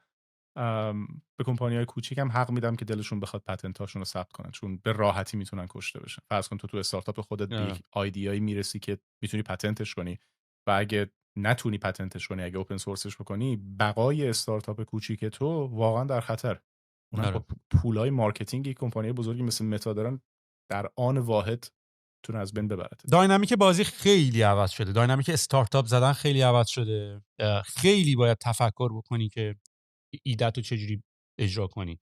به کمپانی‌های کوچیک هم حق میدم که دلشون بخواد پتنتاشون رو ثبت کنن، چون به راحتی میتونن کشته بشن. فرض کن تو استارتاپ خودت به یک ایده‌ای میرسی که میتونی پتنتش کنی و اگه نتونی پتنتش کنی، اگه اوپن سورسش بکنی، بقای استارتاپ کوچیک تو واقعا در خطر. اونم با پولای مارکتینگ یک کمپانی بزرگی مثل متا دارن در آن واحد تون از بین ببرد. داینامیک بازی خیلی عوض شده. داینامیک استارتاپ زدن خیلی عوض شده. خیلی باید تفکر بکنی که ایده‌تو چجوری اجرا کنی.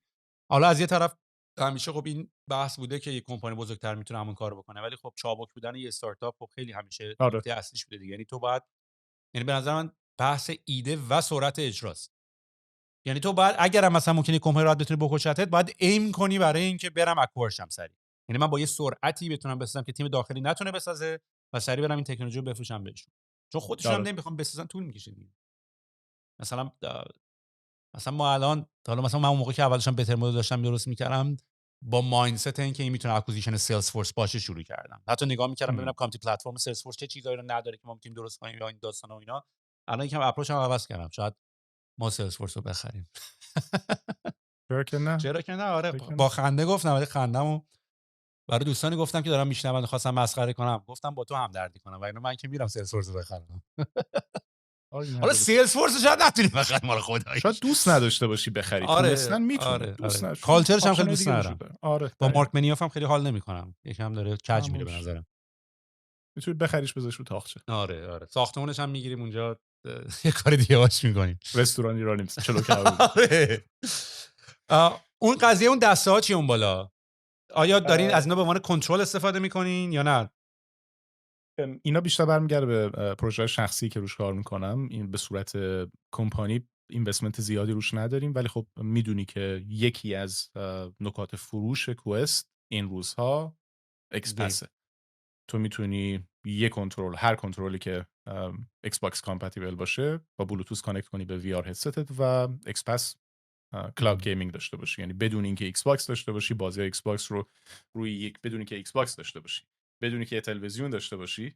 حالا از یه طرف همیشه خب این بحث بوده که یک کمپانی بزرگتر میتونه همون کارو بکنه، ولی خب چابک بودن یه استارتاپ خب خیلی همیشه نکته اصلیش بوده دیگه. یعنی تو باید، یعنی به نظر من بحث ایده و سرعت اجراست. یعنی تو باید اگرم مثلا ممکنه کمپانی راحت بتونی بکشتت، باید ایم کنی برای اینکه برم اکورشم سریع. یعنی من با یه سرعتی بتونم بسازم که تیم داخلی نتونه بسازه و سریع برم این تکنولوژی رو بفروشم بهشون، چون خودشون هم آره. نمیخوام بسازن، طول میکشه دیگه. مثلا ما الان حالا مثلا من اون موقع که اولش هم بهتر مدل داشتم درست میکردم، با مایندست این که این میتونه اکوزیشن سلز فورس باشه شروع کردم. حتی نگاه میکردم ببینم کامیتی پلتفرم سلز فورس چه چیزایی رو نداره که ما میتونیم درست کنیم یا این داستانا و اینا. الان یکم اپروچ هم عوض کردم، شاید ما سلز فورس رو بخریم. چرا که نه؟ چرا که نه؟ آره با خنده گفتم، ولی خندمو برای دوستانی گفتم که دارم میشنون خواستم مسخره کنم، گفتم با تو هم دردی کنم و اینو من که میرم سلز فورس رو بخرم. حالا سلز فورس شاید نتونی بخری مال خدایی، شاید دوست نداشته باشی بخری. تونستن میتونی دوست نداشته، کالچرش هم خیلی دوست ندارم. آره با مارک منیوف هم خیلی حال نمیکنم، یکم داره کج میره به نظرم. میتونی بخریش بذارش رو تاقچه. آره ساختمونش هم میگیریم اونجا یه کار دیگه باش میکنیم، رستوران ایرانی چلو کباب. اون قضیه اون دسته ها چیه اون بالا؟ آیا دارین از اینا به عنوان کنترل استفاده میکنین یا نه؟ اینا بیشتر برمیگرده به پروژه شخصی که روش کار میکنم. این به صورت کمپانی اینوستمنت زیادی روش نداریم، ولی خب میدونی که یکی از نکات فروش کوست این روزها اکسپسه. تو میتونی هر کنترلی که ایکس باکس کامپتیبل باشه با بلوتوث کانکت کنی به وی آر هدستت و اکسپس کلاود گیمینگ داشته باشی. یعنی بدون اینکه ایکس باکس داشته باشی، بازی ایکس باکس رو بدون اینکه ایکس باکس داشته باشی، بدون اینکه تلویزیون داشته باشی،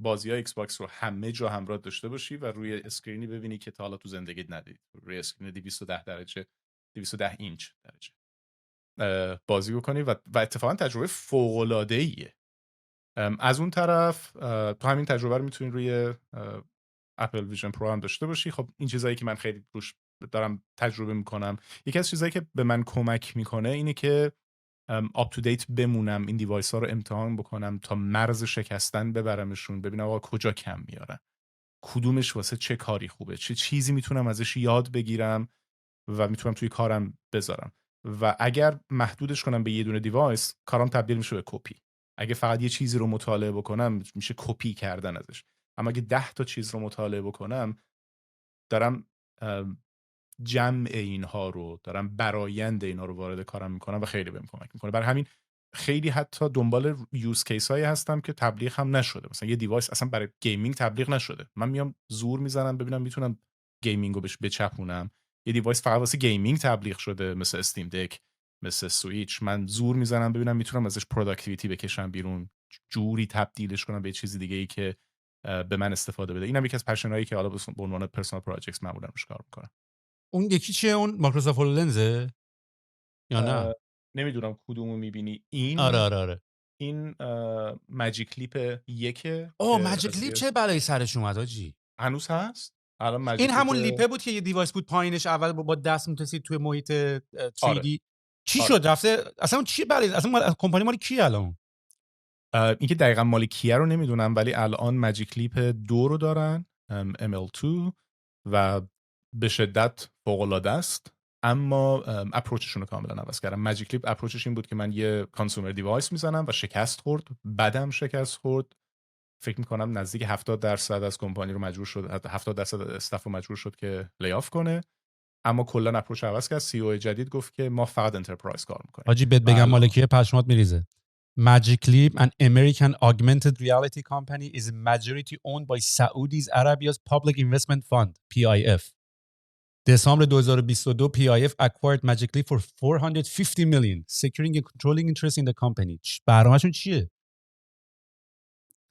بازی های ایکس باکس رو همه جا همراه داشته باشی و روی اسکرینی ببینی که تا حالا تو زندگیت ندیدی. روی اسکرین 210 درجه 210 اینچ درجه بازی بکنی و اتفاقا تجربه فوق العاده ایه. از اون طرف تو همین تجربه رو میتونی روی اپل ویژن پرو هم داشته باشی. خب این چیزایی که من خیلی روش دارم تجربه میکنم، یکی از چیزایی که به من کمک میکنه اینه که آپ تو دیت بمونم، این دیوایس ها رو امتحان بکنم تا مرز شکستن ببرمشون، ببینم آقا کجا کم میارن، کدومش واسه چه کاری خوبه، چه چیزی میتونم ازش یاد بگیرم و میتونم توی کارم بذارم. و اگر محدودش کنم به یه دونه دیوایس، کارم تبدیل میشه به کپی. اگه فقط یه چیزی رو مطالعه بکنم میشه کپی کردن ازش. اما اگه 10 تا چیز رو مطالعه بکنم، دارم جمع اینها رو دارم، برایند اینا رو وارد کارم میکنم و خیلی بهم کمک میکنه. برای همین خیلی حتی دنبال یوز کیس هایی هستم که تبلیغ هم نشده. مثلا یه دیوایس اصلا برای گیمینگ تبلیغ نشده، من میام زور میزنم ببینم میتونم گیمینگ رو بهش بچپونم. یه دیوایس فقط واسه گیمینگ تبلیغ شده مثل استیم دک، مثل سویچ، من زور میزنم ببینم میتونم ازش پروداکتیویتی بکشم بیرون، جوری تبدیلش کنم به چیز دیگه ای که به من استفاده بده. اینم یکی از پشنایی که حالا به عنوان پرسونال پروجکتس معمولا روش کار میکنم. اون یکی چیه؟ اون مایکروسافت هولولنزه یا نه؟ نمیدونم کدومو میبینی. این آره این ماجیک لیپ یکه. ماجیک لیپ چه بلایی سرش اومد آجی؟ هنوز هست الان ماجیک این همون لیپ لیپه بود که یه دیوایس بود پایینش اول با دست میتونید توی محیط 3D چی آره. شد رفته اصلا اون چی بلایی؟ اصلا کمپانی مال کی الان؟ این که دقیقاً مال کیه رو نمیدونم، ولی الان ماجیک لیپ 2 رو دارن، ML2، و به شدت فوق العاده است. اما اپروچشون رو کاملا عوض کردم. ماجیک لیپ اپروچش این بود که من یه کانسومر دیوایس میزنم و شکست خورد، بعدم شکست خورد. فکر میکنم نزدیک 70% از کمپانی رو مجبور شد، 70% استاف رو مجبور شد که لیاف کنه. اما کلا اپروچ عوض کرد. سی او جدید گفت که ما فقط انترپرایز کار میکنیم. حاجی بهت بگم مالکیه پشمات میریزه. Magic Leap, an American augmented reality company, is majority owned by Saudi Arabia's Public Investment Fund, PIF. دسامبر 2022 PIF acquired Magic Leap for 450 million, securing a controlling interest in the company. برنامه‌شون چیه؟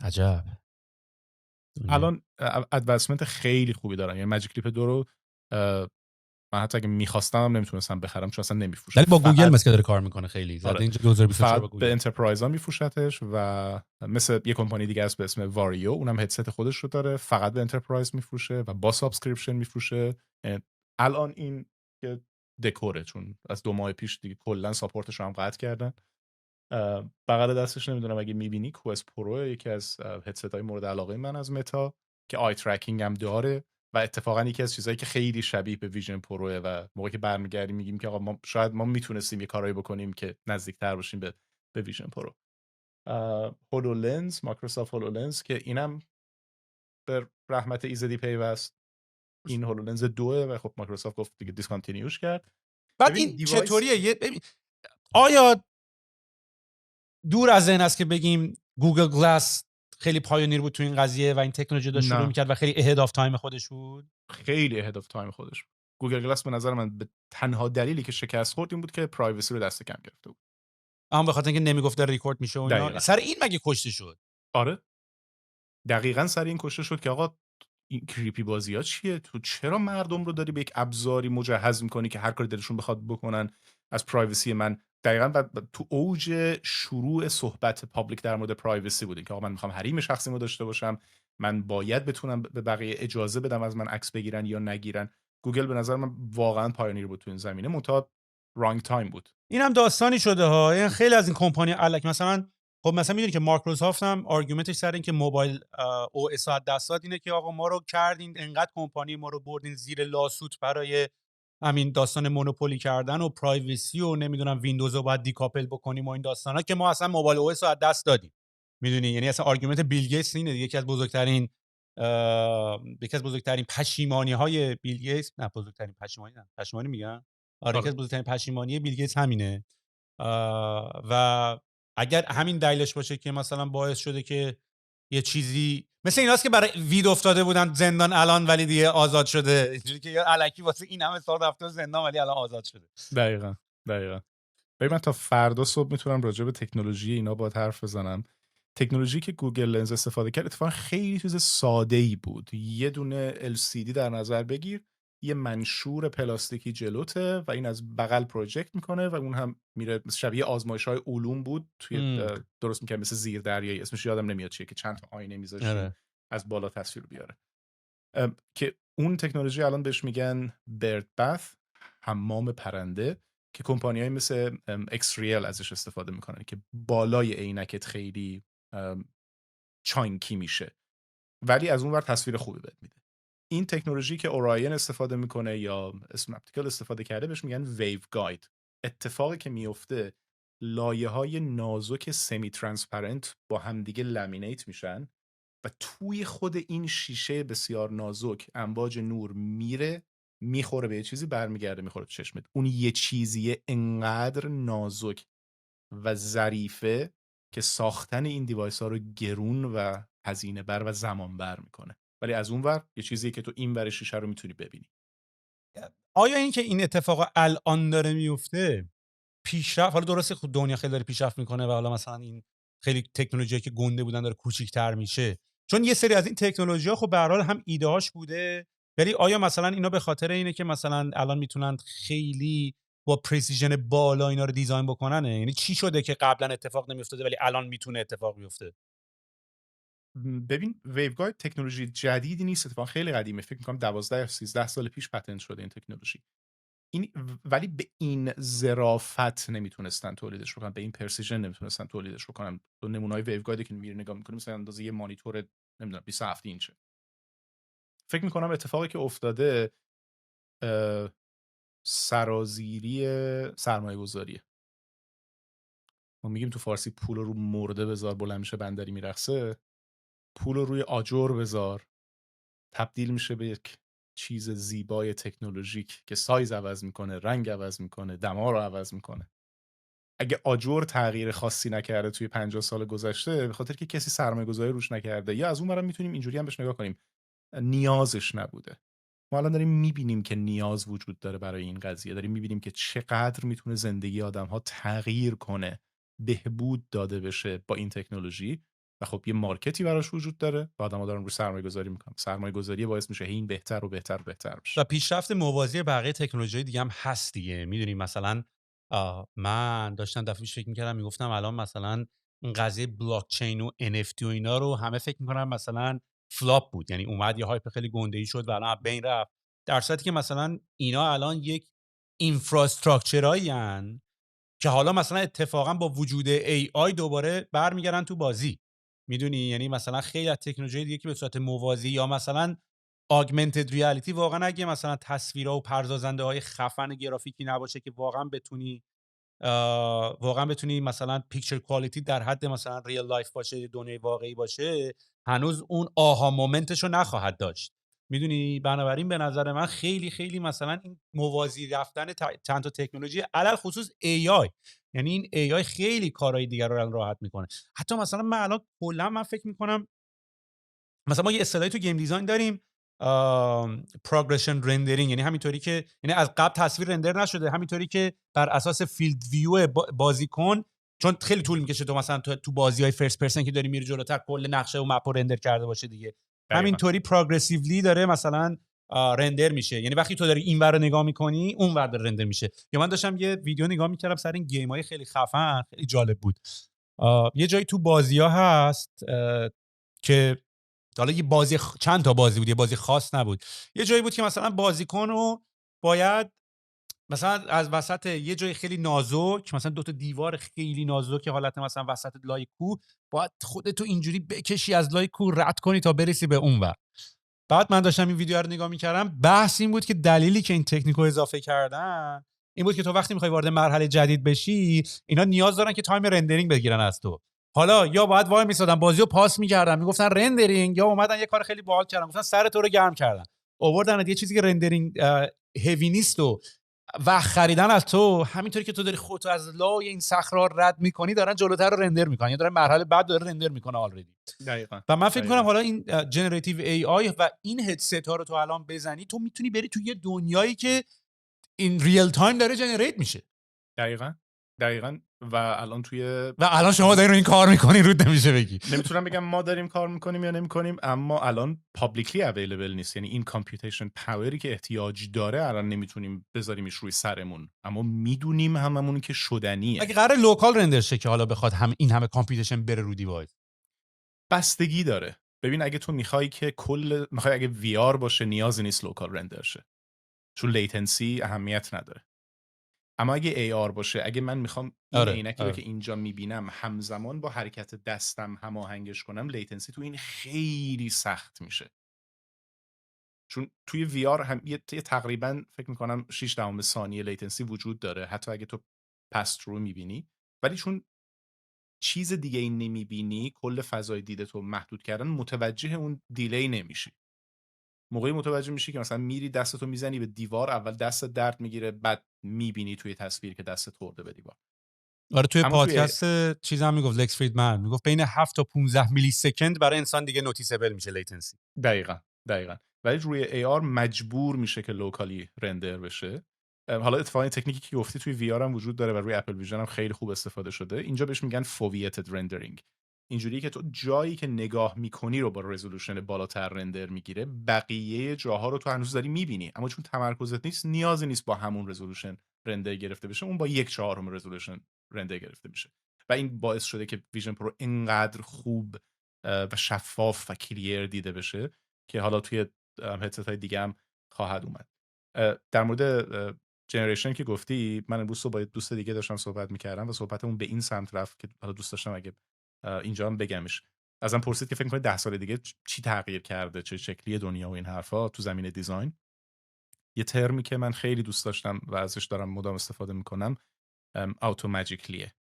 عجب. الان ادوانسمنت خیلی خوبی دارن. یعنی ماجیک لیپ 2 رو من حتی اگه می‌خواستم هم نمیتونستم بخرم چون اصلا نمیفروشه. ولی با گوگل مثل داره کار میکنه خیلی. زده اینجا 2024 با به گوگل. انترپرایزا میفروشتش و مثل یه کمپانی دیگه است به اسم واریو، اونم هدست خودش رو داره، فقط به انترپرایز میفروشه و با سابسکریپشن میفروشه. الان این که دکوره، چون از 2 ماه پیش دیگه کلا ساپورتش رو هم قطع کردن. بغل دستش نمیدونم اگه میبینی کوست پرو، یکی از هدست های مورد علاقه من از متا که آی ترکینگ هم داره و اتفاقا یکی از چیزایی که خیلی شبیه به ویژن پروه و موقعی که برمیگردیم میگیم که آقا شاید ما میتونستیم یه کارایی بکنیم که نزدیکتر باشیم به ویژن پرو. هولولنز، مایکروسافت هولولنز، که اینم به رحمت ایزدی پیوست. این هولولنز 2 و خب مایکروسافت گفت دیگه دیسکانتینیوش کرد. بعد ببین این دیوایس چطوریه؟ آیا دور از ذهن است که بگیم گوگل گلاس خیلی پایونیر بود تو این قضیه و این تکنولوژی داشت شروع نه میکرد و خیلی اهد آف تایم خودش بود؟ خیلی اهد اف تایم خودش بود. گوگل گلاس به نظر من به تنها دلیلی که شکست خورد این بود که پرایوسی رو دست کم گرفته بود. اما به خاطر اینکه نمیگفت داره ریکورد میشه و اینا، دقیقاً. سر این مگه کشته شد؟ آره دقیقاً سر این کشته شد که آقا این کریپی بازی ها چیه؟ تو چرا مردم رو داری به یک ابزاری مجهز میکنی که هر کاری دلشون بخواد بکنن از پرایوسی من؟ دقیقاً تو اوج شروع صحبت پابلیک در مورد پرایوسی بود که آقا من میخوام حریم شخصیمو داشته باشم، من باید بتونم به بقیه اجازه بدم از من عکس بگیرن یا نگیرن. گوگل به نظر من واقعاً پایونیر بود تو این زمینه، منتها رانگ تایم بود. این هم داستانی شده ها. یعنی خیلی از این کمپانی الک مثلا، خب مثلا میدونی که مایکروسافت هم آرگومنتش سر این که موبایل او اس از دست داد اینه که آقا ما رو کردین انقدر کمپانی ما رو بردین زیر لاسوت برای همین داستان مونوپولی کردن و پرایوسی و نمیدونم ویندوز رو باید دیکاپل بکنیم و این داستانا که ما اصلا موبایل او اس رو از دست دادیم. میدونی یعنی اصلا آرگومنت بیل گیتس اینه، یکی از بزرگترین پشیمانی های بیل گیتس، نه بزرگترین پشیمانی میگن، آره یکی آره از بزرگترین پشیمانی بیل گیتس همینه. و اگر همین دلیلش باشه که مثلا باعث شده که یه چیزی مثل ایناست که برای وید افتاده بودن زندان الان ولی دیگه آزاد شده، اینجوری که یا الکی واسه این همه سال رفته زندان ولی الان آزاد شده. دقیقاً. ببین من تا فردا صبح میتونم راجع به تکنولوژی اینا با حرف بزنم. تکنولوژی که گوگل لنز استفاده کرد اتفاقا خیلی چیز ساده‌ای بود. یه دونه LCD در نظر بگیر، یه منشور پلاستیکی جلوته و این از بغل پروژکت میکنه و اون هم میره شبیه آزمایش‌های علوم بود توی درست میکنه مثل زیر دریایی، اسمش یادم نمیاد چیه، که چند تا آینه میذاشیم از بالا تصویر بیاره. که اون تکنولوژی الان بهش میگن برد بث، حمام پرنده، که کمپانی‌های مثل اکسریل ازش استفاده میکنن که بالای عینکت خیلی چانکی میشه ولی از اون ور تصویر خوبی بهت میده. این تکنولوژی که اوراین استفاده میکنه یا اسنپتیکل استفاده کرده بهش میگن ویو گاید. اتفاقی که میفته لایه‌های نازک سمی ترانسپرنت با همدیگه لامینیت میشن و توی خود این شیشه بسیار نازک امواج نور میره میخوره به یه چیزی، برمیگرده میخوره تو چشمت. اون یه چیزیه انقدر نازک و ظریفه که ساختن این دیوایس ها رو گرون و هزینه بر و زمان بر میکنه، ولی از اون ور یه چیزیه که تو این ور شیشه رو میتونی ببینی. آیا این که این اتفاق الان داره میفته پیشرفت، حالا درسته خود دنیا خیلی داره پیشرفت میکنه و حالا مثلا این خیلی تکنولوژی که گنده بودن داره کوچیک‌تر میشه، چون یه سری از این تکنولوژی‌ها خب به هر حال هم ایده‌هاش بوده، ولی آیا مثلا اینا به خاطر اینه که مثلا الان میتونن خیلی با پرسیژن بالا اینا رو دیزاین بکنن؟ یعنی چی شده که قبلا اتفاق نمیافتاده ولی الان میتونه اتفاق بیفته؟ ببین ویوگاید تکنولوژی جدیدی نیست، اتفاقا خیلی قدیمه، فکر می‌کنم 12 یا 13 سال پیش پتنت شده این تکنولوژی. این ولی به این ظرافت نمیتونستن تولیدش بکنن، به این پرسیژن نمیتونستن تولیدش بکنن. تو نمونه‌های ویوگاید که میری نگاه می‌کنی مثلا اندازه یه مانیتور نمیدونم 27 اینچه. فکر می‌کنم اتفاقی که افتاده سرازیری سرمایه‌گذاریه. ما میگیم تو فارسی پول رو مرده بذار بلند میشه بندری میرقصه، پول رو روی آجر بذار تبدیل میشه به یک چیز زیبای تکنولوژیک که سایز عوض میکنه، رنگ عوض میکنه، دما رو عوض میکنه. اگه آجر تغییر خاصی نکرده توی 50 سال گذشته به خاطر که کسی سرمایه‌گذاری روش نکرده، یا از اون برم میتونیم اینجوری هم بهش نگاه کنیم نیازش نبوده. ما الان داریم میبینیم که نیاز وجود داره برای این قضیه، داریم میبینیم که چقدر میتونه زندگی آدم‌ها تغییر کنه، بهبود داده بشه با این تکنولوژی و خب یه مارکتی براش وجود داره و آدم‌ها دارن روش سرمایه‌گذاری میکنن. سرمایه‌گذاری باعث میشه این بهتر و بهتر و بهتر بشه. و پیشرفت موازی بقیه تکنولوژی دیگه هم هست دیگه. میدونی مثلا من داشتم دفعه پیش فکر می‌کردم میگفتم الان مثلا این قضیه بلاک چین و NFT و اینا رو همه فکر می‌کنن مثلا فلاپ بود، یعنی اومد یه هایپ خیلی گنده‌ای شد و الان بین رفت، در صورتی که مثلا اینا الان یک اینفراستراکچرایی ان که حالا مثلا اتفاقا با وجود AI دوباره برمیگردن تو بازی. میدونی یعنی مثلا خیلی از تکنولوژی دیگه که به صورت موازی یا مثلا augmented reality، واقعا اگه مثلا تصویرها و پردازنده های خفن گرافیکی نباشه که واقعا بتونی مثلا پیکچر کوالیتی در حد مثلا ریل لایف باشه، دنیای واقعی باشه، هنوز اون آها مومنتش رو نخواهد داشت. میدونی، بنابراین به نظر من خیلی خیلی مثلا این موازی رفتن چند تا تکنولوژی علل خصوص AI، یعنی این AI خیلی کارهای دیگر رو راحت میکنه. حتی مثلا من الان کلا من فکر میکنم مثلا ما یه اصطلاحی تو گیم دیزاین داریم پروگرشن رندرینگ، یعنی همینطوری که یعنی از قبل تصویر رندر نشده، همینطوری که بر اساس فیلد ویو بازیکن، چون خیلی طول میکشه تو مثلا تو بازی‌های فرست پرسن که داری میری جلوتر کل نقشه و مپ رو رندر کرده باشه دیگه، همینطوری پروگرسیولی داره مثلا رندر میشه، یعنی وقتی تو داری این ور رو نگاه میکنی اون ور داره رندر میشه. یا من داشتم یه ویدیو نگاه میکردم سر این گیم‌های خیلی خفن، خیلی جالب بود. یه جایی تو بازی‌ها هست که حالا یه بازی چند تا بازی بود، یه بازی خاص نبود، یه جایی بود که مثلا بازیکن رو باید مثلا از وسط یه جای خیلی نازک، مثلا 2 تا دیوار خیلی نازک که حالت مثلا وسط لای کوه، باید خودتو اینجوری بکشی از لای کوه رد کنی تا برسی به اون ور. بعد من داشتم این ویدیو رو نگاه می‌کردم، بحث این بود که دلیلی که این تکنیکو اضافه کردن این بود که تو وقتی می‌خوای وارد مرحله جدید بشی، اینا نیاز دارن که تایم رندرینگ بگیرن از تو. حالا یا باید وای میسادن بازیو پاس می‌کردن میگفتن رندرینگ، یا اومدن یه کار خیلی باحال کردن گفتن سر تو رو گرم کردن، آوردن یه چیزی که رندرینگ هیوی نیست و وقت خریدن از تو، همینطوری که تو داری خودتو از لای این صخره رد می‌کنی دارن جلوتر رو رندر می‌کنن، یا دارن مرحله بعد داره رندر می‌کنه آلردی. دقیقاً. و من فکر می‌کنم حالا این جنراتیو ای آی و این هدست ها رو تو الان بزنی، تو میتونی بری تو یه دنیایی که این ریل تایم داره جنریت میشه. دقیقاً و الان شما دارین رو این کار میکنین، رود نمیشه بگی. نمیتونم بگم ما داریم کار میکنیم یا نمیکنیم، اما الان پابلیکلی اویلیبل نیست، یعنی این کامپیوتیشن پاوری که احتیاج داره الان نمیتونیم بذاریمش روی سرمون، اما میدونیم هممون که شدنیه. اگه قرار لوکال رندر شه که حالا بخواد این همه کامپیوتیشن بره رو دیوایس، بستگی داره. ببین اگه تو میخوای که اگه وی آر باشه نیازی نیست لوکال رندر شه، چون لیتنسی اهمیت نداره. اما اگه ای آر باشه، اگه من میخوام این عینکی رو که اینجا میبینم همزمان با حرکت دستم هماهنگش کنم، لیتنسی تو این خیلی سخت میشه. چون توی وی آر هم یه تقریبا فکر میکنم 6 ثانیه لیتنسی وجود داره حتی اگه تو پست رو میبینی، ولی چون چیز دیگه این نمیبینی، کل فضای دیدتو محدود کردن، متوجه اون دیلی نمیشی. موقعی متوجه میشی که مثلا میری دستتو میزنی به دیوار، اول دستت درد میگیره، بعد میبینی توی تصویر که دستت خورده به دیوار. آره توی پادکست چیزام میگفت لکس فریدمن میگفت بین 7 تا 15 میلی سکند برای انسان دیگه نوتیسبل میشه لیتنسی. دقیقاً. ولی روی AR مجبور میشه که لوکالی رندر بشه. حالا اتفاقا تکنیکی که گفتی توی VR هم وجود داره و روی اپل ویژن هم خیلی خوب استفاده شده. اینجا بهش میگن فوویتد رندرینگ. اینجوریه که تو جایی که نگاه میکنی رو با رزولوشن بالاتر رندر میگیره، بقیه جاها رو تو هنوز داری میبینی، اما چون تمرکزت نیست نیازی نیست با همون رزولوشن رندر گرفته بشه، اون با 1/4 رزولوشن رندر گرفته میشه. و این باعث شده که ویژن پرو اینقدر خوب و شفاف و کلیر دیده بشه که حالا توی هدست های دیگه هم خواهد اومد. در مورد جنریشن که گفتی، من امروز با یه دوست دیگه داشتم صحبت میکردم و صحبتمون به این سمت رفت که حالا دوست داشتم اگه اینجا هم بگمش. ازم پرسید که فکر می‌کنی 10 سال دیگه چی تغییر کرده، چه شکلی دنیا و این حرفا تو زمینه دیزاین. یه ترمی که من خیلی دوست داشتم و ازش دارم مدام استفاده میکنم اتوماتیکلیه.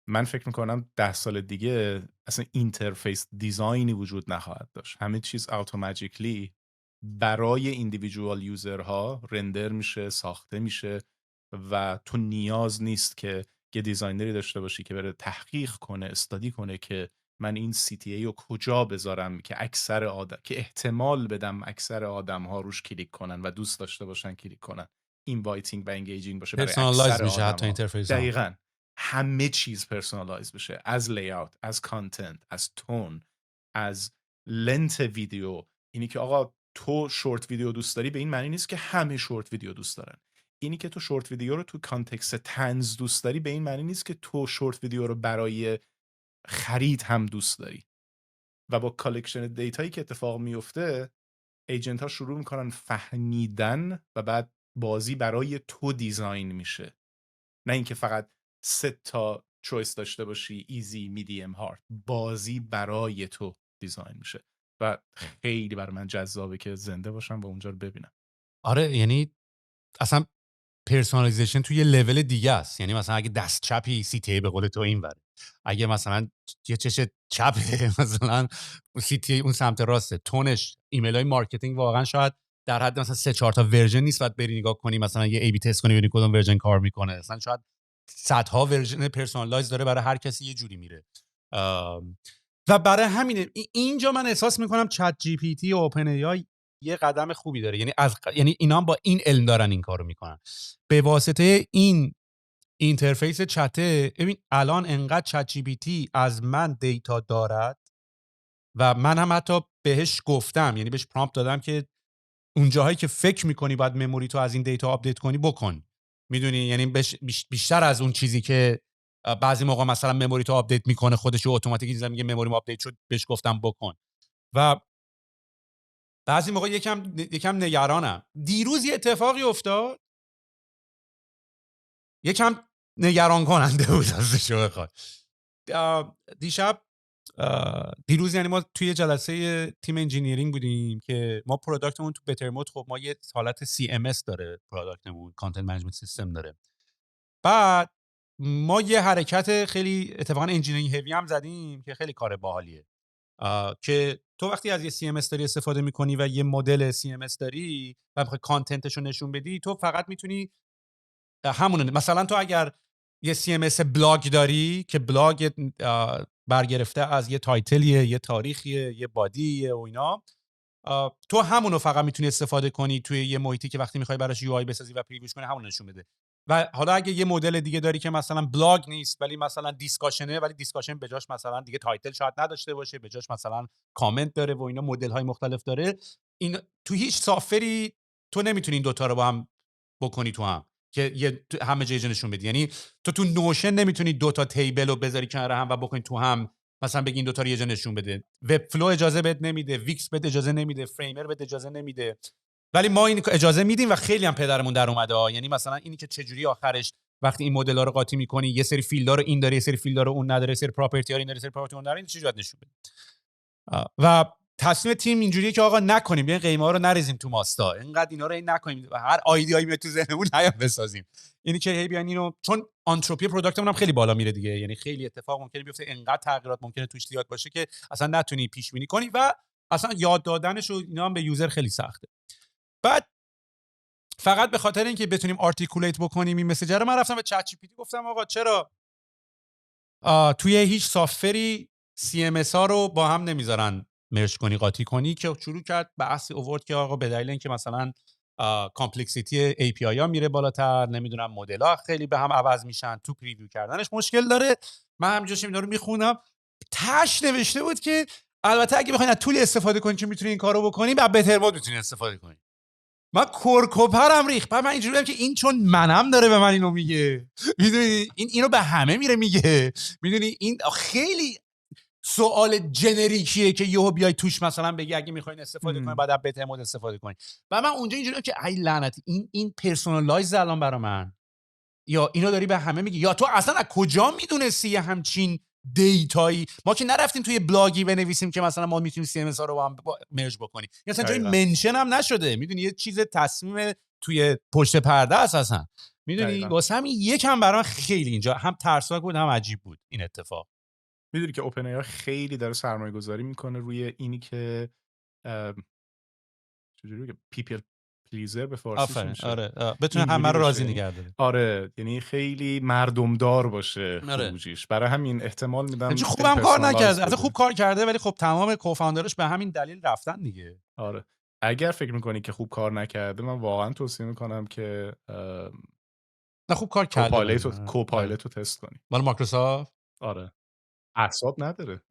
من فکر میکنم 10 سال دیگه اصلا اینترفیس دیزاینی وجود نخواهد داشت. همه چیز اتوماتیکلی برای ایندیویدوال یوزرها رندر میشه، ساخته میشه و تو نیاز نیست که یه دیزاینری داشته باشی که بره تحقیق کنه، استادی کنه که من این CTA رو کجا بذارم که که احتمال بدم اکثر آدم‌ها روش کلیک کنن و دوست داشته باشن کلیک کنن. اینوایتینگ و انگیجینگ باشه برای اکثر میشه آدم‌ها. حتی اینترفیس. دقیقاً. همه چیز پرسونالایز بشه، از لیاوت، از کانتنت، از تون، از لنت ویدیو. اینی که آقا تو شورت ویدیو دوست داری به این معنی نیست که همه شورت ویدیو دوست دارن. اینی که تو شورت ویدیو رو تو کانتکست تنز دوست داری به این معنی نیست که تو شورت ویدیو رو برای خرید هم دوست داری. و با کالکشن دیتایی که اتفاق میفته، ایجنت ها شروع میکنن فهمیدن و بعد بازی برای تو دیزاین میشه، نه اینکه فقط 3 تا چویس داشته باشی، ایزی، میدیم، هارد. بازی برای تو دیزاین میشه و خیلی برای من جذابه که زنده باشم و اونجا رو ببینم. آره یعنی اصلا پرسونالیزیشن توی لول دیگه است. یعنی مثلا اگه دست چپی CTA به قول تو این وره، اگه مثلا یه چش چپه مثلا CTA اون سمت راسته، تونش ایمیل های مارکتینگ واقعا شاید در حد مثلا 3-4 تا ورژن نیست، بعد بری نگاه کنی مثلا یه ای بی تست کنی ببینی کدوم ورژن کار میکنه. مثلا شاید صدها ورژن پرسونالایز داره، برای هر کسی یه جوری میره. و برای همینه اینجا من احساس میکنم چت جی پی تی و اوپن ای آی یه قدم خوبی داره. یعنی اینا هم با این علم دارن این کارو میکنن. به واسطه این اینترفیس چته، ببین الان انقدر چت جی پی تی از من دیتا دارد و من هم حتی بهش گفتم، یعنی بهش پرامپت دادم که اون جاهایی که فکر میکنی باید مموری تو از این دیتا آپدیت کنی بکن. میدونی یعنی بیشتر از اون چیزی که بعضی موقع مثلا مموری تو آپدیت میکنه خودش اتوماتیک چیزا میگه مموری آپدیت شد، بهش گفتم بکن. و بعضی موقع یکم نگرانم. دیروز یه اتفاقی افتاد یکم نگران کننده بود ازش بخواد. دیروز یعنی ما توی جلسه تیم انجینیرینگ بودیم که ما پروداکتمون تو بتر مود، خب ما یه حالت CMS داره پروداکتمون، کانتنت منیجمنت سیستم داره. بعد ما یه حرکت خیلی اتفاقا انجینیرینگ هیوی هم زدیم که خیلی کار باحالیه، که تو وقتی از یه CMS داری استفاده میکنی و یه مدل CMS داری و میخوای کانتنتش رو نشون بدی، تو فقط میتونی همونه. مثلا تو اگر یه CMS بلاگ داری که بلاگ برگرفته از یه تایتلیه، یه تاریخیه، یه بادیه و اینا، تو همونو فقط میتونی استفاده کنی توی یه محیطی که وقتی میخوای براش UI بسازی و پریویوش کنی همون نشون بده. و حالا اگه یه مدل دیگه داری که مثلا بلاگ نیست ولی مثلا دیسکاشنه، ولی دیسکاشن بجاش مثلا دیگه تایتل شاید نداشته باشه، بجاش مثلا کامنت داره و اینا، مدل های مختلف داره، این تو هیچ سافری تو نمیتونی این دوتا رو با هم بکنی تو هم که همه جای نشون بدی. یعنی تو نوشن نمیتونی دوتا تیبل رو بذاری کنار هم و بکنی تو هم مثلا بگی این دوتا رو یه جا نشون بده. وب فلو اجازه بهت نمیده، ویکس بهت اجازه نمیده، فریمر بهت اجازه نمیده، ولی ما این اجازه میدیم و خیلی هم پدرمون در اومده ها. یعنی مثلا اینی که چجوری آخرش وقتی این مدل‌ها رو قاطی می‌کنی یه سری فیلدها رو این داره، یه سری فیلدها رو اون نداره، یه سری پراپرتی ها رو این داره، یه سری پراپرتی اون نداره، این چجوری باید نشون بده. و تصمیم تیم اینجوریه که آقا نکنیم، بیاین قیمه‌ها رو نریزیم تو ماستا، اینقدر اینا رو نکنیم و هر ایده‌ای میاد تو ذهنمون نیام بسازیم. اینی که هی بیاین اینو، چون آنتروپی پروداکتمون هم خیلی بالا میره دیگه، یعنی خیلی اتفاق ممکنه بیفته، انقدر تغییرات ممکنه توش زیاد باشه که اصلا نتونی پیش بینی کنی و اصلا یاد دادنش و اینا هم به یوزر خیلی سخته. بعد فقط به خاطر اینکه بتونیم آرتیکولیت بکنیم این مسیج رو، من رفتم به چت جی پی تی گفتم آقا چرا توی هیچ سافری CMS ها رو با هم نمیذارن مرج کنی، قاطی کنی، که شروع کرد بحث اوورد که آقا به دلیل اینکه مثلا کامپلکسیتی API ها میره بالاتر، نمیدونم مدل ها خیلی به هم عوض میشن، تو پریویو کردنش مشکل داره. من همینجوری اینا رو میخونم، تاش نوشته بود که البته اگه بخواید از طولی استفاده کنید که میتونید این کارو بکنید، بعد بهتر مود میتونید استفاده کنید. من کرکوپرم ریخت. بعد من اینجوری بودم که این چون منم داره به من اینو میگه، میدونی اینو به همه میره میگه، میدونی این خیلی سوال جنریکیه که یهو بیای توش مثلا بگی اگه میخواین استفاده کنید بعد از بهتر مود استفاده کنید. و من اونجا اینجوری که ای لعنتی این پرسونالایز الان برای من، یا اینو داری به همه میگی، یا تو اصلا از کجا میدونستی همچین دیتایی؟ ما که نرفتیم توی بلاگی بنویسیم که مثلا ما میتونیم CMS ها رو با هم مرج بکنیم، مثلا جای منشن هم نشده، میدونی یه چیز تصمیم توی پشت پرده است اصلا، میدونی. واسه همین یکم برام خیلی اینجا هم ترسناک بود هم عجیب بود این اتفاق. میدونی که اوپن ای خیلی داره سرمایه گذاری میکنه روی اینی که چجوری که پیپل پلیزر به فارسی میشه، آره بتونه همه رو راضی نگه داره. آره یعنی خیلی مردمدار باشه خروجیش. برای همین احتمال میدم خوبم کار نکرده، البته خوب کار کرده ولی خب تمام کوفاندرش به همین دلیل رفتن دیگه. آره اگر فکر میکنی که خوب کار نکرده، من واقعا توصیه میکنم که نه خوب کار کرده، کوپایلت رو تست کنی. مال مایکروسافت. آره اعصاب نداره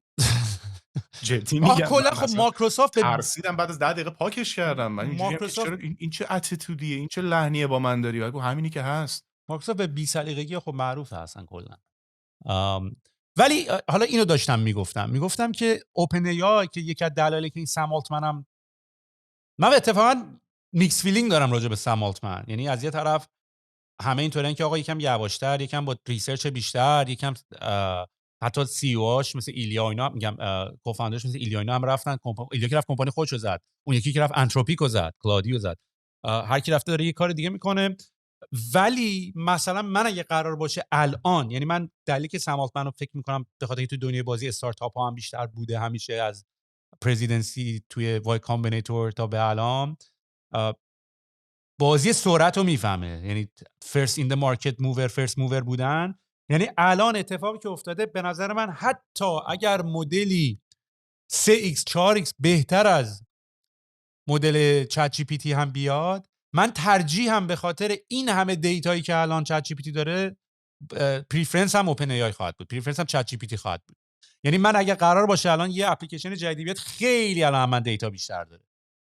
جدی میگم. کلا خب مایکروسافت ترسیدم بعد از 10 دقیقه پاکش کردم. من اینجوریه این چه اتیتودیه، این چه لحنیه با من داری؟ بگو همینی که هست. مایکروسافت به بی‌سلیقگی خب معروفه اصلا کلا. ولی حالا اینو داشتم میگفتم که اوپن ای آی که یکی از دلایلی که این سم آلتمن، من اتفاقا میکس فیلینگ دارم راجع به سم آلتمن. یعنی از یه طرف همه اینطورن که آقا یکم یواشتر، یکم با ریسرچ بیشتر، یکم حتی سی او اش مثل ایلیا اینا، میگم کوفاندرش مثل ایلیا اینا هم رفتن، ایلیا که رفت کمپانی خودشو زد، اون یکی که رفت انتروپیکو زد، کلادیو زد، هر کی رفته داره یه کار دیگه میکنه. ولی مثلا من اگه قرار باشه الان، یعنی من دلیلی که سم آلتمن رو فکر میکنم به خاطر اینکه تو دنیای بازی استارتاپ ها هم بیشتر بوده همیشه از پرزیدنسی توی وای کامبینیتور تا به الان، بازی سرعت رو میفهمه، یعنی فرست این د مارکت موور، فرست موور بودن. یعنی الان اتفاقی که افتاده به نظر من حتی اگر مدلی 3x 4x بهتر از مدل چت جی پی تی هم بیاد، من ترجیح هم به خاطر این همه دیتایی که الان چت جی پی تی داره پریفرنس هم اوپن ای آی خواهد بود، پریفرنس هم چت جی پی تی خواهد بود. یعنی من اگه قرار باشه الان یه اپلیکیشن جدید بیاد، خیلی الان من دیتا بیشتر داره،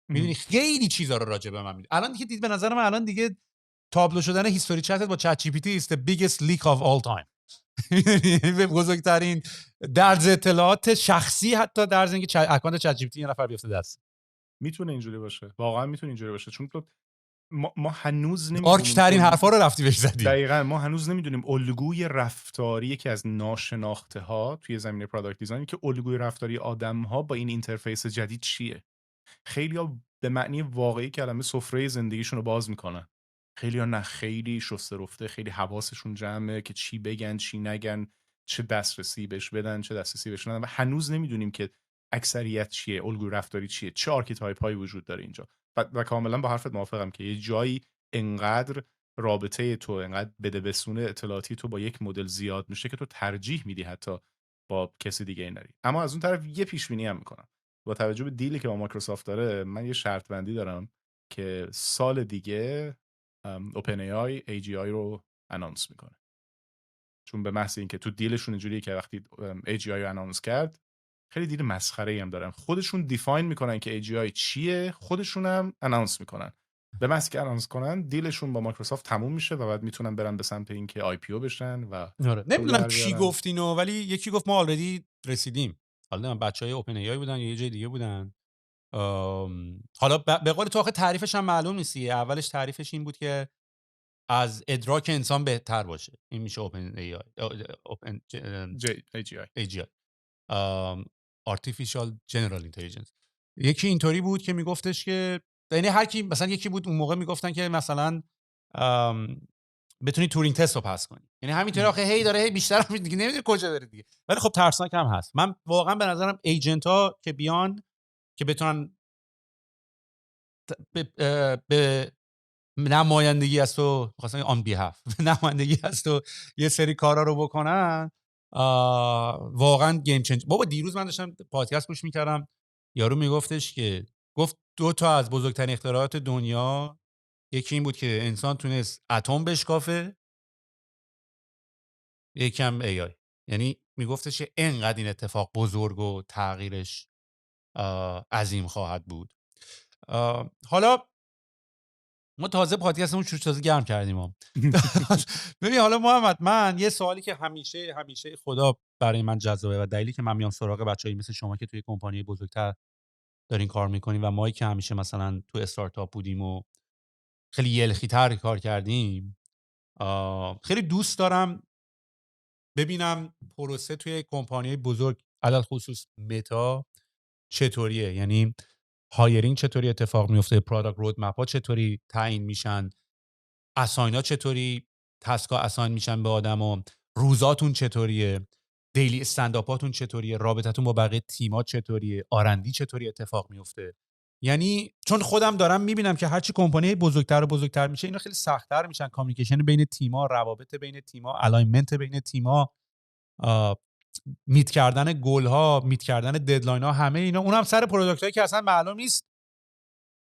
میدونی خیلی چیزا رو راجع به من میدونی. الان دیگه به نظر من الان دیگه تابلو شدن هیستوری چت با چت جی پی تی is the biggest leak of all time. یعنی بزرگترین درز اطلاعات شخصی حتی درز اینکه اکانت چت جی پی تی یه نفر بیفته دست. میتونه اینجوری باشه، واقعا میتونه اینجوری باشه، چون تو ما هنوز نمیدونیم دارکترین حرفا رو رفتی بهش زدی. دقیقاً ما هنوز نمیدونیم الگوی رفتاری، یکی از ناشناخته ها توی زمینه پروداکت دیزاین، که الگوی رفتاری آدم ها با این اینترفیس جدید چیه. خیلی‌ها به معنی واقعی کلمه سفره زندگیشون رو باز میکنن، خیلی‌ها نه، خیلی شسته رفته، خیلی حواسشون جمعه که چی بگن چی نگن، چه دسترسی بهش بدن چه دسترسی بهش ندن، و هنوز نمیدونیم که اکثریت چیه، الگوی رفتاری چیه، چه آرکیتایپ هایی وجود داره اینجا. و کاملا با حرفت موافقم که یه جایی انقدر رابطه تو، انقدر بده بسونه اطلاعاتی تو با یک مدل زیاد میشه که تو ترجیح میدی حتی با کسی دیگه نری. اما از اون طرف یه پیش بینی هم میکنم، با توجه به دیلی که با مایکروسافت داره، من یه شرط بندی دارم که سال دیگه اوپن ای آی AGI رو انانس میکنه، چون به محض اینکه تو دیلشون اینجوریه که وقتی AGI رو انانس کرد، خیلی دیل مسخره‌ای هم دارن، خودشون دیفاین میکنن که AGI چیه، خودشون هم انانس میکنن. به محض که انانس کنن دیلشون با مایکروسافت تموم میشه و بعد میتونن برن به سمت اینکه IPO بشن. و نمیدونم کی گفت اینو، ولی یکی گفت ما آلردی رسیدیم. حالا بچهای اوپن ای آی بودن یا یه جای دیگه بودن. حالا به قول تو آخه تعریفش هم معلوم نیست. اولش تعریفش این بود که از ادراک انسان بهتر باشه، این میشه اوپن ای آی، اوپن AGI، Artificial General Intelligence. یکی اینطوری بود که میگفتش که یعنی هر کی، مثلا یکی بود اون موقع میگفتن که مثلا بتونی تورینگ تست رو پس کنی، یعنی همینطوری آخه هی داره هی بیشتر دیگه نمیدونه کجا بره دیگه. ولی خب ترسناک هم هست. من واقعا به نظرم ایجنت ها که بیان که بتونن به نمایندگی از تو، خاصه آن بیهاف نمایندگی از تو یه سری کارا رو بکنن، واقعا گیم چنج. بابا دیروز من داشتم پادکست گوش میکردم، یارو میگفتش که گفت 2 تا از بزرگترین اختراعات دنیا، یکی این بود که انسان تونست اتم بشکافه، یکم ای آی. یعنی میگفتش که اینقدر این اتفاق بزرگ و تغییرش عظیم خواهد بود. حالا ما تازه پادکستمون تازه گرم کردیم. ببین حالا محمد، من یه سوالی که همیشه خدا برای من جذابه و دلیلی که من میام سراغ بچه‌ای مثل شما که توی کمپانی بزرگتر دارین کار میکنین و ما که همیشه مثلا تو استارتاپ بودیم و خیلی یلخی‌تر کار کردیم، خیلی دوست دارم ببینم پروسه توی کمپانی بزرگ علل خصوص متا چطوریه. یعنی هایرینگ چطوری اتفاق میفته، پروداکت رودمپ ها چطوری تعیین میشن، اساینا چطوری تاسکا اساین میشن به آدما، روزاتون چطوریه، دیلی استنداپاتون چطوریه، رابطتون با بقیه تیم‌ها چطوریه، آرندی چطوری اتفاق میفته. یعنی چون خودم دارم میبینم که هرچی کمپانی بزرگتر میشه، اینا خیلی سخت‌تر میشن، کامیونیکیشن بین تیم‌ها، روابط بین تیم‌ها، الاینمنت بین تیم‌ها، میت کردن گل‌ها، میت کردن ددلاین‌ها، همه اینا، اونم سر پروداکتایی که اصلا معلوم نیست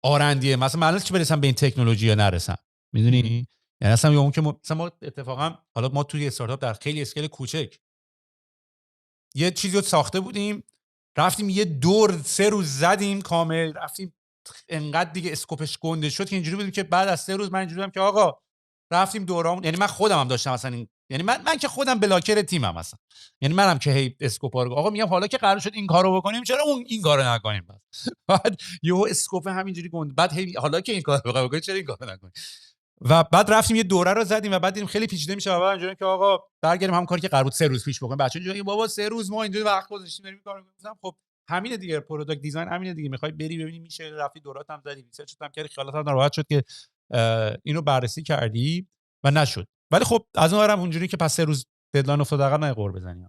آرندیه، مثلا معلوم نیست که برسن به این تکنولوژی یا نرسن، میدونی؟ یعنی اصلا اون که مثلا ما اتفاقا حالا ما توی استارتاپ در خیلی اسکیل کوچک یه چیزی رو ساخته بودیم، رفتیم یه دور 3 روز زدیم کامل، رفتیم انقدر دیگه اسکوپش گنده شد که اینجوری بودیم که بعد از 3 روز من اینجوری بودم که آقا رفتیم دورامون، یعنی من خودم هم داشتم مثلا این، یعنی من که خودم بلاکر تیمم مثلا، یعنی منم که هی اسکوپا رو آقا میگم حالا که قرار شد این کارو بکنیم چرا اون این کارو نکنیم، بعد یهو اسکوپ همینجوری گنده، بعد هی حالا که این کارو بکنیم چرا این کارو نکنیم، و بعد رفتیم یه دوره رو زدیم و بعد دیدیم خیلی پیچیده میشه و بعد اینجوری که آقا برگردیم هم کاری که قرار بود 3 روز پیش بکنیم. بچه‌ها اینجوری بابا 3 روز ما اینجوری وقت گذاشتیم داریم کار می‌کنیم. خب همینه دیگه، پروداکت دیزاین همینه دیگه، می‌خوای بری ببینی میشه، رفتی دورات هم زدی، ریسرچ هم کردی، خیالات هم راحت شد که اینو بررسی کردی. و نشد. ولی خب از اون ورم اونجوری که پس 3 روز ددلاین افتاد عقب نه قور بزنی.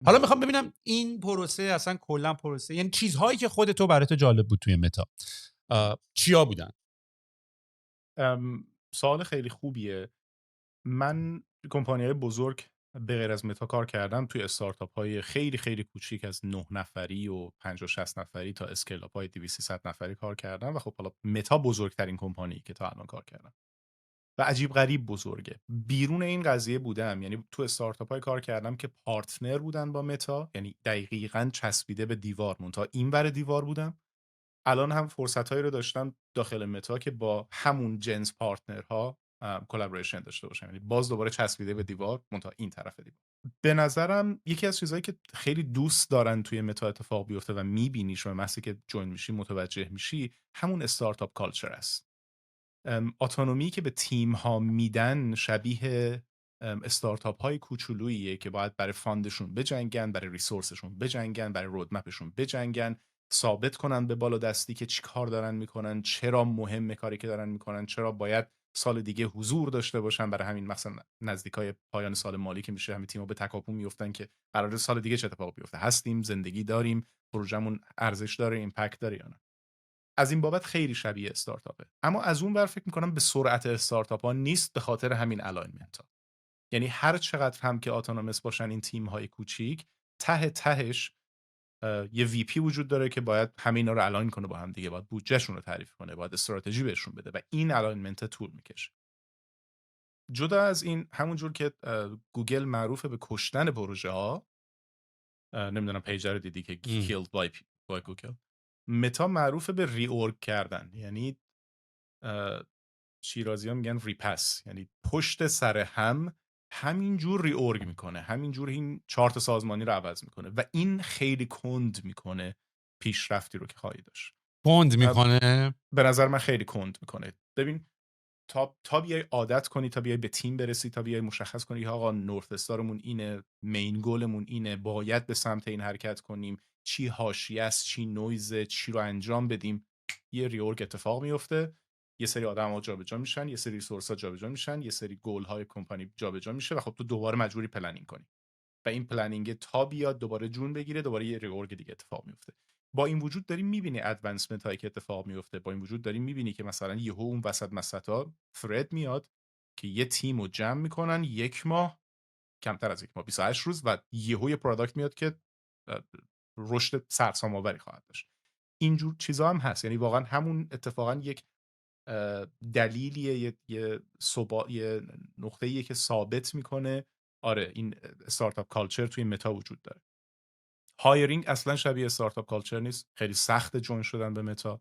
حالا میخوام ببینم این پروسه اصلا کلا پروسه، یعنی چیزهایی که خودت تو برات جالب بود توی متا چیا بودن؟ سوال خیلی خوبیه. من کمپانی‌های بزرگ به غیر از متا کار کردم توی استارتاپ‌های خیلی خیلی کوچیک از 9 نفری و 50 60 نفری تا اسکیل‌آپ‌های 200 300 نفری کار کردم و خب حالا متا بزرگترین کمپانی که تا الان کار کردم و عجیب غریب بزرگه. بیرون این قضیه بودم، یعنی تو استارتاپ‌های کار کردم که پارتنر بودن با متا، یعنی دقیقاً چسبیده به دیوار، تا این ور دیوار بودم. الان هم فرصت‌هایی رو داشتم داخل متا که با همون جنس پارتنرها کلابریشن داشته باشم، یعنی باز دوباره چسبیده به دیوار منتها این طرف دیوار. به نظرم یکی از چیزهایی که خیلی دوست دارن توی متا اتفاق بیفته و میبینیش و محضی که جوین میشی متوجه میشی، همون استارتاپ کالچر است. اتونومی که به تیم ها میدن شبیه استارتاپ های کوچولوییه که باید برای فاندشون بجنگن، برای ریسورسشون بجنگن، برای رودمپشون بجنگن، ثابت کنن به بالا دستی که چی کار دارن میکنن، چرا مهمه کاری که دارن میکنن، چرا باید سال دیگه حضور داشته باشن. برای همین مثلا نزدیکای پایان سال مالی که میشه همین تیم‌ها به تکاپو میافتن که قراره سال دیگه چه اتفاقی بیفته، هستیم، زندگی داریم، پروژمون ارزش داره، ایمپکت داره یا نه. از این بابت خیلی شبیه استارتاپه. اما از اون ور فکر میکنم به سرعت استارتاپ ها نیست، به خاطر همین الاینمنت ها. یعنی هر چقدر هم که اتونومس باشن این تیم های کوچیک، ته تهش یه وی پی وجود داره که باید همه اینا رو الاین کنه با هم دیگه، باید بودجهشون رو تعریف کنه، باید استراتژی بهشون بده و این الاینمنت طول میکشه. جدا از این، همونجور که گوگل معروفه به کشتن پروژه ها، نمیدونم پیج رو دیدی که killed by گوگل، متا معروفه به ری اورگ کردن. یعنی شیرازی‌ها میگن ریپس، یعنی پشت سر هم همینجور ری اورگ میکنه، همینجور این چارت سازمانی رو عوض میکنه و این خیلی کند میکنه پیشرفتی رو که خواهی داشت. کند میکنه؟ به نظر من خیلی کند میکنه. ببین تا بیای عادت کنی، تا بیای به تیم برسی، تا بیای مشخص کنی آقا نورث استارمون اینه، مین گولمون اینه، باید به سمت این حرکت کنیم، چی حاشیه است، چی نویزه، چی رو انجام بدیم، یه ریورک اتفاق میفته، یه سری آدم‌ها جابجا میشن، یه سری ریسورس‌ها جابجا میشن، یه سری گول‌های کمپانی جابجا میشه و خب تو دوباره مجبوری پلنینگ کنی و این پلنینگ تا بیاد دوباره جون بگیره، دوباره یه ریورک دیگه اتفاق میفته. با این وجود داریم میبینی ادوانسمنت هایی که اتفاق میفته، با این وجود داریم میبینی که مثلا یهو اون وسط مسطا ثرد میاد که یه تیم رو جمع میکنن 1 ماه، کمتر از 1 ماه، 28 روز، و یهو یه پروداکت میاد که رشد سرسام آوری خواهد داشت. اینجور چیزا هم هست. یعنی واقعا همون اتفاقا یک دلیلیه، یه نقطه‌ایه که ثابت میکنه آره این استارتاپ کالچر توی متا وجود داره. هایرینگ اصلا شبیه استارتاپ کالچر نیست، خیلی سخت جوین شدن به متا.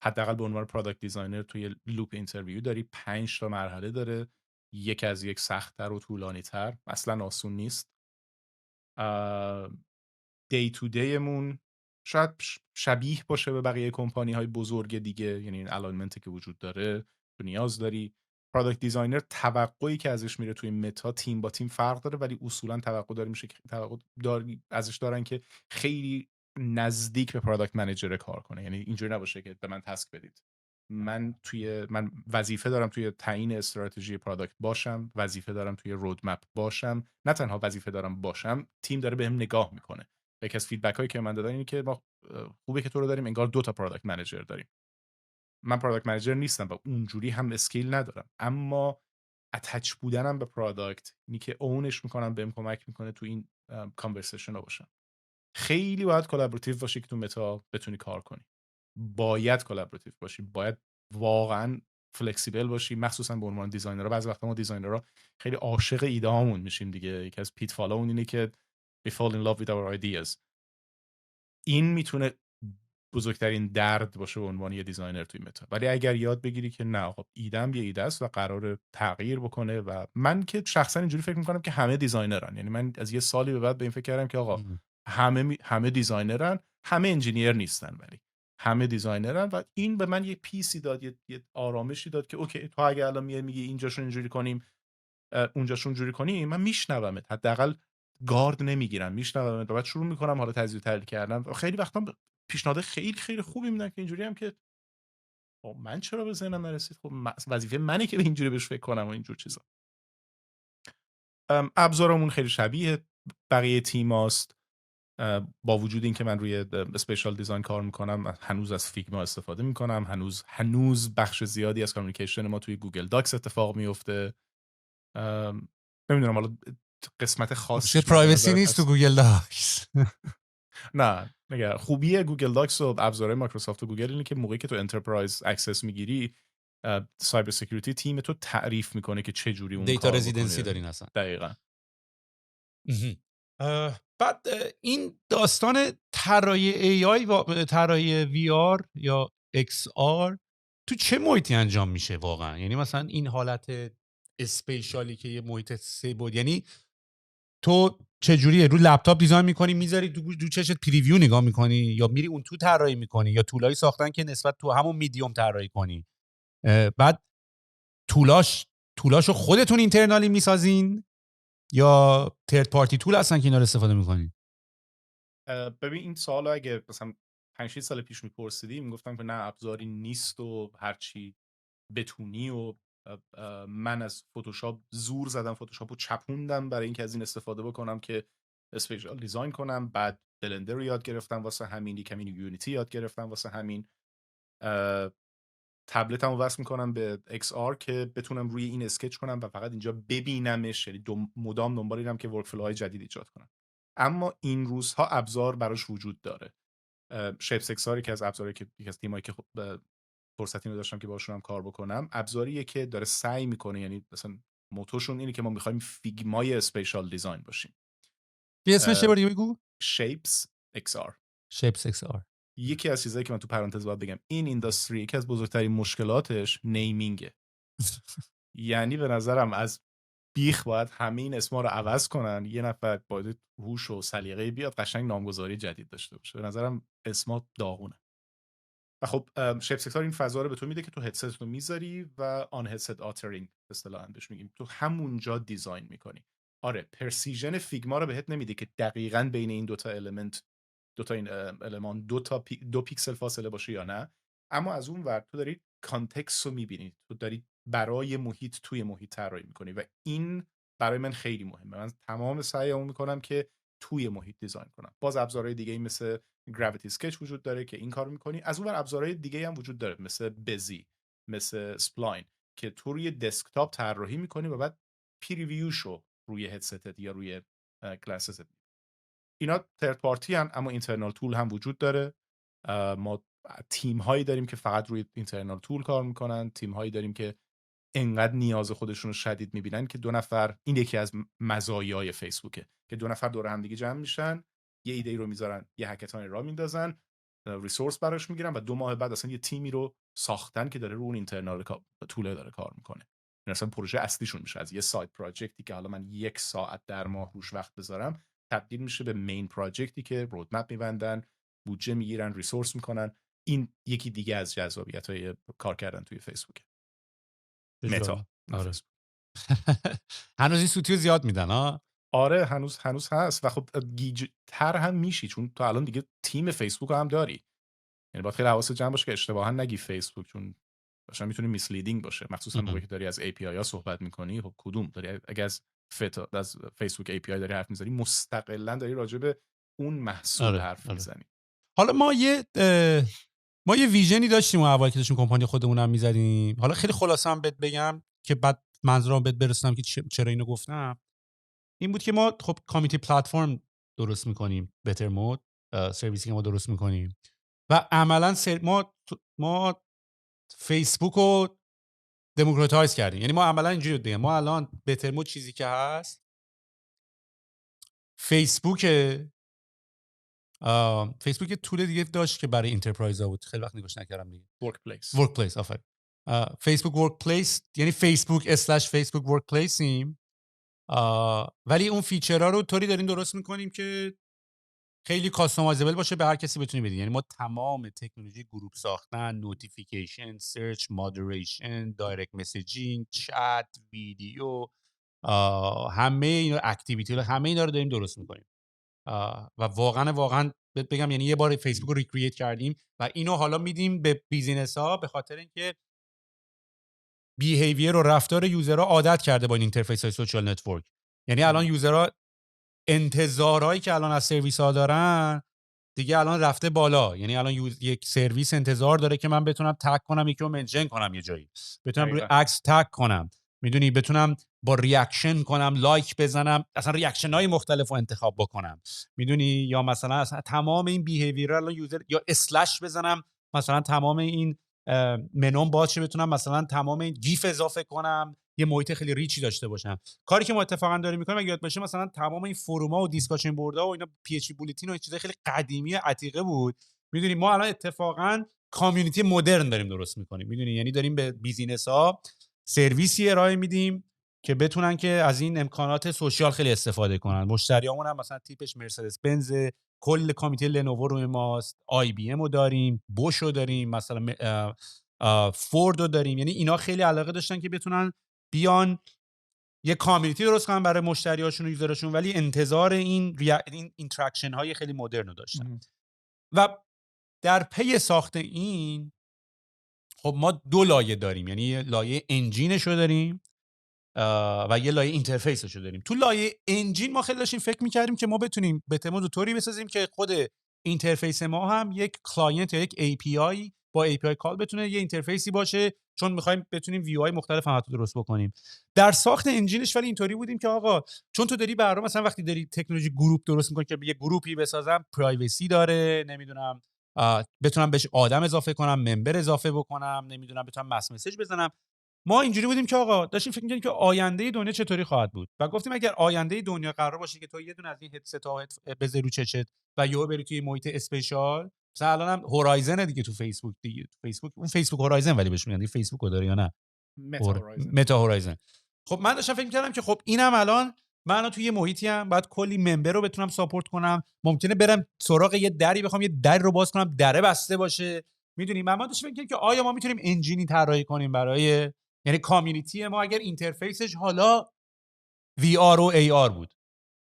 حداقل به عنوان پروداکت دیزاینر توی لوپ اینترویو داری 5 تا مرحله داره، یک از یک سخت‌تر و طولانی‌تر، اصلا آسون نیست. دی تو دیمون شاید شبیه باشه به بقیه کمپانی های بزرگ دیگه، یعنی این الاینمنتی که وجود داره تو نیاز داری. پروداکت دیزاینر توقعی که ازش میره توی متا تیم با تیم فرق داره، ولی اصولا توقع ازش دارن که خیلی نزدیک به پروداکت منیجر کار کنه. یعنی اینجوری نباشه که به من تاسک بدید، من وظیفه دارم توی تعیین استراتژی پروداکت باشم، وظیفه دارم توی رودمپ باشم، نه تنها وظیفه دارم باشم، تیم داره بهم نگاه میکنه. یکی از فیدبک هایی که من دادن اینه که ما خوبه که تو رو داریم، انگار 2 تا پروداکت منیجر داریم. من پروداکت منیجر نیستم و اونجوری هم اسکیل ندارم، اما اتچ بودنم به پروداکت اینی که اونش میکنم، بهم کمک میکنه تو این کانورسیشن ها باشم. خیلی باید کلابراتیو باشی که تو متا بتونی کار کنی. باید کلابراتیو باشی، باید واقعا فلکسیبل باشی، مخصوصا به عنوان دیزاینرها. بعضی وقتا ما دیزاینرها خیلی عاشق ایده هامون میشیم دیگه. یکی از پیت فالامون اینه که we fall in love with our ideas. این میتونه بزرگترین درد باشه به عنوان یه دیزاینر توی متا. ولی اگر یاد بگیری که نه، خب ایده‌ام یه ایده است و قراره تغییر بکنه، و من که شخصا اینجوری فکر میکنم که همه دیزاینرن، یعنی من از یه سالی به بعد به این فکر کردم که آقا همه دیزاینرن، همه انجینیر نیستن، ولی همه دیزاینرن. و این به من یه پیسی داد، یه آرامشی داد که اوکی، تو اگه الان میگی اینجاشو اینجوری کنیم، اونجاشو اونجوری کنیم، من میشنومت، حداقل گارد نمیگیرم، میشنومت و بعد شروع میکنم حالا تجزیه و تحلیل کردن. خیلی وقتا پیشنهاد خیلی خیلی خوبی میدن که اینجوری هم که من چرا به ذهنم نرسید، خب وظیفه منه که به اینجوری بهش فکر کنم و اینجور چیزا. ابزارمون خیلی شبیه بقیه تیماست. با وجود اینکه من روی اسپیشال دیزاین کار میکنم، هنوز از فیگما استفاده میکنم. هنوز بخش زیادی از کامیونیکیشن ما توی گوگل داکس اتفاق میفته. نمیدونم حالا قسمت خاصی پرایوسی نیست تو گوگل داکس. نه نگه خوبیه گوگل داکس و ابزارهای مایکروسافت و گوگل اینه که موقعی که تو انترپرایز اکسس میگیری، سایبر سکیوریتی تیم تو تعریف میکنه که چه جوری اون دیتا کار رزیدنسی بکنه. دارین اصلا. دقیقاً. بعد این داستان طراحی VR یا XR تو چه محیطی انجام میشه واقعا؟ یعنی مثلا این حالت اسپیشالی که یه محیط 3 بود، یعنی تو چه جوریه رو لپتاپ دیزاین میکنی میذاری تو چشت پریویو نگاه میکنی، یا میری اون تو طراحی میکنی، یا تولایی ساختن که نسبت تو همون میدیوم طراحی کنی؟ بعد تولاشو خودتون اینترنالی میسازین یا ترد پارتی تول هستن که اینا رو استفاده میکنین؟ ببین این سوالو اگه مثلا 5-6 سال پیش میپرسیدی میگفتم که نه ابزاری نیست و هرچی بتونی، و من از فتوشاپ زور زدم، فتوشاپو چپوندم برای اینکه از این استفاده بکنم که اسپیشال دیزاین کنم. بعد بلندر رو یاد گرفتم واسه همین، کمی یونیتی یاد گرفتم واسه همین. تبلتمو وصل میکنم به XR که بتونم روی این اسکچ کنم و فقط اینجا ببینمش، یعنی مدام دنبال اینم که ورک فلوهای جدید ایجاد کنم. اما این روزها ابزار براش وجود داره. شیپس XR که از ابزاری که یکی از تیمایی که فرصتی رو داشتم که باشون هم کار بکنم، ابزاریه که داره سعی میکنه، یعنی مثلا موتوشون اینه که ما میخوایم فیگمای اسپیشال دیزاین باشیم. یه اسمش چه بودی بگو؟ شیپس XR. شیپس XR. یکی از چیزایی که من تو پرانتز باید بگم، این اینداستری یکی از بزرگترین مشکلاتش نیمینگه. یعنی به نظرم از بیخ باید همه این اسما رو عوض کنن، یه نفر باید هوش و سلیقه بیاد قشنگ نامگذاری جدید داشته باشه. به نظرم اسما داغونه. و خب شیپس XR این فضا رو به تو میده که تو هدست رو میذاری و آن هدست آترینگ اصطلاحاً بهش میگیم، تو همونجا دیزاین میکنی. آره پرسیژن فیگما رو بهت نمیده که دقیقاً بین این دوتا المان دو پیکسل فاصله باشه یا نه، اما از اون ور تو داری کانتکست رو میبینی، تو داری برای محیط توی محیط طراحی میکنی و این برای من خیلی مهمه. من تمام سعیمو میکنم که توی محیط دیزاین کنم. باز ابزارهای دیگه مثل گراویتی اسکچ وجود داره که این کارو میکنی. از اون ور ابزارهای دیگه هم وجود داره مثل بزی، مثل سپلاین که تو روی دسکتاپ طراحی میکنی و بعد پریویوشو روی هدستت یا روی گلاسست. اینا ترد پارتی هن، اما اینترنال تول هم وجود داره. ما تیم هایی داریم که فقط روی اینترنال تول کار میکنن، تیم هایی داریم که انقدر نیاز خودشون رو شدید میبینن که دو نفر، این یکی از مزایای فیسبوکه که دو نفر دور هم دیگه جمع میشن، یه ایده رو میذارن، یه هکتان را میندازن، ریسورس براش میگیرن و 2 ماه بعد اصلا یه تیمی رو ساختن که داره رو اون اینترنال تول داره کار میکنه. این اصلا پروژه اصلیشون میشه. از یه سایت پراجکتی که حالا من 1 ساعت در ماه روش وقت بذارم تبدیل میشه به مین پراجکتی که رودمپ میبندن، بودجه میگیرن، ریسورس میکنن. این یکی دیگه از جذابیت‌های کار کردن توی فیسبوک. متا. آره. هنوز این سوتیو زیاد میدن ها؟ آره هنوز هست و خب گیج تر هم میشی، چون تو الان دیگه تیم فیسبوک هم داری. یعنی باید خیلی حواست جمع باشه که اشتباها نگی فیسبوک، چون مثلا میتونه میسلیدینگ باشه، مخصوصا موقعی که داری از API ها صحبت میکنی. خب کدوم داری؟ اگه از فیسبوک API داری حرف میزنی، مستقلا داری راجع به اون محصول حرف میزنی. حالا ما یه ویژنی داشتیم اول که داشتیم کمپانی خودمون هم میزدیم. حالا خیلی خلاصه هم بهت بگم که بعد منظورم بهت برسونم که چرا اینو گفتم. این بود که ما خب کامیونیتی پلتفرم درست میکنیم، بهتر مود سرویسی که ما درست میکنیم و عملا ما فیسبوک رو دموکراتایز کردیم. یعنی ما عملا اینجوری بگیم، ما الان بهتر مود چیزی که هست فیسبوک طول دیگه داشت که برای انترپرایز ها بود، خیلی وقت نگاش نکردم دیگه. ورک پلیس آفرین. فیسبوک ورک پلیس یعنی فیسبوک ورک پلیسیم، ولی اون فیچرها رو طوری داریم درست میکنیم که خیلی کاستومایزبل باشه، به هر کسی بتونی بدی. یعنی ما تمام تکنولوژی گروپ ساختن، نوتیفیکیشن، سرچ، مودریشن، دایرکت مسیجینگ، چت، ویدیو، همه اینا اکتیویتی، همه اینا رو داریم درست میکنیم و واقعا بگم یعنی یه بار فیسبوک رو ریکرییت کردیم و اینو حالا میدیم به بیزینس ها، به خاطر اینکه بیهیویر و رفتار یوزرها عادت کرده با این اینترفیس های سوشال نتورک یعنی الان یوزرها انتظارهایی که الان از سرویس ها دارن دیگه الان رفته بالا. یعنی الان یک سرویس انتظار داره که من بتونم تگ کنم، یکی رو منشن کنم، یه جایی بتونم روی عکس تگ کنم، میدونی، بتونم با ریاکشن کنم، لایک بزنم، اصلا ریاکشن های مختلف رو انتخاب بکنم، میدونی، یا مثلا اصلا تمام این بیهیویرال یوزر، یا اسلش بزنم مثلا تمام این منوم باز شه، بتونم مثلا تمام این گیف اضافه کنم، یه محیط خیلی ریچی داشته باشم. کاری که ما اتفاقا داریم میکنیم اگه یاد باشه مثلا تمام این فروما و دیسکاشن بوردها و اینا پی اچ پی بولتین و چیزای خیلی قدیمی عتیقه بود، میدونی، ما الان اتفاقا کامیونیتی مدرن داریم درست میکنیم، میدونی، یعنی داریم به بیزینس ها سرویسی ارائه میدیم که بتونن که از این امکانات سوشیال خیلی استفاده کنن. مشتریامون هم مثلا تیپش مرسدس بنز، کل کامیته لنوو روی ماست، آی بی ام رو داریم، بوش رو داریم، مثلا فورد رو داریم. یعنی اینا خیلی علاقه داشتن که بتونن بیان یه کامیونیتی درست کنن برای مشتریاشون و یوزرشون، ولی انتظار این اینتراکشن های خیلی مدرن رو داشتن. و در پی ساخت این خب ما 2 لایه داریم، یعنی یه لایه انجینش رو داریم و یه لایه اینترفیسش رو داریم. تو لایه انجین ما خیلی داشتیم فکر می‌کردیم که ما بتونیم بتمون طوری بسازیم که خود اینترفیس ما هم یک کلاینت یا یک API با API کال بتونه یه اینترفیسی باشه، چون می‌خوایم بتونیم ویو های مختلف هم درست بکنیم. در ساخت انجینش ولی اینطوری بودیم که آقا چون تو داری برنامه مثلا وقتی داری تکنولوژی گروپ درست می‌کنی که یه گروپی بسازم، پرایوسی داره، نمیدونم بتونم بهش آدم اضافه کنم، ممبر اضافه بکنم، نمیدونم بتونم مس مسیج بزنم. ما اینجوری بودیم که آقا داشتیم فکر می‌کردیم که آینده دنیا چطوری خواهد بود و گفتیم اگر آینده دنیا قرار باشه که تو یه دونه از این هدست ها بذاری رو چشت و یهو بری توی محیط اسپیشال، مثلا الان هم هورایزن دیگه تو فیسبوک، دیگه تو فیسبوک، اون فیسبوک هورایزن ولی بهش میگن دیگه، فیسبوک رو داره یا نه، متا هورایزن. خب من داشتم فکر می‌کردم که خب اینم الان من توی یه محیطی ام باید کلی ممبر رو بتونم ساپورت کنم، ممکنه برم سراغ یه دری بخوام یه در رو باز کنم دره بسته باشه، میدونی. من داشتم فکر می‌کردم که آیا ما میتونیم انجینی طراحی کنیم برای، یعنی کامیونیتی ما اگر اینترفیسش حالا وی آر و ای آر بود،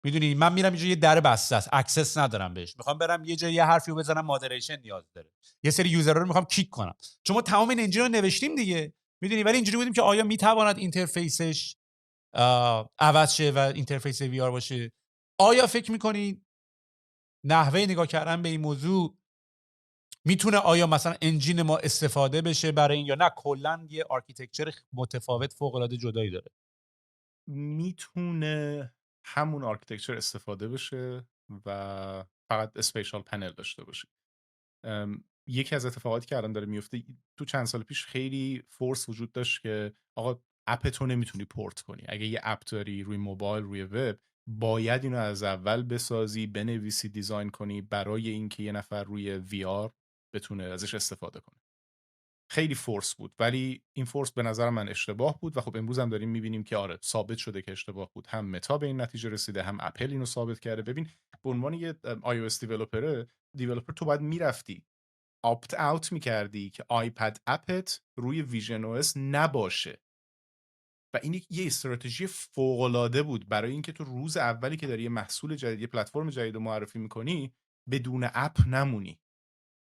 میدونی، من میرم اینجا یه در بسته است، اکسس ندارم بهش، میخوام برم یه جای یه حرفی رو بزنم، مودریشن نیاز داره، یه سری یوزرها رو میخوام کیک کنم، چون ما تمام این انجین رو نوشتیم دیگه، میدونی. ولی اینجوری بودیم که آیا میتواند اینترفیسش عوض شه و اینترفیس وی آر باشه؟ آیا فکر میکنی نحوه نگاه کردن به این موضوع میتونه آیا مثلا انجین ما استفاده بشه برای این، یا نه کلا یه آرکیتکچر متفاوت فوق العاده جدایی داره؟ میتونه همون آرکیتکچر استفاده بشه و فقط اسپیشال پنل داشته باشه. یکی از اتفاقاتی که الان داره میفته، تو چند سال پیش خیلی فورس وجود داشت که آقا اپتو نمیتونی پورت کنی. اگه یه اپ داری روی موبایل، روی وب، باید اینو از اول بسازی، بنویسی، دیزاین کنی برای اینکه یه نفر روی وی آر بتونه ازش استفاده کنه. خیلی فورس بود، ولی این فورس به نظر من اشتباه بود و خب امروز هم داریم میبینیم که آره ثابت شده که اشتباه بود. هم متا به این نتیجه رسیده، هم اپل اینو ثابت کرده. ببین به عنوان یه iOS دیولپر تو باید میرفتی آپت اوت میکردی که آیپد اپت روی ویژن او اس نباشه و این یه استراتژی فوق العاده بود برای اینکه تو روز اولی که داری یه محصول جدید، یه پلتفرم جدید رو معرفی میکنی، بدون اپ نمونی.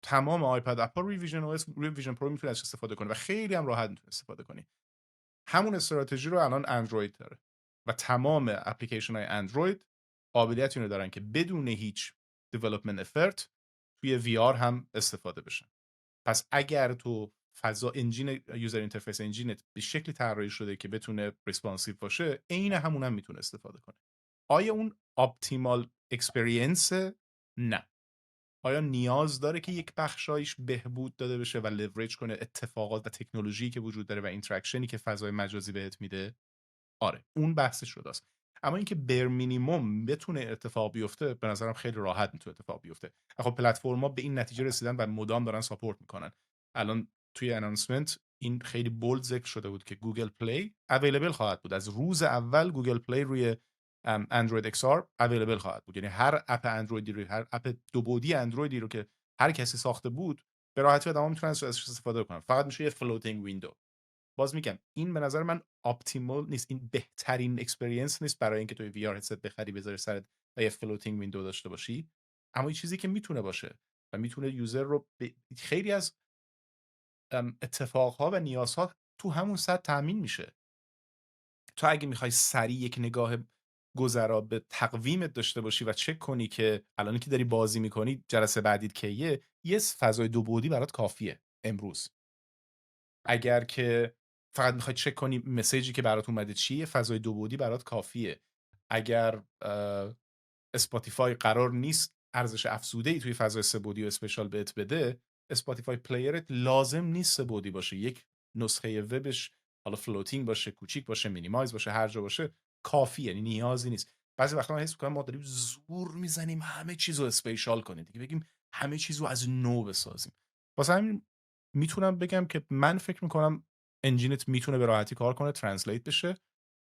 تمام آیپد اپ‌ها روی ویژن او اس، روی ویژن پرو میتونی ازش استفاده کنی و خیلی هم راحت میتونی استفاده کنی. همون استراتژی رو الان اندروید داره و تمام اپلیکیشن های اندروید قابلیت اینو دارن که بدون هیچ دیولپمنت افرت توی وی آر هم استفاده بشن. پس اگر تو فضا انجین یوزر اینترفیس انجینت به شکلی طراحی شده که بتونه ریسپانسیو باشه، عین همون هم میتونه استفاده کنه. آیا اون اپتیمال اکسپریانس؟ نه. آیا نیاز داره که یک بخشایش بهبود داده بشه و لورج کنه اتفاقات و تکنولوژی که وجود داره و اینتراکشنی که فضای مجازی بهت میده؟ آره، اون بحثش شداست. اما اینکه بر مینیمم بتونه اتفاق بیفته، به نظرم خیلی راحت میتونه اتفاق بیفته. خب پلتفرم‌ها به این نتیجه رسیدن و مدام دارن ساپورت میکنن. الان توی انانسمنت این خیلی بولد ذکر شده بود که گوگل پلی اویلیبل خواهد بود. از روز اول گوگل پلی روی اندروید ایکس آر اویلیبل خواهد بود. یعنی هر اپ اندرویدی رو، هر اپ دو بعدی اندرویدی رو که هر کسی ساخته بود، به راحتی آدم‌ها میتونن ازش استفاده کنن. فقط میشه یه فلوتینگ ویندو. باز میگم این به نظر من اپتیمال نیست، این بهترین اکسپریانس نیست برای اینکه توی وی آر هدست بخری بذاری سرت و یه فلوتینگ ویندو داشته باشی. اما این چیزی که میتونه باشه و میتونه یوزر رو خیلی از اتفاقها و نیازها تو همون سطح تامین میشه. تو اگه میخوای سریع یک نگاه گذرا به تقویمت داشته باشی و چک کنی که الانی که داری بازی میکنی جلسه بعدیت کیه، یه فضای 2 بعدی برات کافیه امروز. اگر که فقط میخوای چک کنی مسیجی که برات اومده چیه، فضای 2 بعدی برات کافیه. اگر اسپاتیفای قرار نیست ارزش افزوده‌ای توی فضای 3 بعدی و اسپشیال بهت بده، اسپاتیفای پلیرت لازم نیست 3 بعدی باشه. یک نسخه وبش حالا فلوتینگ باشه، کوچیک باشه، مینیمایز باشه، هر جا باشه کافی، یعنی نیازی نیست. بعضی وقتا من حس می‌کنم ما داریم زور میزنیم همه چیزو اسپیشال کنیم دیگه، بگیم همه چیزو از نو بسازیم. واسه همین میتونم بگم که من فکر میکنم انجینت میتونه به راحتی کار کنه، ترنسلیت بشه،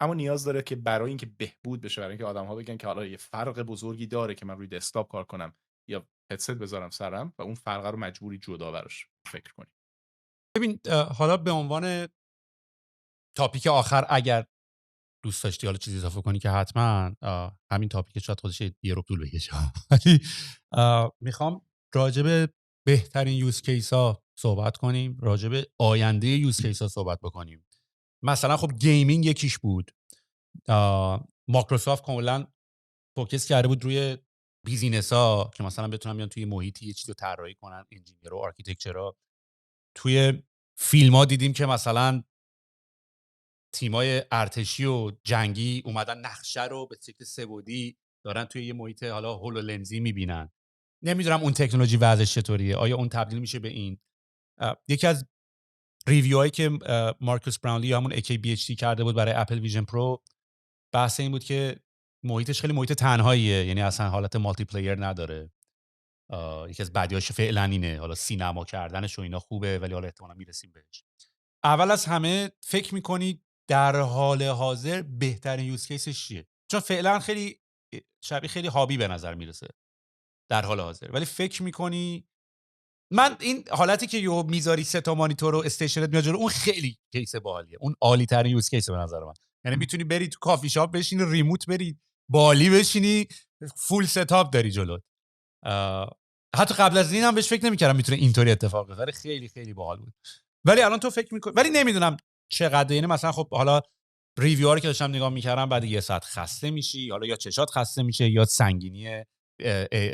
اما نیاز داره که برای اینکه بهبود بشه، برای اینکه آدم‌ها بگن که حالا یه فرق بزرگی داره که من روی دسکتاپ کار کنم یا هدست بذارم سرم، و اون فرق رو مجبوری جدا براش فکر کنی. ببین حالا به عنوان تاپیک آخر اگر دوست داشتی حالا چیزی اضافه کنی که حتما، همین تاپیک شاید خودش یه رو طول بکشه، ولی میخوام راجع به بهترین یوز کیس ها صحبت کنیم، راجع به آینده یوز کیس ها صحبت بکنیم. مثلا خب گیمینگ یکیش بود. مایکروسافت کاملا فوکس کرده بود روی بیزینس ها که مثلا بتونن بیان توی محیطی یه چیزی رو طراحی کنن، انجینیر و آرکیتکچرها. توی فیلم ها دیدیم که مثلا تیمای ارتشی و جنگی اومدن نقشه رو به شکل سه‌بعدی دارن توی یه محیط حالا هولولنزی میبینن. نمیدونم اون تکنولوژی وضعش چطوریه، آیا اون تبدیل میشه به این؟ یکی از ریویوهایی که مارکوس براونلی یا همون AKBHD کرده بود برای اپل ویژن پرو، بحث این بود که محیطش خیلی محیط تنهاییه، یعنی اصلا حالت مالتی پلیر نداره. یکی از بدیاش فعلا اینه، حالا سینما کردنش و اینا خوبه ولی حالا احتمالاً میرسیم بهش. اول از همه فکر میکنی در حال حاضر بهترین یوز کیسش چیه؟ چون فعلا خیلی شبیه خیلی هابی به نظر میرسه در حال حاضر، ولی فکر میکنی من این حالتی که یو میذاری 3 تا مانیتور و استیشنت میاد جلو، اون خیلی کیس باحالیه، اون عالی ترین یوز کیس به نظر من. یعنی میتونی بری تو کافی شاپ بشینی، ریموت بری بالی بشینی، فول ستاپ داری جلوت. حتی قبل از این هم بهش فکر نمی‌کردم میتونه اینطوری اتفاق بیفته، ولی خیلی خیلی باحال بود. ولی الان تو فکر می‌کنی، ولی نمیدونم چقدر، یعنی مثلا خب حالا ریویو رو که داشتم نگاه می‌کردم بعد یه ساعت خسته میشی، حالا یا چشات خسته میشه یا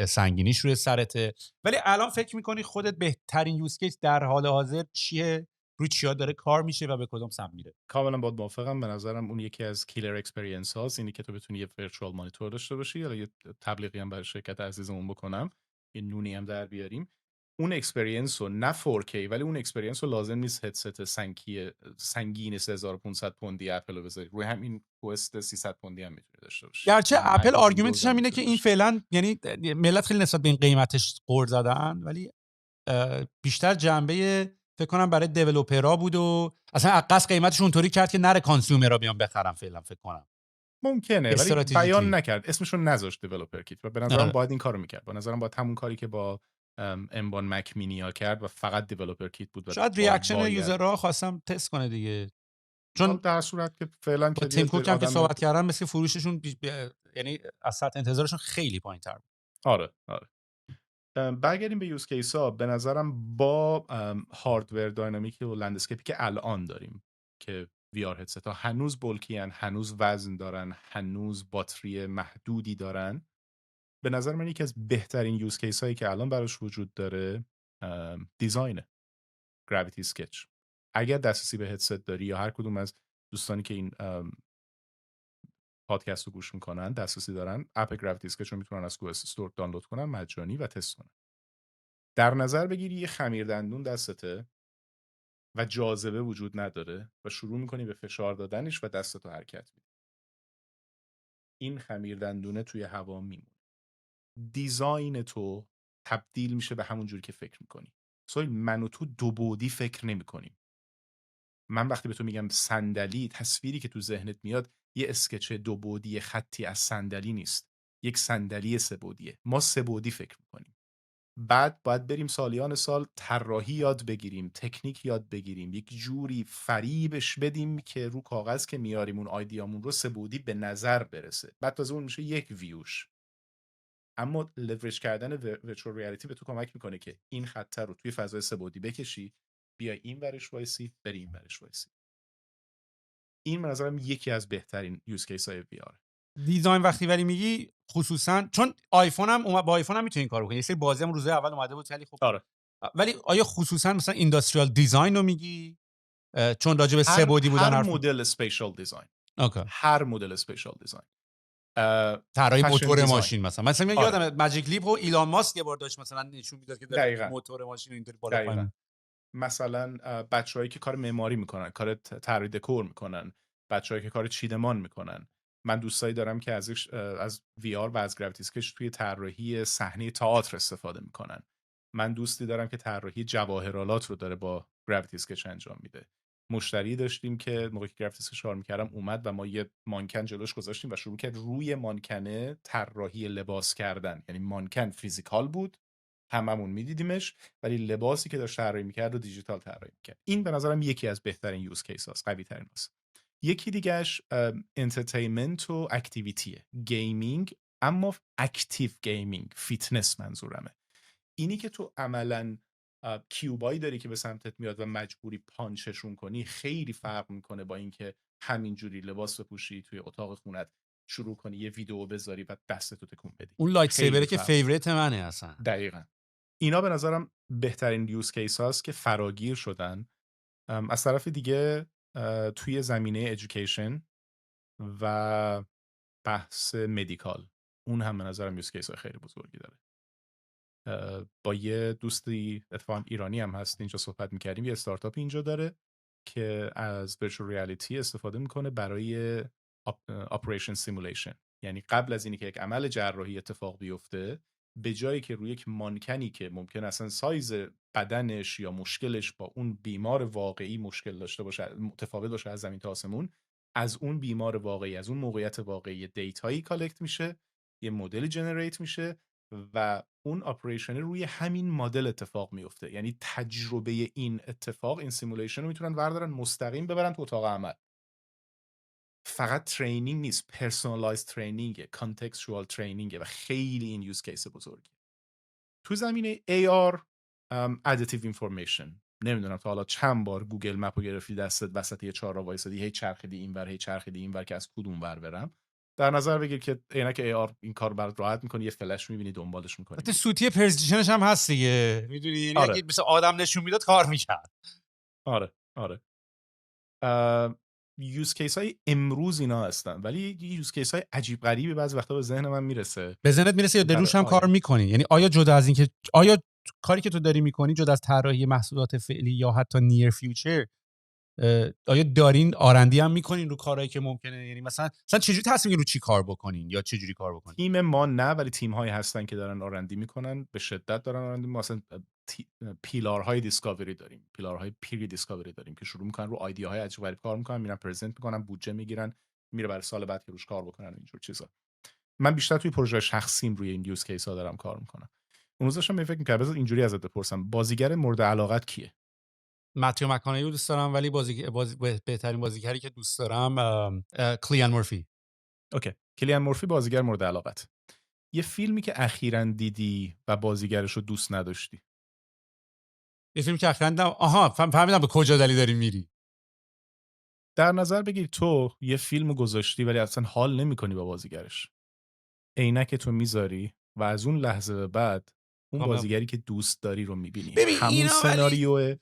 سنگینیش روی سرته. ولی الان فکر می‌کنی خودت بهترین یوز کیس در حال حاضر چیه؟ روی چیا داره کار میشه و به کدوم سمت میره؟ کاملا باهات موافقم. به نظرم اون یکی از کیلر اکسپریانس هاست، اینی که تو بتونی یه ورچوال مانیتور داشته باشی. یا یه تبلیغی هم برای شرکت عزیزمون بکنم، یه نونی هم در بیاریم. اون اکسپریانس رو نه 4K، ولی اون اکسپریانس رو لازم نیست هدست سنگین 3500 پوندی اپل رو بذاری، روی همین کوست 300 پوندی هم میتونی داشته باشی. گرچه یا اپل مک آرگومنتش ویندوز هم هم اینه میتونی که این داشته باشی. فعلا، یعنی ملت خیلی نسبت به این قیمتش غر زدن، ولی بیشتر جنبه فکر کنم برای دیولپرها بود و اصلا عقص قیمتش اونطوری کرد که نره کانسیومرها بیان بخرن. فعلا فکر کنم ممکنه، ولی بیان استراتژیکلی. نکرد، اسمشو نذاشت دیولپر کیت، و به نظرم باید این کارو میکرد. به نظرم باید همون کاری که با امبان مک مینیا کرد و فقط دیولپر کیت بود و شاید ریاکشن یوزرها خواستم تست کنه دیگه، حالا چون در صورت که فعلا با که تیم کوک هم که آدم صحبت کردن مثل فروششون یعنی از سطح انتظارشون خیلی پایین‌تر بود. آره. برگردیم به یوز کیس ها. به نظرم با هاردور داینامیک و لندسکیپی که الان داریم که وی آر هدست ها هنوز بولکیان، هنوز وزن دارن، هنوز باتری محدودی دارن، به نظر من یکی از بهترین یوز کیس هایی که الان براش وجود داره دیزاین گراویتی اسکچ. اگر دسترسی به هدست داری، یا هر کدوم از دوستانی که این پادکست رو گوش میکنن دسترسی دارن، اپ گراویتی اسکچ رو میتونن از گوگل استور دانلود کنن مجانی و تست کنن. در نظر بگیری یه خمیردندون دستته و جاذبه وجود نداره و شروع میکنی به فشار دادنش و دستتو حرکت میدی. این خمیردندونه توی هوا میمونه. دیزاین تو تبدیل میشه به همون جوری که فکر میکنی. سویل، من و تو 2 بعدی فکر نمیکنیم. من وقتی به تو میگم صندلی، تصویری که تو ذهنت میاد یه اسکچ 2 بعدی خطی از صندلی نیست، یک صندلی 3 بعدیه. ما 3 بعدی فکر میکنیم. بعد باید بریم سالیان سال طراحی یاد بگیریم، تکنیک یاد بگیریم، یک جوری فریبش بدیم که رو کاغذ که میاریم اون آیدیامون رو 3 بعدی به نظر برسه. بعد تازه اون میشه یک ویوش. اما لورج کردن ورچوال ریالیتی به تو کمک میکنه که این خط رو توی فضای 3 بعدی بکشی، بیای این ورش وایسی، بری این ورش وایسی. این به نظرم یکی از بهترین یوز کیس های وی آر. دیزاین وقتی ولی میگی خصوصا چون آیفون هم با آیفون هم میتونی این کارو کنی. یه سری بازی هم روز اول اومده بود ولی خب آره. ولی آیا خصوصا مثلا اینداستریال دیزاین رو میگی چون راجع به سه بعدی بودن هر مدل اسپیشال دیزاین. اوکی. هر مدل اسپیشال دیزاین. طراحی فشن موتور دیزاین. ماشین مثلا من یادم ماجیک لیپ و ایلان ماسک یه بار داشت مثلا نشون میداد که داره موتور ماشین رو اینطوری بالا پایین. مثلا بچه‌هایی که کار معماری میکنن، کار طراحی دکور میکنن، بچه‌هایی که کار چیدمان میکنن. من دوستایی دارم که از وی آر و از گراویتی اسکچ توی طراحی صحنه تئاتر استفاده میکنن. من دوستی دارم که طراحی جواهرالات رو داره با گراویتی اسکچ انجام میده. مشتری داشتیم که موقعی که گراویتی اسکچ کار میکردم اومد و ما یه مانکن جلوش گذاشتیم و شروع کرد روی مانکنه طراحی لباس کردن. یعنی مانکن فیزیکال بود، هممون میدیدیمش، ولی لباسی که داشت طراحی میکرد رو دیجیتال طراحی میکرد. این به نظرم یکی از بهترین یوز کیس هاست، قوی ترین هاست. یکی دیگهش انترتینمنت و اکتیویتیه، گیمینگ، اما اکتیو گیمینگ، فیتنس منظورمه. اینی که تو عملاً کیوبایی داری که به سمتت میاد و مجبوری پانچشون کنی، خیلی فرق میکنه با اینکه همینجوری لباس بپوشی توی اتاق خونت شروع کنی یه ویدیو بذاری و دستتو تکون بدی. اون لایت سیبره که فیوریت منه اصلا. دقیقاً. اینا به نظرم بهترین یوز کیس هاست که فراگیر شدن. از طرف دیگه توی زمینه ادویکیشن و بحث مدیکال، اون هم به نظرم یوز کیس های خیلی بزرگی داره. با یه دوستی اتفاقا ایرانی هم هست اینجا صحبت میکردیم، یه استارتاپ اینجا داره که از ورچوال ریالیتی استفاده میکنه برای اپریشن سیمولیشن. یعنی قبل از اینکه یک عمل جراحی اتفاق بیفته، به جایی که روی یک مانکنی که ممکن اصلا سایز بدنش یا مشکلش با اون بیمار واقعی مشکل داشته باشه، متفاوت باشه از زمین تا آسمون، از اون بیمار واقعی، از اون موقعیت واقعی دیتایی کالکت میشه، یه مدلی جنریت میشه و اون اپریشن روی همین مدل اتفاق میفته. یعنی تجربه این اتفاق، این سیمولیشن رو میتونن بردارن مستقیم ببرن تو اتاق عمل. فقط ترینینگ نیست، پرسونالایز ترینینگه، کانتکستوال ترینینگه و خیلی این یوز کیس بزرگی. تو زمینه AR additive information، نمیدونم تا حالا چند بار گوگل مپو گرفتی دستت وسط یه چهارراه وایسادی، هی چرخیدی اینور هی چرخیدی اینور که از کدوم ور برم. در نظر بگیر که عینک AR این کار برات راحت میکنه، یه فلش میبینی دنبالش میکنی. حتی سوتی پرزنتیشنش هم هست دیگه، میدونی، یعنی آره. اگه مثلا آدم نشون میداد کار میکرد. آره. یوز کیس های امروز اینا هستن، ولی یوز کیس های عجیب غریبی بعضی وقتا به ذهن من میرسه. به ذهنت میرسه یا دروش هم کار میکنی؟ یعنی آیا جدا از این که آیا کاری که تو داری میکنی جدا از طراحی محصولات فعلی یا حتی نیر فیوچر، آیا دارین آرندی هم میکنین رو کارهایی که ممکنه، یعنی مثلا چجوری تصمیم رو چی کار بکنین یا چجوری کار بکنین؟ تیم ما نه، ولی تیم هایی هستن که دارن آرندی میکنن، به شدت دارن آرندی. مثلا پیلارهای دیسکاوری داریم، پیلارهای پیری دیسکاوری داریم که شروع میکنن رو ایده های عجیب غریب کار میکنن، میرن پرزنت میکنن، بودجه میگیرن، میره برای سال بعد که روش کار بکنن اینجور چیزا. من بیشتر توی پروژه شخصیم روی این یوز کیس ها دارم کار میکنم. اون روز داشتم فکر می‌کردم بذار اینجوری ازت بپرسم، بازیگر مورد علاقت کیه؟ متیو مک‌کانهی رو دوست دارم، ولی بهترین بازیگری که دوست دارم کلیان مورفی. اوکی، کلیان مورفی بازیگر مورد علاقت. یه فیلمی که اخیراً دیدی و بازیگرش رو دوست نداشتی؟ یه فیلمی که اخیراً دیدم، آها فهمیدم به کجا دلی داری میری. در نظر بگیر تو یه فیلمو گذاشتی ولی اصلا حال نمی‌کنی با بازیگرش. عینک تو میذاری و از اون لحظه به بعد اون بازیگری که دوست داری رو می‌بینی. همون سناریو،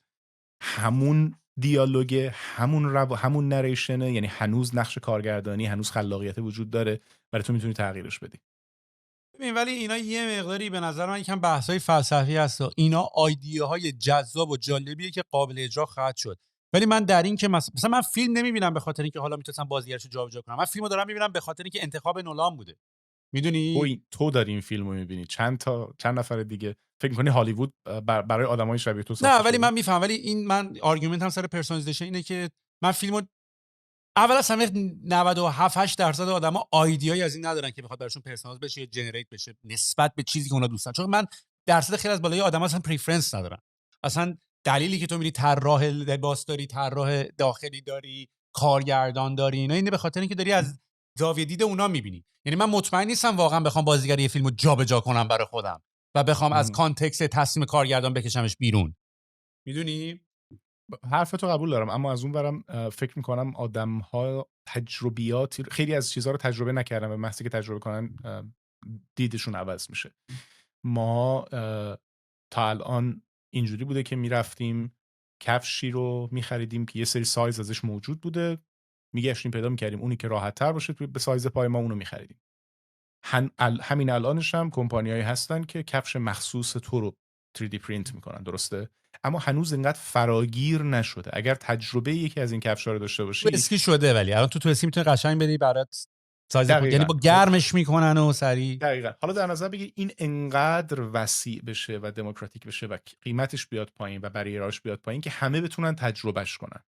همون دیالوگ، همون نریشنه، یعنی هنوز نقش کارگردانی، هنوز خلاقیت وجود داره، ولی تو میتونی تغییرش بدی. ببین ولی اینا یه مقداری به نظر من یکم بحث‌های فلسفی هست. اینا ایده‌های جذاب و جالبیه که قابل اجرا خواهد شد. ولی من در این که مثلا من فیلم نمیبینم به خاطر اینکه حالا میتونم بازیگرشو جابجا کنم. من فیلمو دارم میبینم به خاطر اینکه انتخاب نولان بوده. میدونی؟ تو داری این فیلمو میبینی، چند نفر دیگه فکر می‌کنی هالیوود برای آدمای شبیه تو ساخته نه، ولی شده؟ من میفهمم، ولی این من آرگومنت هم سر پرسونالیزیشن اینه که من فیلمو اول از همه 97-8% آدما ایده‌ای از این ندارن که بخواد براشون پرسونالیز بشه یا جنریت بشه نسبت به چیزی که اونا دوستن. چون من درصد خیلی از بالای آدما اصلا پریفرنس ندارن. اصلا دلیلی که تو میری طراح لباس داری، طراح داخلی داری، کارگردان داری، اینا اینه به خاطر اینکه داری از زاویه دید اونا میبینی. یعنی من مطمئن نیستم واقعا بخوام بازیگر یه فیلمو جابجا کنم برای خودم و بخوام از کانتکست تصمیم کارگردان بکشمش بیرون. میدونی؟ حرف تو قبول دارم، اما از اون برم فکر میکنم آدم‌ها تجربیاتی خیلی از چیزها رو تجربه نکردن و محضی که تجربه کنن دیدشون عوض میشه. ما تا الان اینجوری بوده که میرفتیم کفشی رو میخریدیم که یه سری سایز ازش موجود بوده، میگشتیم پیدا میکردیم اونی که راحت تر باشه به سایز پای ما اونو میخریدیم. همین الانش هم کمپانیایی هستن که کفش مخصوص تو رو 3D پرینت میکنن، درسته؟ اما هنوز اینقدر فراگیر نشده. اگر تجربه یکی از این کفشا رو داشته باشی، اسکی شده، ولی الان تو اسکی میتونی قشنگ بدی برات سایز دقیقاً. یعنی با گرمش میکنن و سریع. دقیقاً. حالا در نظر بگیر این انقدر وسیع بشه و دموکراتیک بشه و قیمتش بیاد پایین و بریراش بیاد پایین که همه بتونن تجربهش کنن.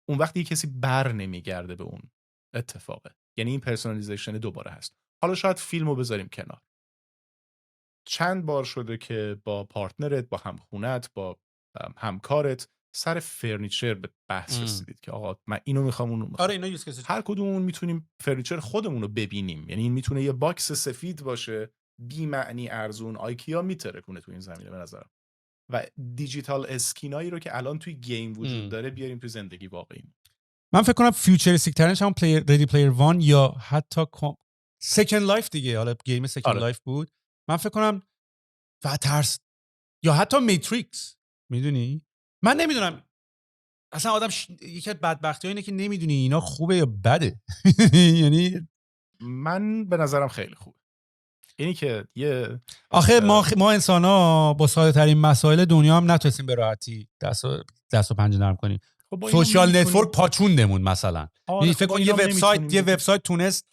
اون وقتی کسی بر نمیگرده به اون اتفاقه. یعنی این پرسونالیزیشن دوباره هست. حالا شاید فیلمو بذاریم کنار. چند بار شده که با پارتنرت، با همخونت، با همکارت سر فرنیچر به بحث رسیدید که آقا من اینو میخوام اونو میخوام. آره اینا یوز کیس. هر کدوممون میتونیم فرنیچر خودمون رو ببینیم. یعنی این میتونه یه باکس سفید باشه، بی معنی ارزون، آیکیا میترکونه تو این زمینه به نظرم. و دیجیتال اسکینایی رو که الان توی گیم وجود داره بیاریم توی زندگی واقعی. من فکر کنم فیوچریستیک ترنش هم ردی پلیر وان یا حتی سکند لایف دیگه، حالا گیم سکند لایف بود. من فکر کنم و ترس یا حتی میتریکس. میدونی من نمیدونم اصلا آدم یکی از بدبختی‌ها اینه که نمیدونی اینا خوبه یا بده. یعنی من به نظرم خیلی خوبه. یعنی که یه آخه ما انسان‌ها با ساده ترین مسائل دنیا هم نتونستیم به راحتی دست و پنجه نرم کنیم. خب سوشال نتورک پاچوندمون مثلا. یعنی فکر کن یه وبسایت تونست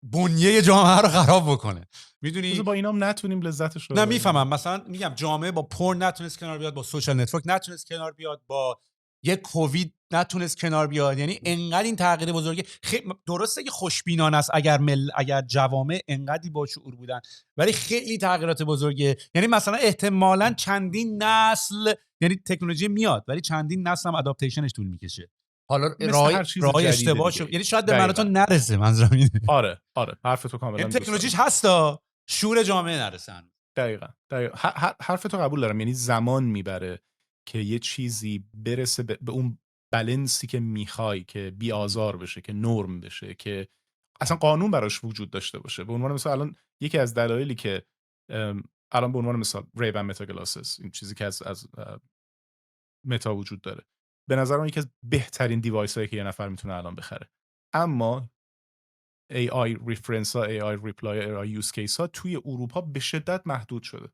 بنیه جامعه رو خراب بکنه. میدونی با اینام نتونیم لذتش رو. نه میفهمم، مثلا میگم جامعه با پورن نتونست کنار بیاد، با سوشال نتورک نتونست کنار بیاد، با یه کووید نتونست کنار بیاد. یعنی انقدر این تغییر بزرگه. درسته که خوشبینانه است اگر جوامع انقدری با شعور بودن، ولی خیلی تغییرات بزرگه. یعنی مثلا احتمالاً چندین نسل، یعنی تکنولوژی میاد ولی چندین نسل هم اداپتیشنش طول میکشه. حالا راه اشتباه شد، یعنی شاید به مراتون نرسه. منظورم اینه. آره حرف تو کاملا این تکنولوژیش هستا، شعور جامعه نرسن. دقیقاً. حرف تو قبول دارم. یعنی زمان میبره که یه چیزی برسه به اون بالانسی که میخوای، که بی آزار بشه، که نرم بشه، که اصلا قانون براش وجود داشته باشه. به عنوان مثال الان یکی از دلایلی که الان به عنوان مثال ریبن متا گلاسز، این چیزی که از متا وجود داره، به نظر من یکی از بهترین دیوایس هایی که یه نفر میتونه الان بخره. اما AI reference ها، AI reply، AI use case ها توی اروپا به شدت محدود شده.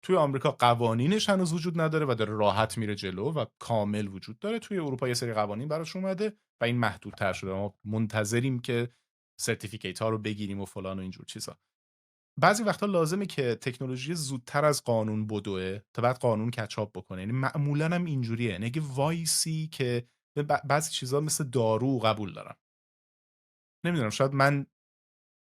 توی آمریکا قوانینش هنوز وجود نداره و داره راحت میره جلو و کامل وجود داره. توی اروپا یه سری قوانین براش اومده و این محدودتر شده. ما منتظریم که سرتیفیکیت ها رو بگیریم و فلان و اینجور چیزا. بعضی وقتا لازمه که تکنولوژی زودتر از قانون بدوه تا بعد قانون کچاپ بکنه. یعنی معمولاً هم اینجوریه. یعنی اگه وایسی که بعضی چیزا مثل دارو قبول دارم. نمیدونم، شاید من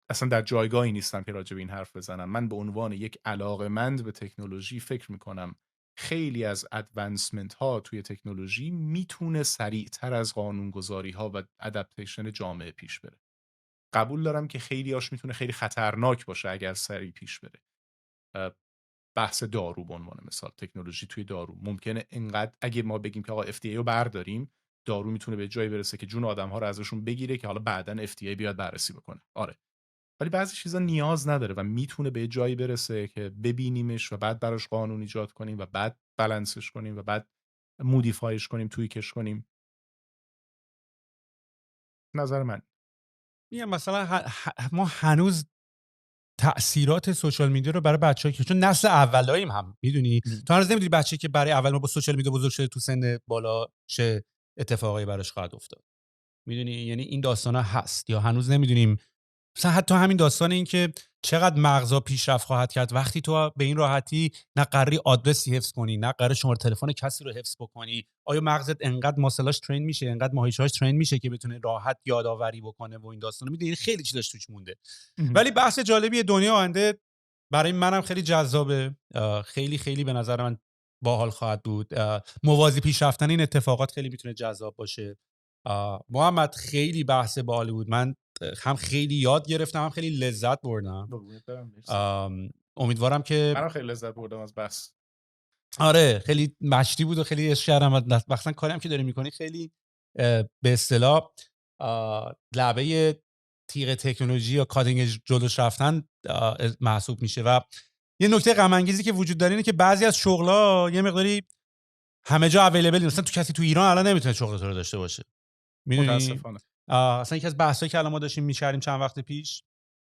اصلا در جایگاهی نیستم که راجع به این حرف بزنم. من به عنوان یک علاقه‌مند به تکنولوژی فکر میکنم خیلی از ادوانسمنت ها توی تکنولوژی میتونه سریعتر از قانونگذاری ها و ادپتیشن جامعه پیش بره. قبول دارم که خیلی هاش میتونه خیلی خطرناک باشه اگر سریع پیش بره. بحث دارو به عنوان مثال، تکنولوژی توی دارو ممکنه اینقدر اگه ما بگیم که آقا FDA رو برداریم، دارو میتونه به جایی برسه که جون آدم‌ها رو ازشون بگیره که حالا بعداً FDA بیاد بررسی بکنه. آره. ولی بعضی چیزا نیاز نداره و میتونه به جایی برسه که ببینیمش و بعد براش قانون ایجاد کنیم و بعد بالانسش کنیم و بعد مودیفایش کنیم، توییکش کنیم. نظر من. میگم مثلا ما هنوز تأثیرات سوشال میدیا رو برای بچه‌ها که چون نسل اولاییم هم میدونی تو هنوز نمیدونی بچه‌ای که برای اول ما با سوشال میدیا بزرگ شده تو سن بالا چه اتفاقایی براش خواهد افتاد. میدونی یعنی این داستانا هست یا هنوز نمیدونیم. مثلا حتی همین داستان این که چقدر مغزا پیشرفت خواهد کرد وقتی تو به این راحتی نه قراری آدرسی حفظ کنی، نه قرار شماره تلفن کسی رو حفظ بکنی. آیا مغزت انقدر ماسلاش ترین میشه، انقدر ماهیچه‌هاش ترین میشه که بتونه راحت یادآوری بکنه و این داستانا؟ میدونی خیلی چیزاش توش مونده. ولی بحث جالبی دنیا آینده برای منم خیلی جذابه. خیلی خیلی به نظر من باحال خواهد بود. موازی پیش رفتن این اتفاقات خیلی میتونه جذاب باشه. محمد خیلی بحث باحالی بود. من هم خیلی یاد گرفتم، هم خیلی لذت بردم. امیدوارم که منم خیلی لذت بردم از بحث. آره خیلی مشتی بود و خیلی عشق کردم و وقتا کاری هم که داری میکنی خیلی به اصطلاح لعبه تیغ تکنولوژی یا کاتینگ اج جلوش رفتن محسوب میشه. و یه نکته غم انگیزی که وجود داره اینه که بعضی از شغلا یه مقداری همه جا اویلیبل، مثلا کسی تو ایران الان نمیتونه شغل تو رو داشته باشه، میدونی. متاسفانه. اصلا یکی از بحثایی که الان ما داشتیم می‌کردیم چند وقت پیش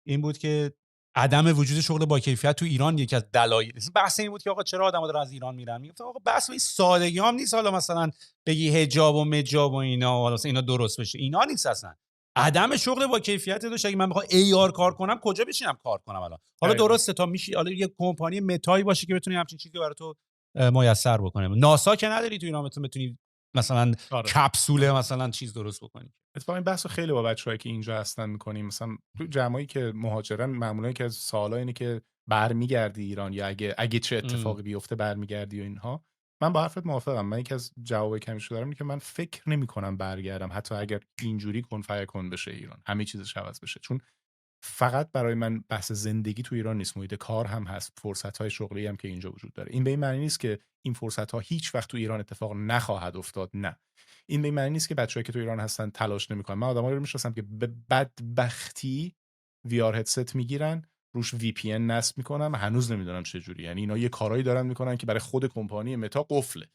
این بود که عدم وجود شغل با کیفیت تو ایران یکی از دلایل. بحث این بود که آقا چرا آدم‌ها دارن از ایران میرن. میگفتم آقا بحث این سادگی هم نیست، حالا مثلا بگی حجاب و مجاب و اینا حالا اینا درست بشه، اینا نیست اصلا. عدم شغل با کیفیت داشت. اگه من بخوام AR کار کنم کجا بشینم کار کنم الان؟ حالا درسته تا میشی حالا یه کمپانی متایی باشه که بتونی همچین چیزی برای تو میسر بکنه. ناسا که نداری تو ایران بتونی مثلا کپسول مثلا چیز درست بکنی. اتفاقا این بحثو خیلی با بچه‌هایی که اینجا هستن می‌کنیم. مثلا تو جمعایی که مهاجرن معمولا که از سوالا اینه که برمیگردی ایران یا اگه چه اتفاقی بیفته برمیگردی و اینها. من با حرفت موافقم. من یکی از جوابای که همیشه دارم اینه که من فکر نمی‌کنم برگردم، حتی اگر اینجوری کن فیکون بشه ایران، همه چیزش عوض بشه. چون فقط برای من بحث زندگی تو ایران نیست، محیط کار هم هست، فرصت‌های شغلی هم که اینجا وجود داره. این به این معنی نیست که این فرصت‌ها هیچ وقت تو ایران اتفاق نخواهد افتاد، نه. این به این معنی نیست که بچه‌هایی که تو ایران هستن تلاش نمی‌کنن. من آدمایی رو می‌شناسم که به بدبختی VR هدست میگیرن، روش VPN نصب میکنن، هنوز نمیدونم چه جوری. یعنی اینا یه کارایی دارن میکنن که برای خود کمپانی متا قفله،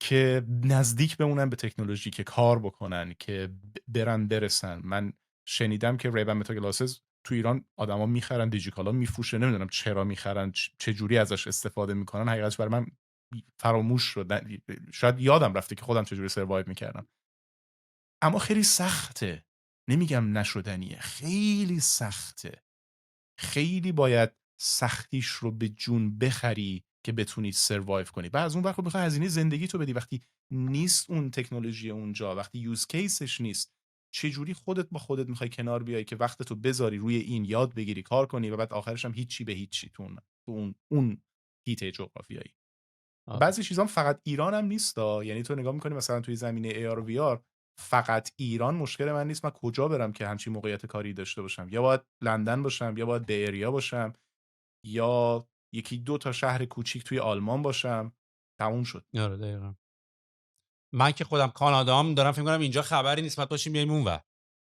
که نزدیک بمونن به تکنولوژی، که کار بکنن، که برسن. من شنیدم که ریبن متا گلاسز تو ایران آدما میخرن، دیجیکالا میفروشه، نمیدونم چرا میخرن، چه جوری ازش استفاده میکنن. حقیقتش برای من فراموش شد، شاید یادم رفته که خودم چجوری سروایو میکردم. اما خیلی سخته، نمیگم نشدنیه، خیلی سخته. خیلی باید سختیش رو به جون بخری که بتونی سروایو کنی. بعد از اون وقت بخوای هزینه زندگی تو بدی. وقتی نیست اون تکنولوژی اونجا، وقتی یوز کیسش نیست، چه جوری خودت با خودت میخوای کنار بیای که وقتتو بذاری روی این، یاد بگیری، کار کنی و بعد آخرش هم هیچی به هیچی تو اون هیته جغرافیایی. بعضی چیزام فقط ایران هم نیست یعنی تو نگاه میکنی مثلا توی زمینه AR و VR فقط ایران مشکل من نیست. من کجا برم که همچین موقعیت کاری داشته باشم؟ یا باید لندن باشم، یا باید به اریا باشم، یا یکی دو تا شهر کوچیک توی آلمان باشم. تموم شد. آره دقیقاً. من که خودم کانادام دارم فکر می‌کنم اینجا خبری نیست، بعد باشیم بیایم اونور.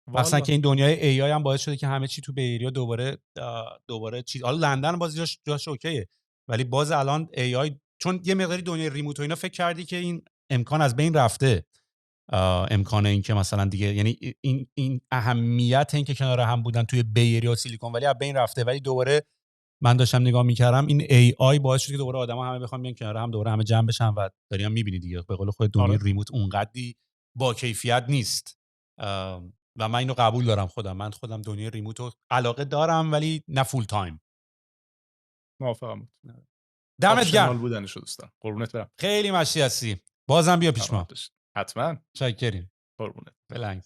مثلا که این دنیای AI هم باعث شده که همه چی تو بیریا دوباره چیز، حالا لندن باز جاش اوکیه، ولی باز الان AI چون یه مقداری دنیای ریموت و اینا فکر کردی که این امکان از بین رفته. امکان این که مثلا دیگه یعنی این اهمیت این که کنار هم بودن توی بیریا و سیلیکون ولی از بین رفته. ولی دوباره من داشتم نگاه میکردم این AI باعث شد که دوباره آدما همه بخوام بیان کنار هم، دوباره همه جمع بشن و داریم میبینی دیگه به قول خود دنیای ریموت اونقدی با کیفیت نیست. و من اینو قبول دارم خودم. من خودم دنیای ریموت رو علاقه دارم ولی نه فول تایم. موافقم. دمت گرم. بودنشو دوست دارم. قربونت برم. خیلی مشتی هستی. بازم بیا پیش ما. حتما. چاکریم. قربونت. بلنگ.